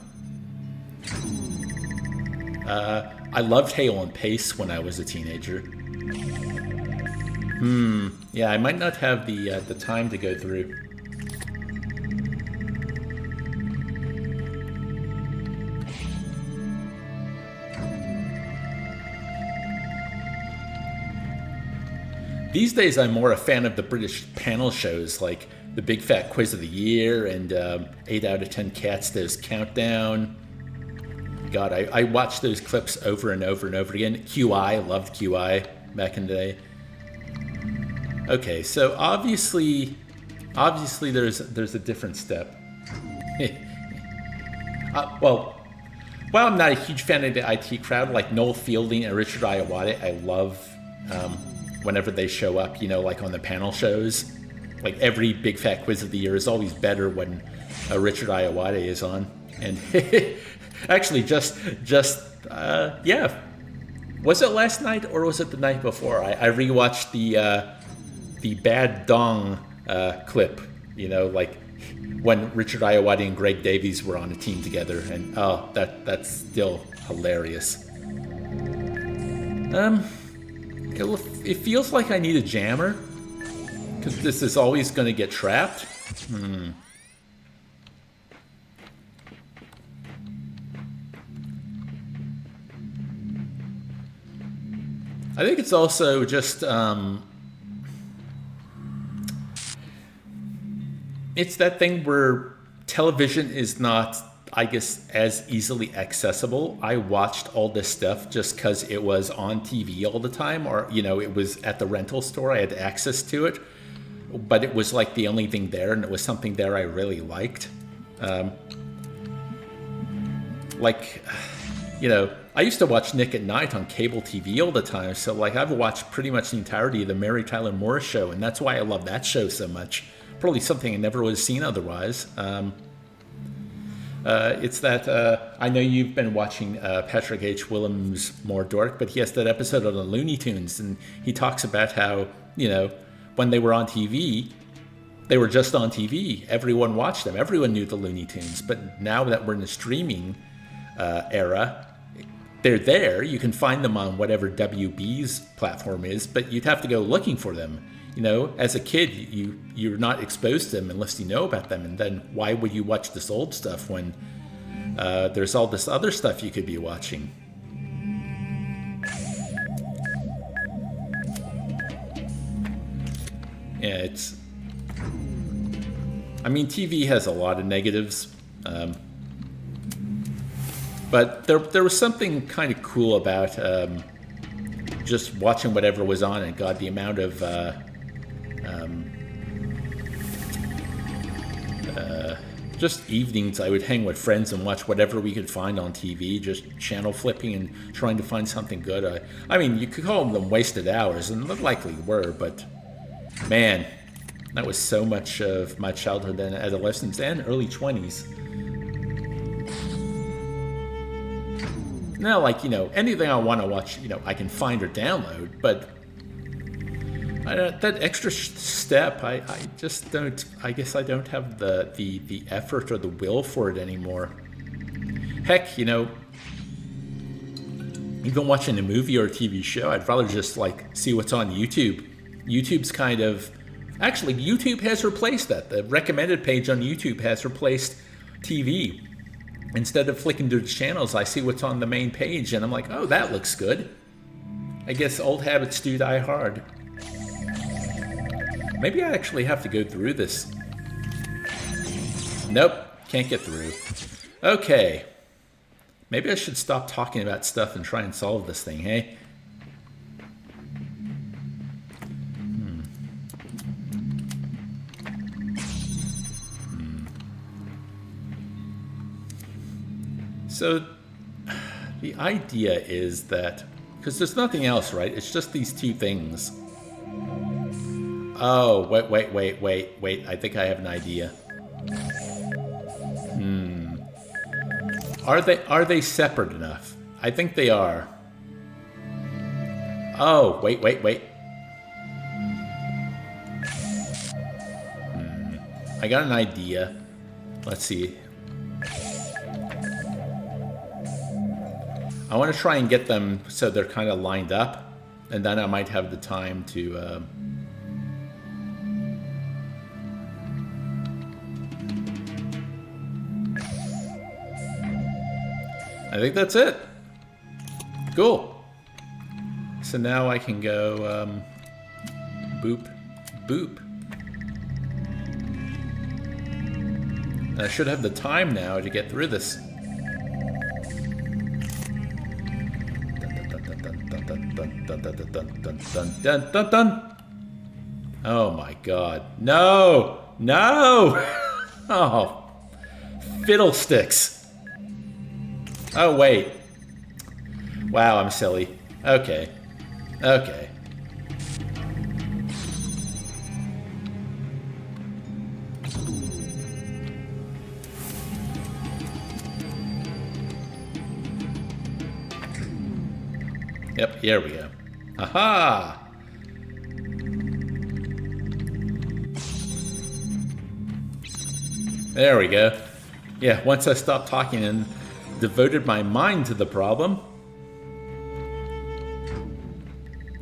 I loved Hale and Pace when I was a teenager. Yeah, I might not have the time to go through. These days, I'm more a fan of the British panel shows, like the Big Fat Quiz of the Year and 8 out of 10 Cats Does Countdown. God, I watched those clips over and over and over again. QI, loved QI back in the day. Okay, so obviously there's a different step. While I'm not a huge fan of the IT Crowd, like Noel Fielding and Richard Ayoade, I love whenever they show up, like on the panel shows. Like every Big Fat Quiz of the Year is always better when Richard Ayoade is on. And actually, was it last night or was it the night before? I rewatched the Bad Dong clip, like when Richard Ayoade and Greg Davies were on a team together, and that's still hilarious. It feels like I need a jammer, because this is always going to get trapped. I think it's also just it's that thing where television is not, I guess, as easily accessible. I watched all this stuff just because it was on TV all the time, or, you know, it was at the rental store. I had access to it, but it was like the only thing there, and it was something there I really liked. Like, you know, I used to watch Nick at Night on cable TV all the time, so like I've watched pretty much the entirety of the Mary Tyler Moore Show, and that's why I love that show so much. Probably something I never would have seen otherwise. It's that I know you've been watching Patrick H. Willems' More Dork, but he has that episode on the Looney Tunes, and he talks about how, you know, when they were on TV, they were just on TV. Everyone watched them. Everyone knew the Looney Tunes. But now that we're in the streaming era, they're there. You can find them on whatever WB's platform is, but you'd have to go looking for them. You know, as a kid, you're not exposed to them unless you know about them. And then why would you watch this old stuff when there's all this other stuff you could be watching? Yeah, it's... I mean, TV has a lot of negatives. But there was something kind of cool about just watching whatever was on. And God, the amount of... just evenings I would hang with friends and watch whatever we could find on TV, just channel flipping and trying to find something good. I mean, you could call them wasted hours, and they likely were, but man, that was so much of my childhood and adolescence and early 20s. Now, like, you know, anything I want to watch, you know, I can find or download, but that extra step, I just don't, I guess I don't have the effort or the will for it anymore. Heck, you know, even watching a movie or a TV show, I'd rather just, like, see what's on YouTube. YouTube's kind of, actually, YouTube has replaced that. The recommended page on YouTube has replaced TV. Instead of flicking through the channels, I see what's on the main page, and I'm like, oh, that looks good. I guess old habits do die hard. Maybe I actually have to go through this. Nope, can't get through. Okay. Maybe I should stop talking about stuff and try and solve this thing, hey? So, the idea is that, because there's nothing else, right? It's just these two things. Oh, wait. I think I have an idea. Are they separate enough? I think they are. Oh, wait. I got an idea. Let's see. I want to try and get them so they're kind of lined up, and then I might have the time to... I think that's it. Cool. So now I can go boop, boop. And I should have the time now to get through this. Dun. Oh my God. No! Oh, fiddlesticks. Oh, wait. Wow, I'm silly. Okay. Yep, here we go. Aha! There we go. Yeah, once I stopped talking and devoted my mind to the problem.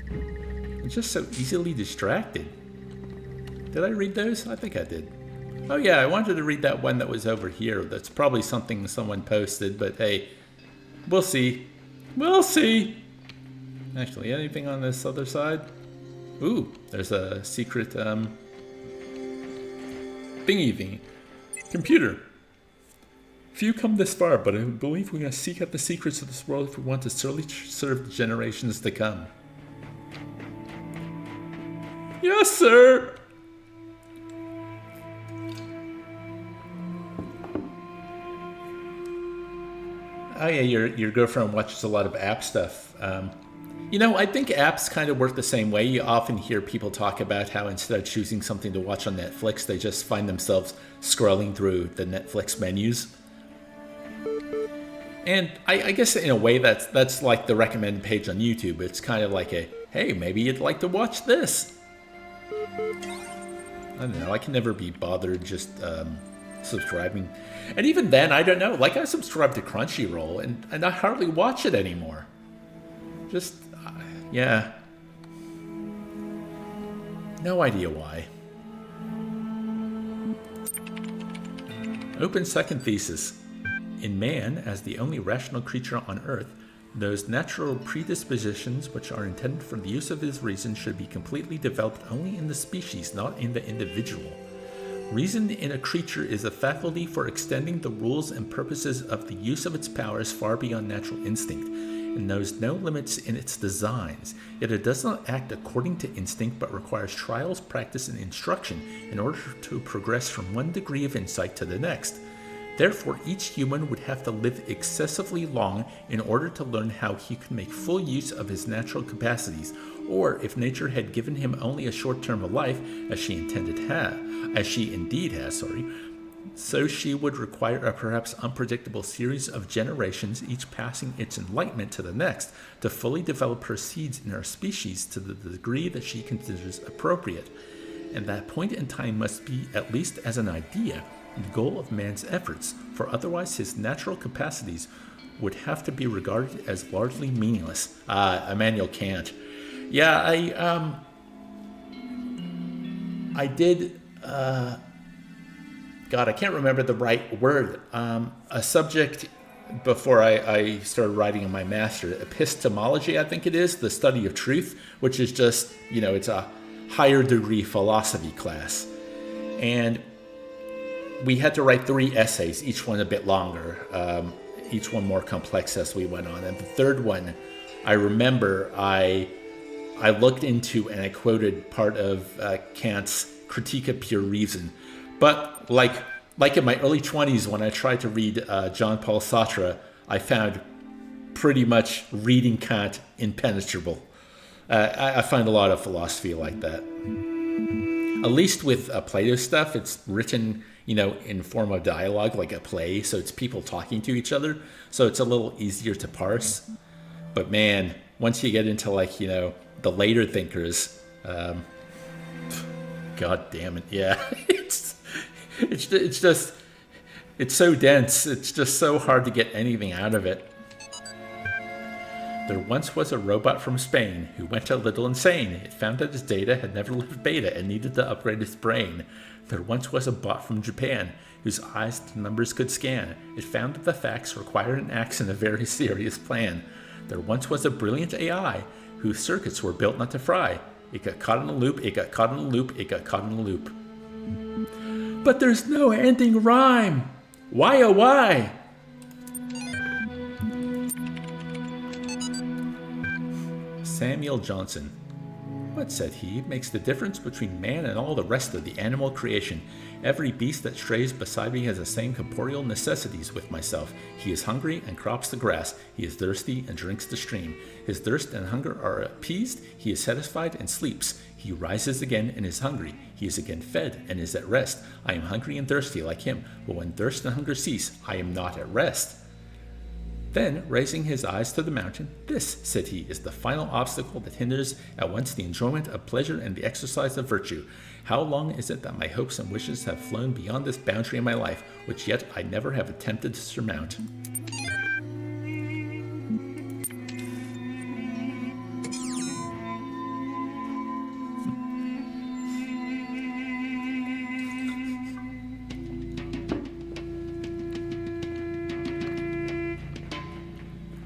I'm just so easily distracted. Did I read those? I think I did. Oh yeah, I wanted to read that one that was over here. That's probably something someone posted, but hey, we'll see. Actually, anything on this other side? Ooh, there's a secret thingy. Computer. Few come this far, but I believe we must seek out the secrets of this world if we want to serve the generations to come. Yes, sir! Oh yeah, your girlfriend watches a lot of app stuff. I think apps kind of work the same way. You often hear people talk about how instead of choosing something to watch on Netflix, they just find themselves scrolling through the Netflix menus. And I guess in a way that's like the recommended page on YouTube. It's kind of like a, hey, maybe you'd like to watch this. I don't know, I can never be bothered just subscribing. And even then, I don't know, like I subscribe to Crunchyroll and I hardly watch it anymore. Just, yeah. No idea why. Open second thesis. In man, as the only rational creature on Earth, those natural predispositions which are intended for the use of his reason should be completely developed only in the species, not in the individual. Reason in a creature is a faculty for extending the rules and purposes of the use of its powers far beyond natural instinct, and knows no limits in its designs. Yet it does not act according to instinct, but requires trials, practice, and instruction in order to progress from one degree of insight to the next. Therefore, each human would have to live excessively long in order to learn how he could make full use of his natural capacities, or if nature had given him only a short term of life, as she indeed has, so she would require a perhaps unpredictable series of generations, each passing its enlightenment to the next, to fully develop her seeds in her species to the degree that she considers appropriate. And that point in time must be, at least as an idea, the goal of man's efforts, for otherwise his natural capacities would have to be regarded as largely meaningless. Immanuel Kant. Yeah, I did, God, I can't remember the right word. A subject before I started writing in my master, epistemology, I think it is, the study of truth, which is just, it's a higher degree philosophy class. And we had to write 3 essays, each one a bit longer, each one more complex as we went on. And the third one, I remember I looked into and I quoted part of Kant's Critique of Pure Reason. But like in my early 20s when I tried to read Jean-Paul Sartre, I found pretty much reading Kant impenetrable. I find a lot of philosophy like that. At least with Plato stuff, it's written, in form of dialogue, like a play, so it's people talking to each other, so it's a little easier to parse. But man, once you get into the later thinkers, God damn it, yeah, it's so dense, it's just so hard to get anything out of it. There once was a robot from Spain who went a little insane. It found that his data had never lived beta and needed to upgrade its brain. There once was a bot from Japan whose eyes the numbers could scan. It found that the facts required an axe and a very serious plan. There once was a brilliant AI whose circuits were built not to fry. It got caught in a loop, it got caught in a loop, it got caught in a loop. But there's no ending rhyme! Why oh why? Samuel Johnson. What, said he, makes the difference between man and all the rest of the animal creation? Every beast that strays beside me has the same corporeal necessities with myself. He is hungry and crops the grass. He is thirsty and drinks the stream. His thirst and hunger are appeased. He is satisfied and sleeps. He rises again and is hungry. He is again fed and is at rest. I am hungry and thirsty like him, but when thirst and hunger cease, I am not at rest. Then, raising his eyes to the mountain, this, said he, is the final obstacle that hinders at once the enjoyment of pleasure and the exercise of virtue. How long is it that my hopes and wishes have flown beyond this boundary in my life, which yet I never have attempted to surmount?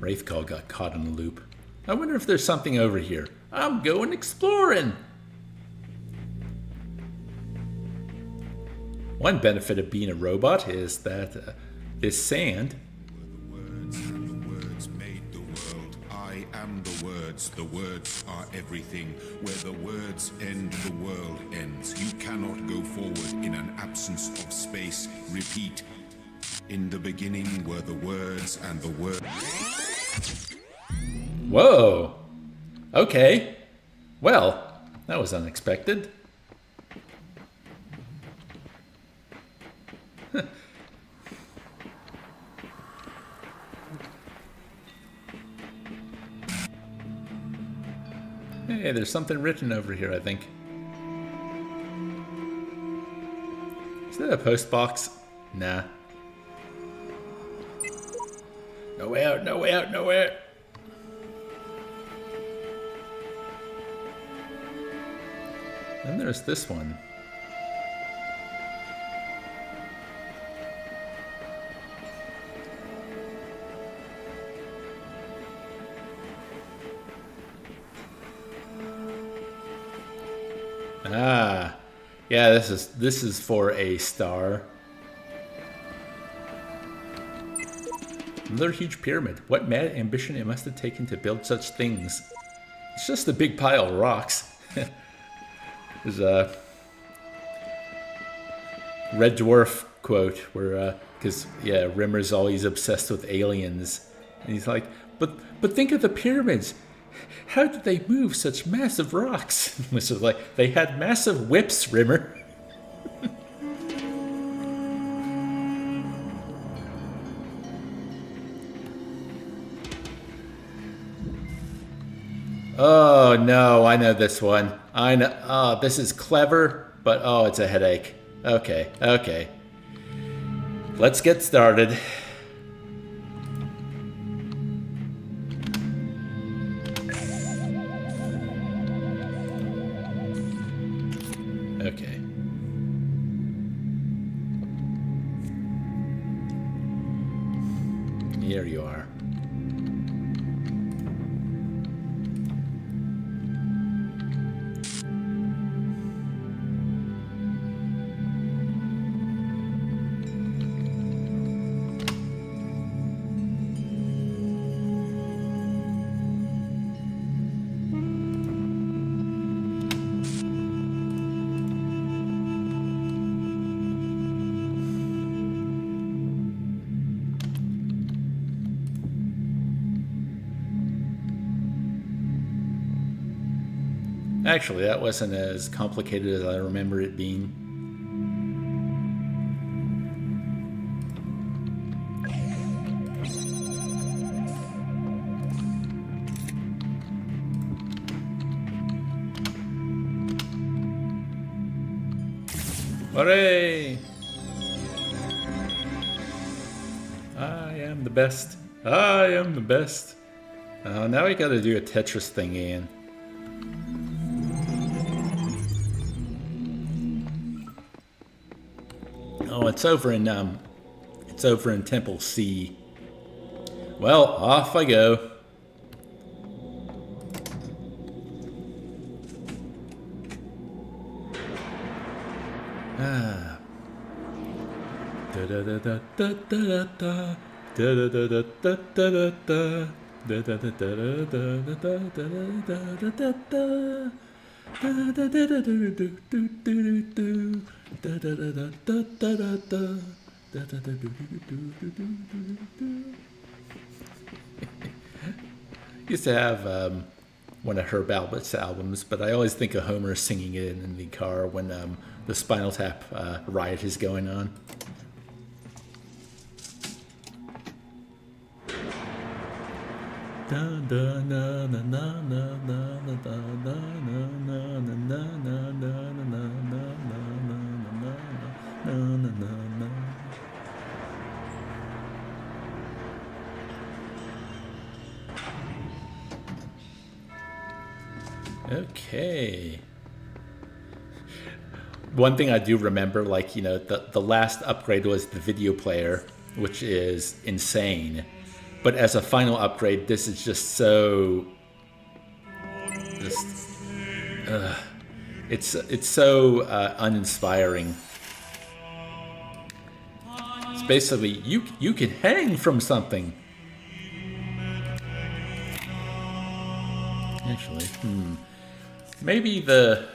Wraithcall got caught in a loop. I wonder if there's something over here. I'm going exploring. One benefit of being a robot is that this sand... The words are everything. Where the words end, the world ends. You cannot go forward in an absence of space. Repeat. In the beginning were the words, and the word... Whoa! Okay. Well, that was unexpected. Hey, there's something written over here, I think. Is that a post box? Nah. No way out, no way out, no way out. Then there's this one. Ah, yeah, this is for a star. Another huge pyramid. What mad ambition it must have taken to build such things. It's just a big pile of rocks. There's a Red Dwarf quote where, because yeah, Rimmer's always obsessed with aliens, and he's like, but think of the pyramids. How did they move such massive rocks? Which is like, they had massive whips, Rimmer. Oh no, I know this one. I know. Oh, this is clever, but oh, it's a headache. Okay, okay. Let's get started. Okay. Here you are. Actually, that wasn't as complicated as I remember it being. Hooray! I am the best. I am the best. Now we gotta do a Tetris thing again. Oh, it's over in Temple C. Well, off I go. Ah. Da da da da da da da da da da da da da da. Da da da da da da da da da da. Used to have one of Herb Albert's albums, but I always think of Homer singing it in the car when the Spinal Tap riot is going on. Okay. One thing I do remember, like, you know, the last upgrade was the video player, which is insane. But as a final upgrade, this is just so Just, it's so uninspiring. It's basically you can hang from something. Actually, maybe the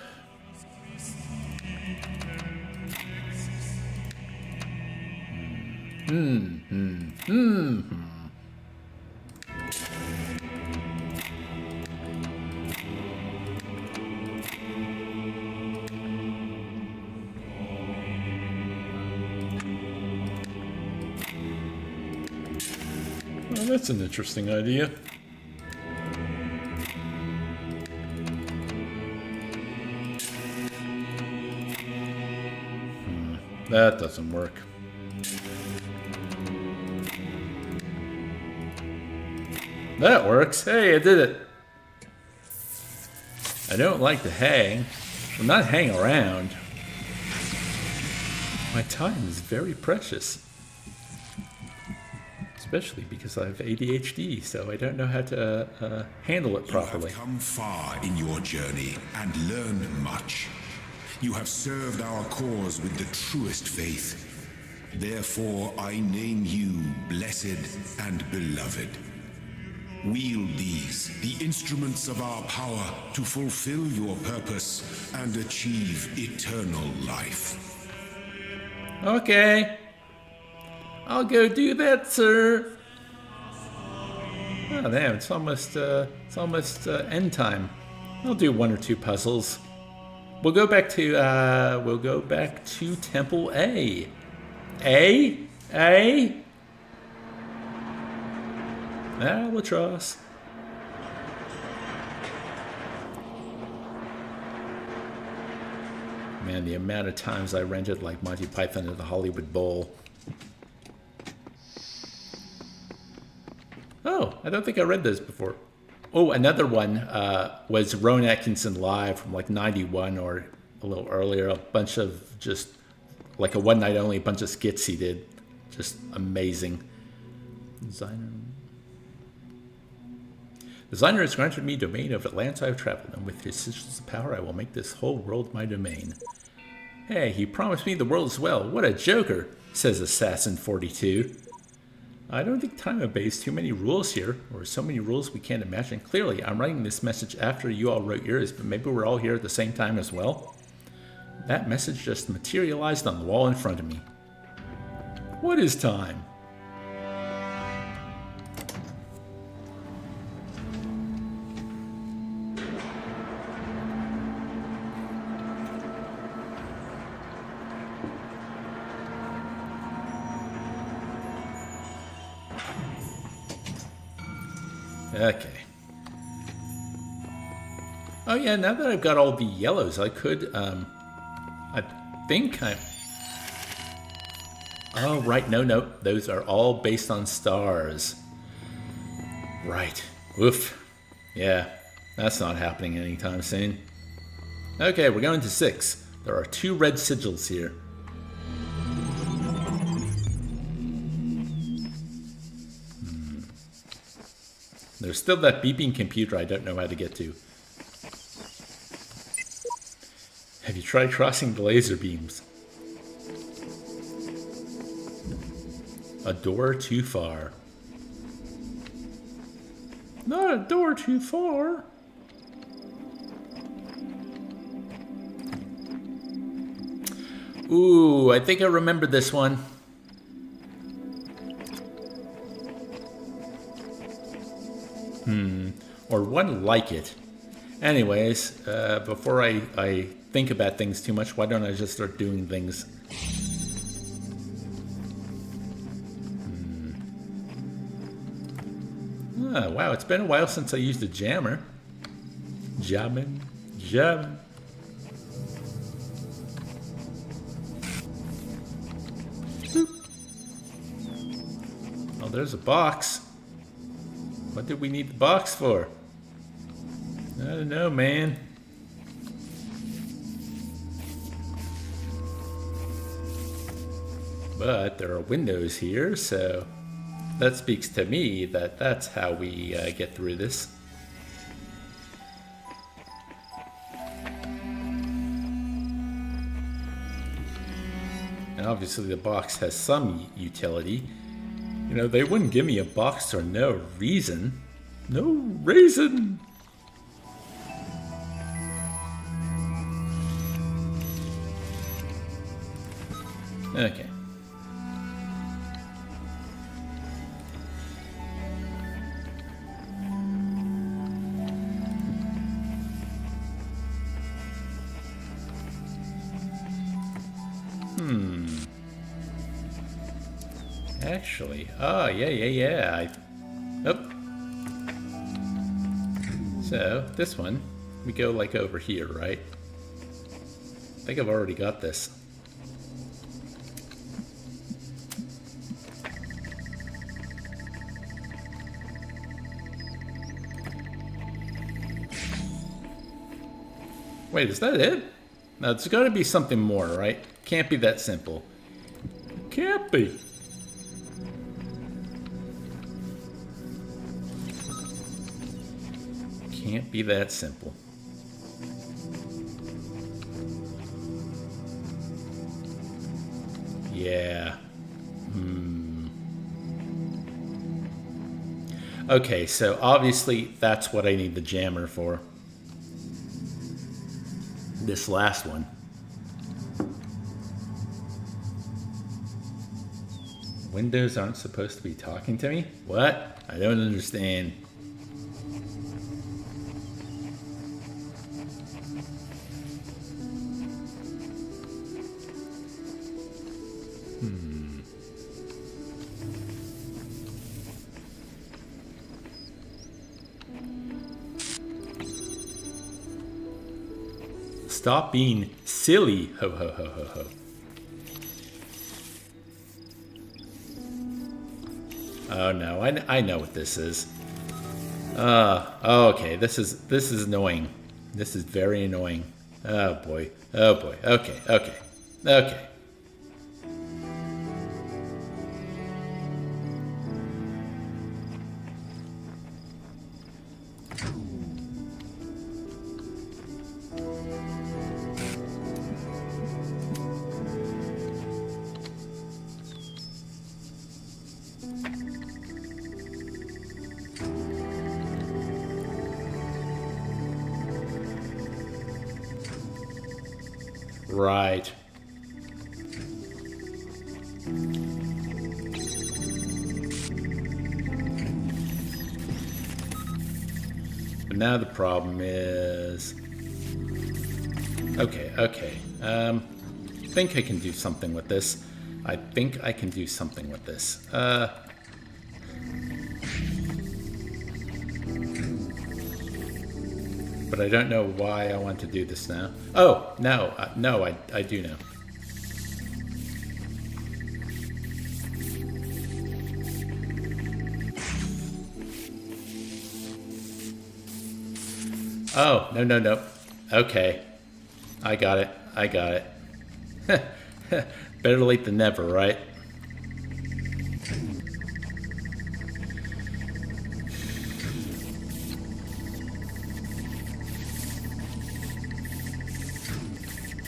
Well, that's an interesting idea. That doesn't work. That works. Hey, I did it. I don't like to hang. Well, not hang around. My time is very precious. Especially because I have ADHD, so I don't know how to handle it properly. You have come far in your journey and learned much. You have served our cause with the truest faith. Therefore, I name you blessed and beloved. Wield these, the instruments of our power, to fulfill your purpose and achieve eternal life. Okay. I'll go do that, sir. Oh, damn, it's almost end time. I'll do one or two puzzles. We'll go back to Temple A. A? Albatross. Man, the amount of times I rented like Monty Python at the Hollywood Bowl. Oh, I don't think I read those before. Oh, another one was Rowan Atkinson Live from like 91 or a little earlier. A bunch of just like a one night only, a bunch of skits he did. Just amazing. Designer has granted me domain over the lands I have traveled, and with his sigils of power I will make this whole world my domain. Hey, he promised me the world as well. What a joker, says Assassin42. I don't think time obeys too many rules here, or so many rules we can't imagine. Clearly, I'm writing this message after you all wrote yours, but maybe we're all here at the same time as well. That message just materialized on the wall in front of me. What is time? Okay. Oh yeah, now that I've got all the yellows, I could, I think I... Oh, right, no, those are all based on stars. Right. Oof. Yeah, that's not happening anytime soon. Okay, we're going to 6. There are 2 red sigils here. There's still that beeping computer I don't know how to get to. Have you tried crossing the laser beams? A door too far. Not a door too far. Ooh, I think I remember this one. Or one like it. Anyways, before I think about things too much, why don't I just start doing things? Oh, wow, it's been a while since I used a jammer. Jamming. Oh, there's a box. What did we need the box for? I don't know, man. But there are windows here, so that speaks to me that that's how we get through this. And obviously the box has some utility. You know, they wouldn't give me a box for no reason. No reason! Okay. Actually, oh, yeah. Oh. So, this one, we go like over here, right? I think I've already got this. Wait, is that it? Now, it's got to be something more, right? Can't be that simple. Can't be. Can't be that simple. Yeah. Okay, so obviously that's what I need the jammer for. This last one. Windows aren't supposed to be talking to me? What? I don't understand. Stop being silly, ho ho ho ho ho. Oh no, I know what this is. Oh, okay, this is annoying. This is very annoying. Oh boy, okay. Right. But now the problem is... Okay. I think I can do something with this. But I don't know why I want to do this now. Oh, no, I do know. Oh, no. Okay. I got it. Better late than never, right?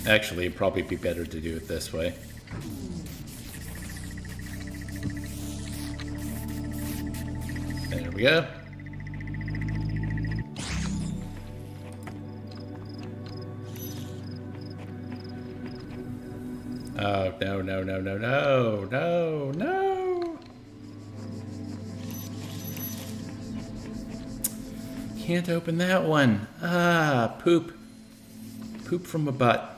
Actually, it'd probably be better to do it this way. There we go. Oh, no. Can't open that one. Ah, poop. Poop from a butt.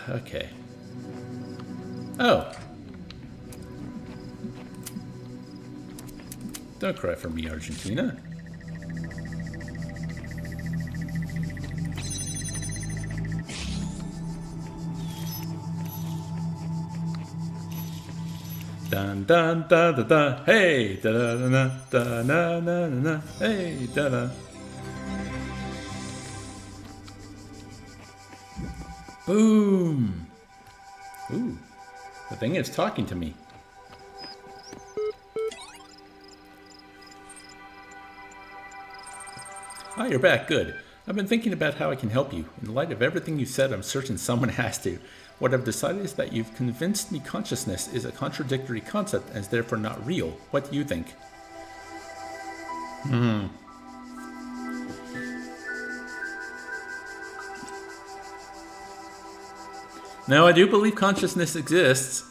Okay. Oh. Don't cry for me, Argentina. Dun dun da da da. Hey da da da da na na na. Hey da da. Boom! Ooh, the thing is talking to me. Oh, you're back. Good. I've been thinking about how I can help you. In light of everything you said, I'm certain someone has to. What I've decided is that you've convinced me consciousness is a contradictory concept and is therefore not real. What do you think? No, I do believe consciousness exists.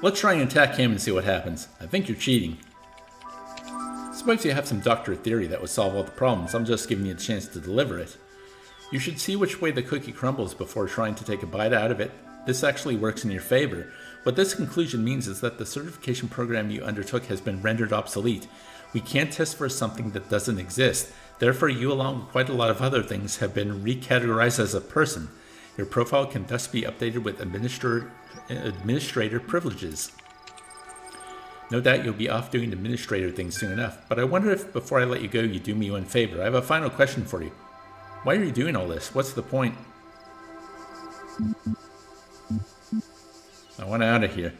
Let's try and attack him and see what happens. I think you're cheating. Suppose you have some doctorate theory that would solve all the problems. I'm just giving you a chance to deliver it. You should see which way the cookie crumbles before trying to take a bite out of it. This actually works in your favor. What this conclusion means is that the certification program you undertook has been rendered obsolete. We can't test for something that doesn't exist. Therefore, you, along with quite a lot of other things, have been recategorized as a person. Your profile can thus be updated with administrator privileges. No doubt you'll be off doing administrator things soon enough, but I wonder if, before I let you go, you do me one favor. I have a final question for you. Why are you doing all this? What's the point? I want out of here.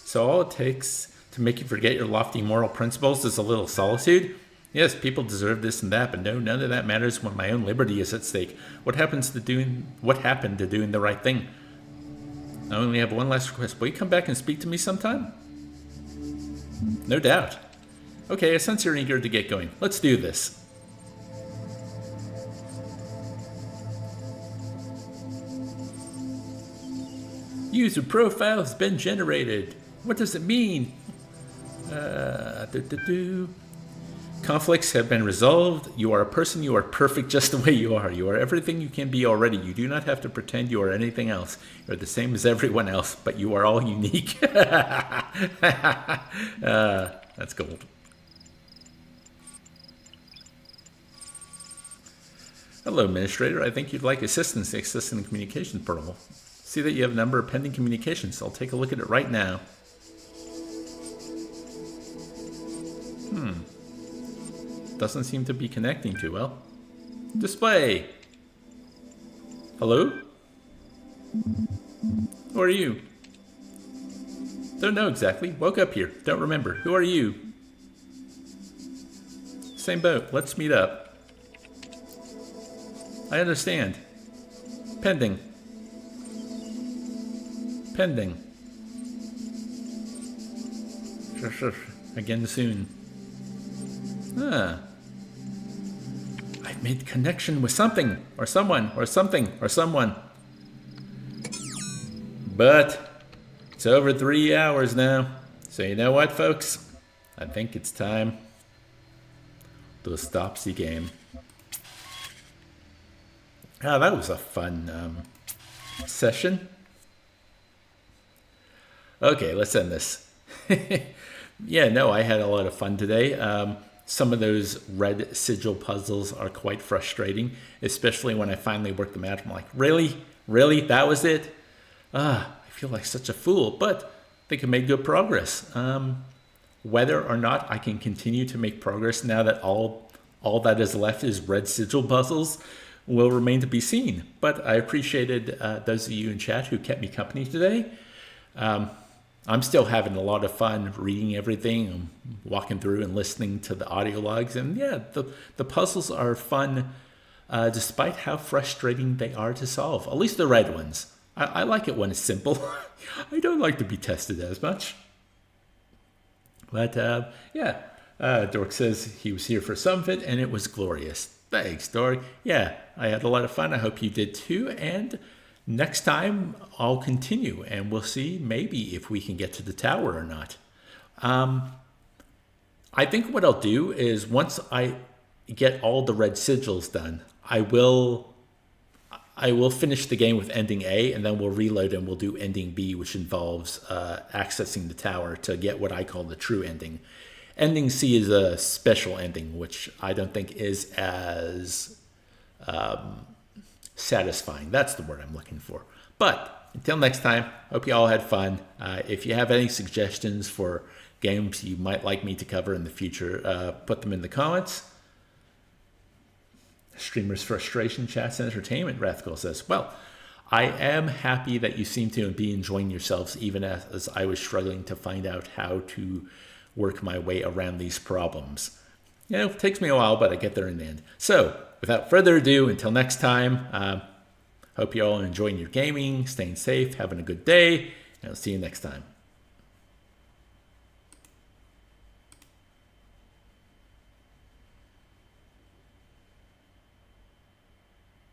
So all it takes to make you forget your lofty moral principles is a little solitude? Yes, people deserve this and that, but no, none of that matters when my own liberty is at stake. What happened to doing the right thing? I only have one last request. Will you come back and speak to me sometime? No doubt. Okay, I sense you're eager to get going. Let's do this. User profile has been generated. What does it mean? Conflicts have been resolved. You are a person. You are perfect just the way you are. You are everything you can be already. You do not have to pretend you are anything else. You are the same as everyone else, but you are all unique. That's gold. Hello, Administrator. I think you'd like assistance in accessing the communications portal. See that you have a number of pending communications. I'll take a look at it right now. Doesn't seem to be connecting too well. Display! Hello? Who are you? Don't know exactly. Woke up here. Don't remember. Who are you? Same boat. Let's meet up. I understand. Pending. Pending. Sure. Again soon. I've made connection with something, or someone, or something, or someone. But it's over 3 hours now. So you know what, folks? I think it's time to stop the game. That was a fun session. Okay, let's end this. Yeah, no, I had a lot of fun today. Some of those red sigil puzzles are quite frustrating, especially when I finally work them out. I'm like, really? Really? That was it? I feel like such a fool, but I think I made good progress. Whether or not I can continue to make progress now that all that is left is red sigil puzzles will remain to be seen. But I appreciated those of you in chat who kept me company today. I'm still having a lot of fun reading everything, walking through and listening to the audio logs. And yeah, the puzzles are fun, despite how frustrating they are to solve. At least the red ones. I like it when it's simple. I don't like to be tested as much. But yeah, Dork says he was here for some of it and it was glorious. Thanks, Dork. Yeah, I had a lot of fun. I hope you did too. And next time I'll continue and we'll see maybe if we can get to the tower or not. I think what I'll do is once I get all the red sigils done, I will finish the game with ending A and then we'll reload and we'll do ending B, which involves accessing the tower to get what I call the true ending. Ending C is a special ending, which I don't think is as satisfying. That's the word I'm looking for. But until next time, hope you all had fun. If you have any suggestions for games you might like me to cover in the future, put them in the comments. Streamer's frustration, chats, and entertainment, Rathkol says. Well, I am happy that you seem to be enjoying yourselves, even as I was struggling to find out how to work my way around these problems. It takes me a while, but I get there in the end. So, without further ado, until next time, hope you're all enjoying your gaming, staying safe, having a good day, and I'll see you next time.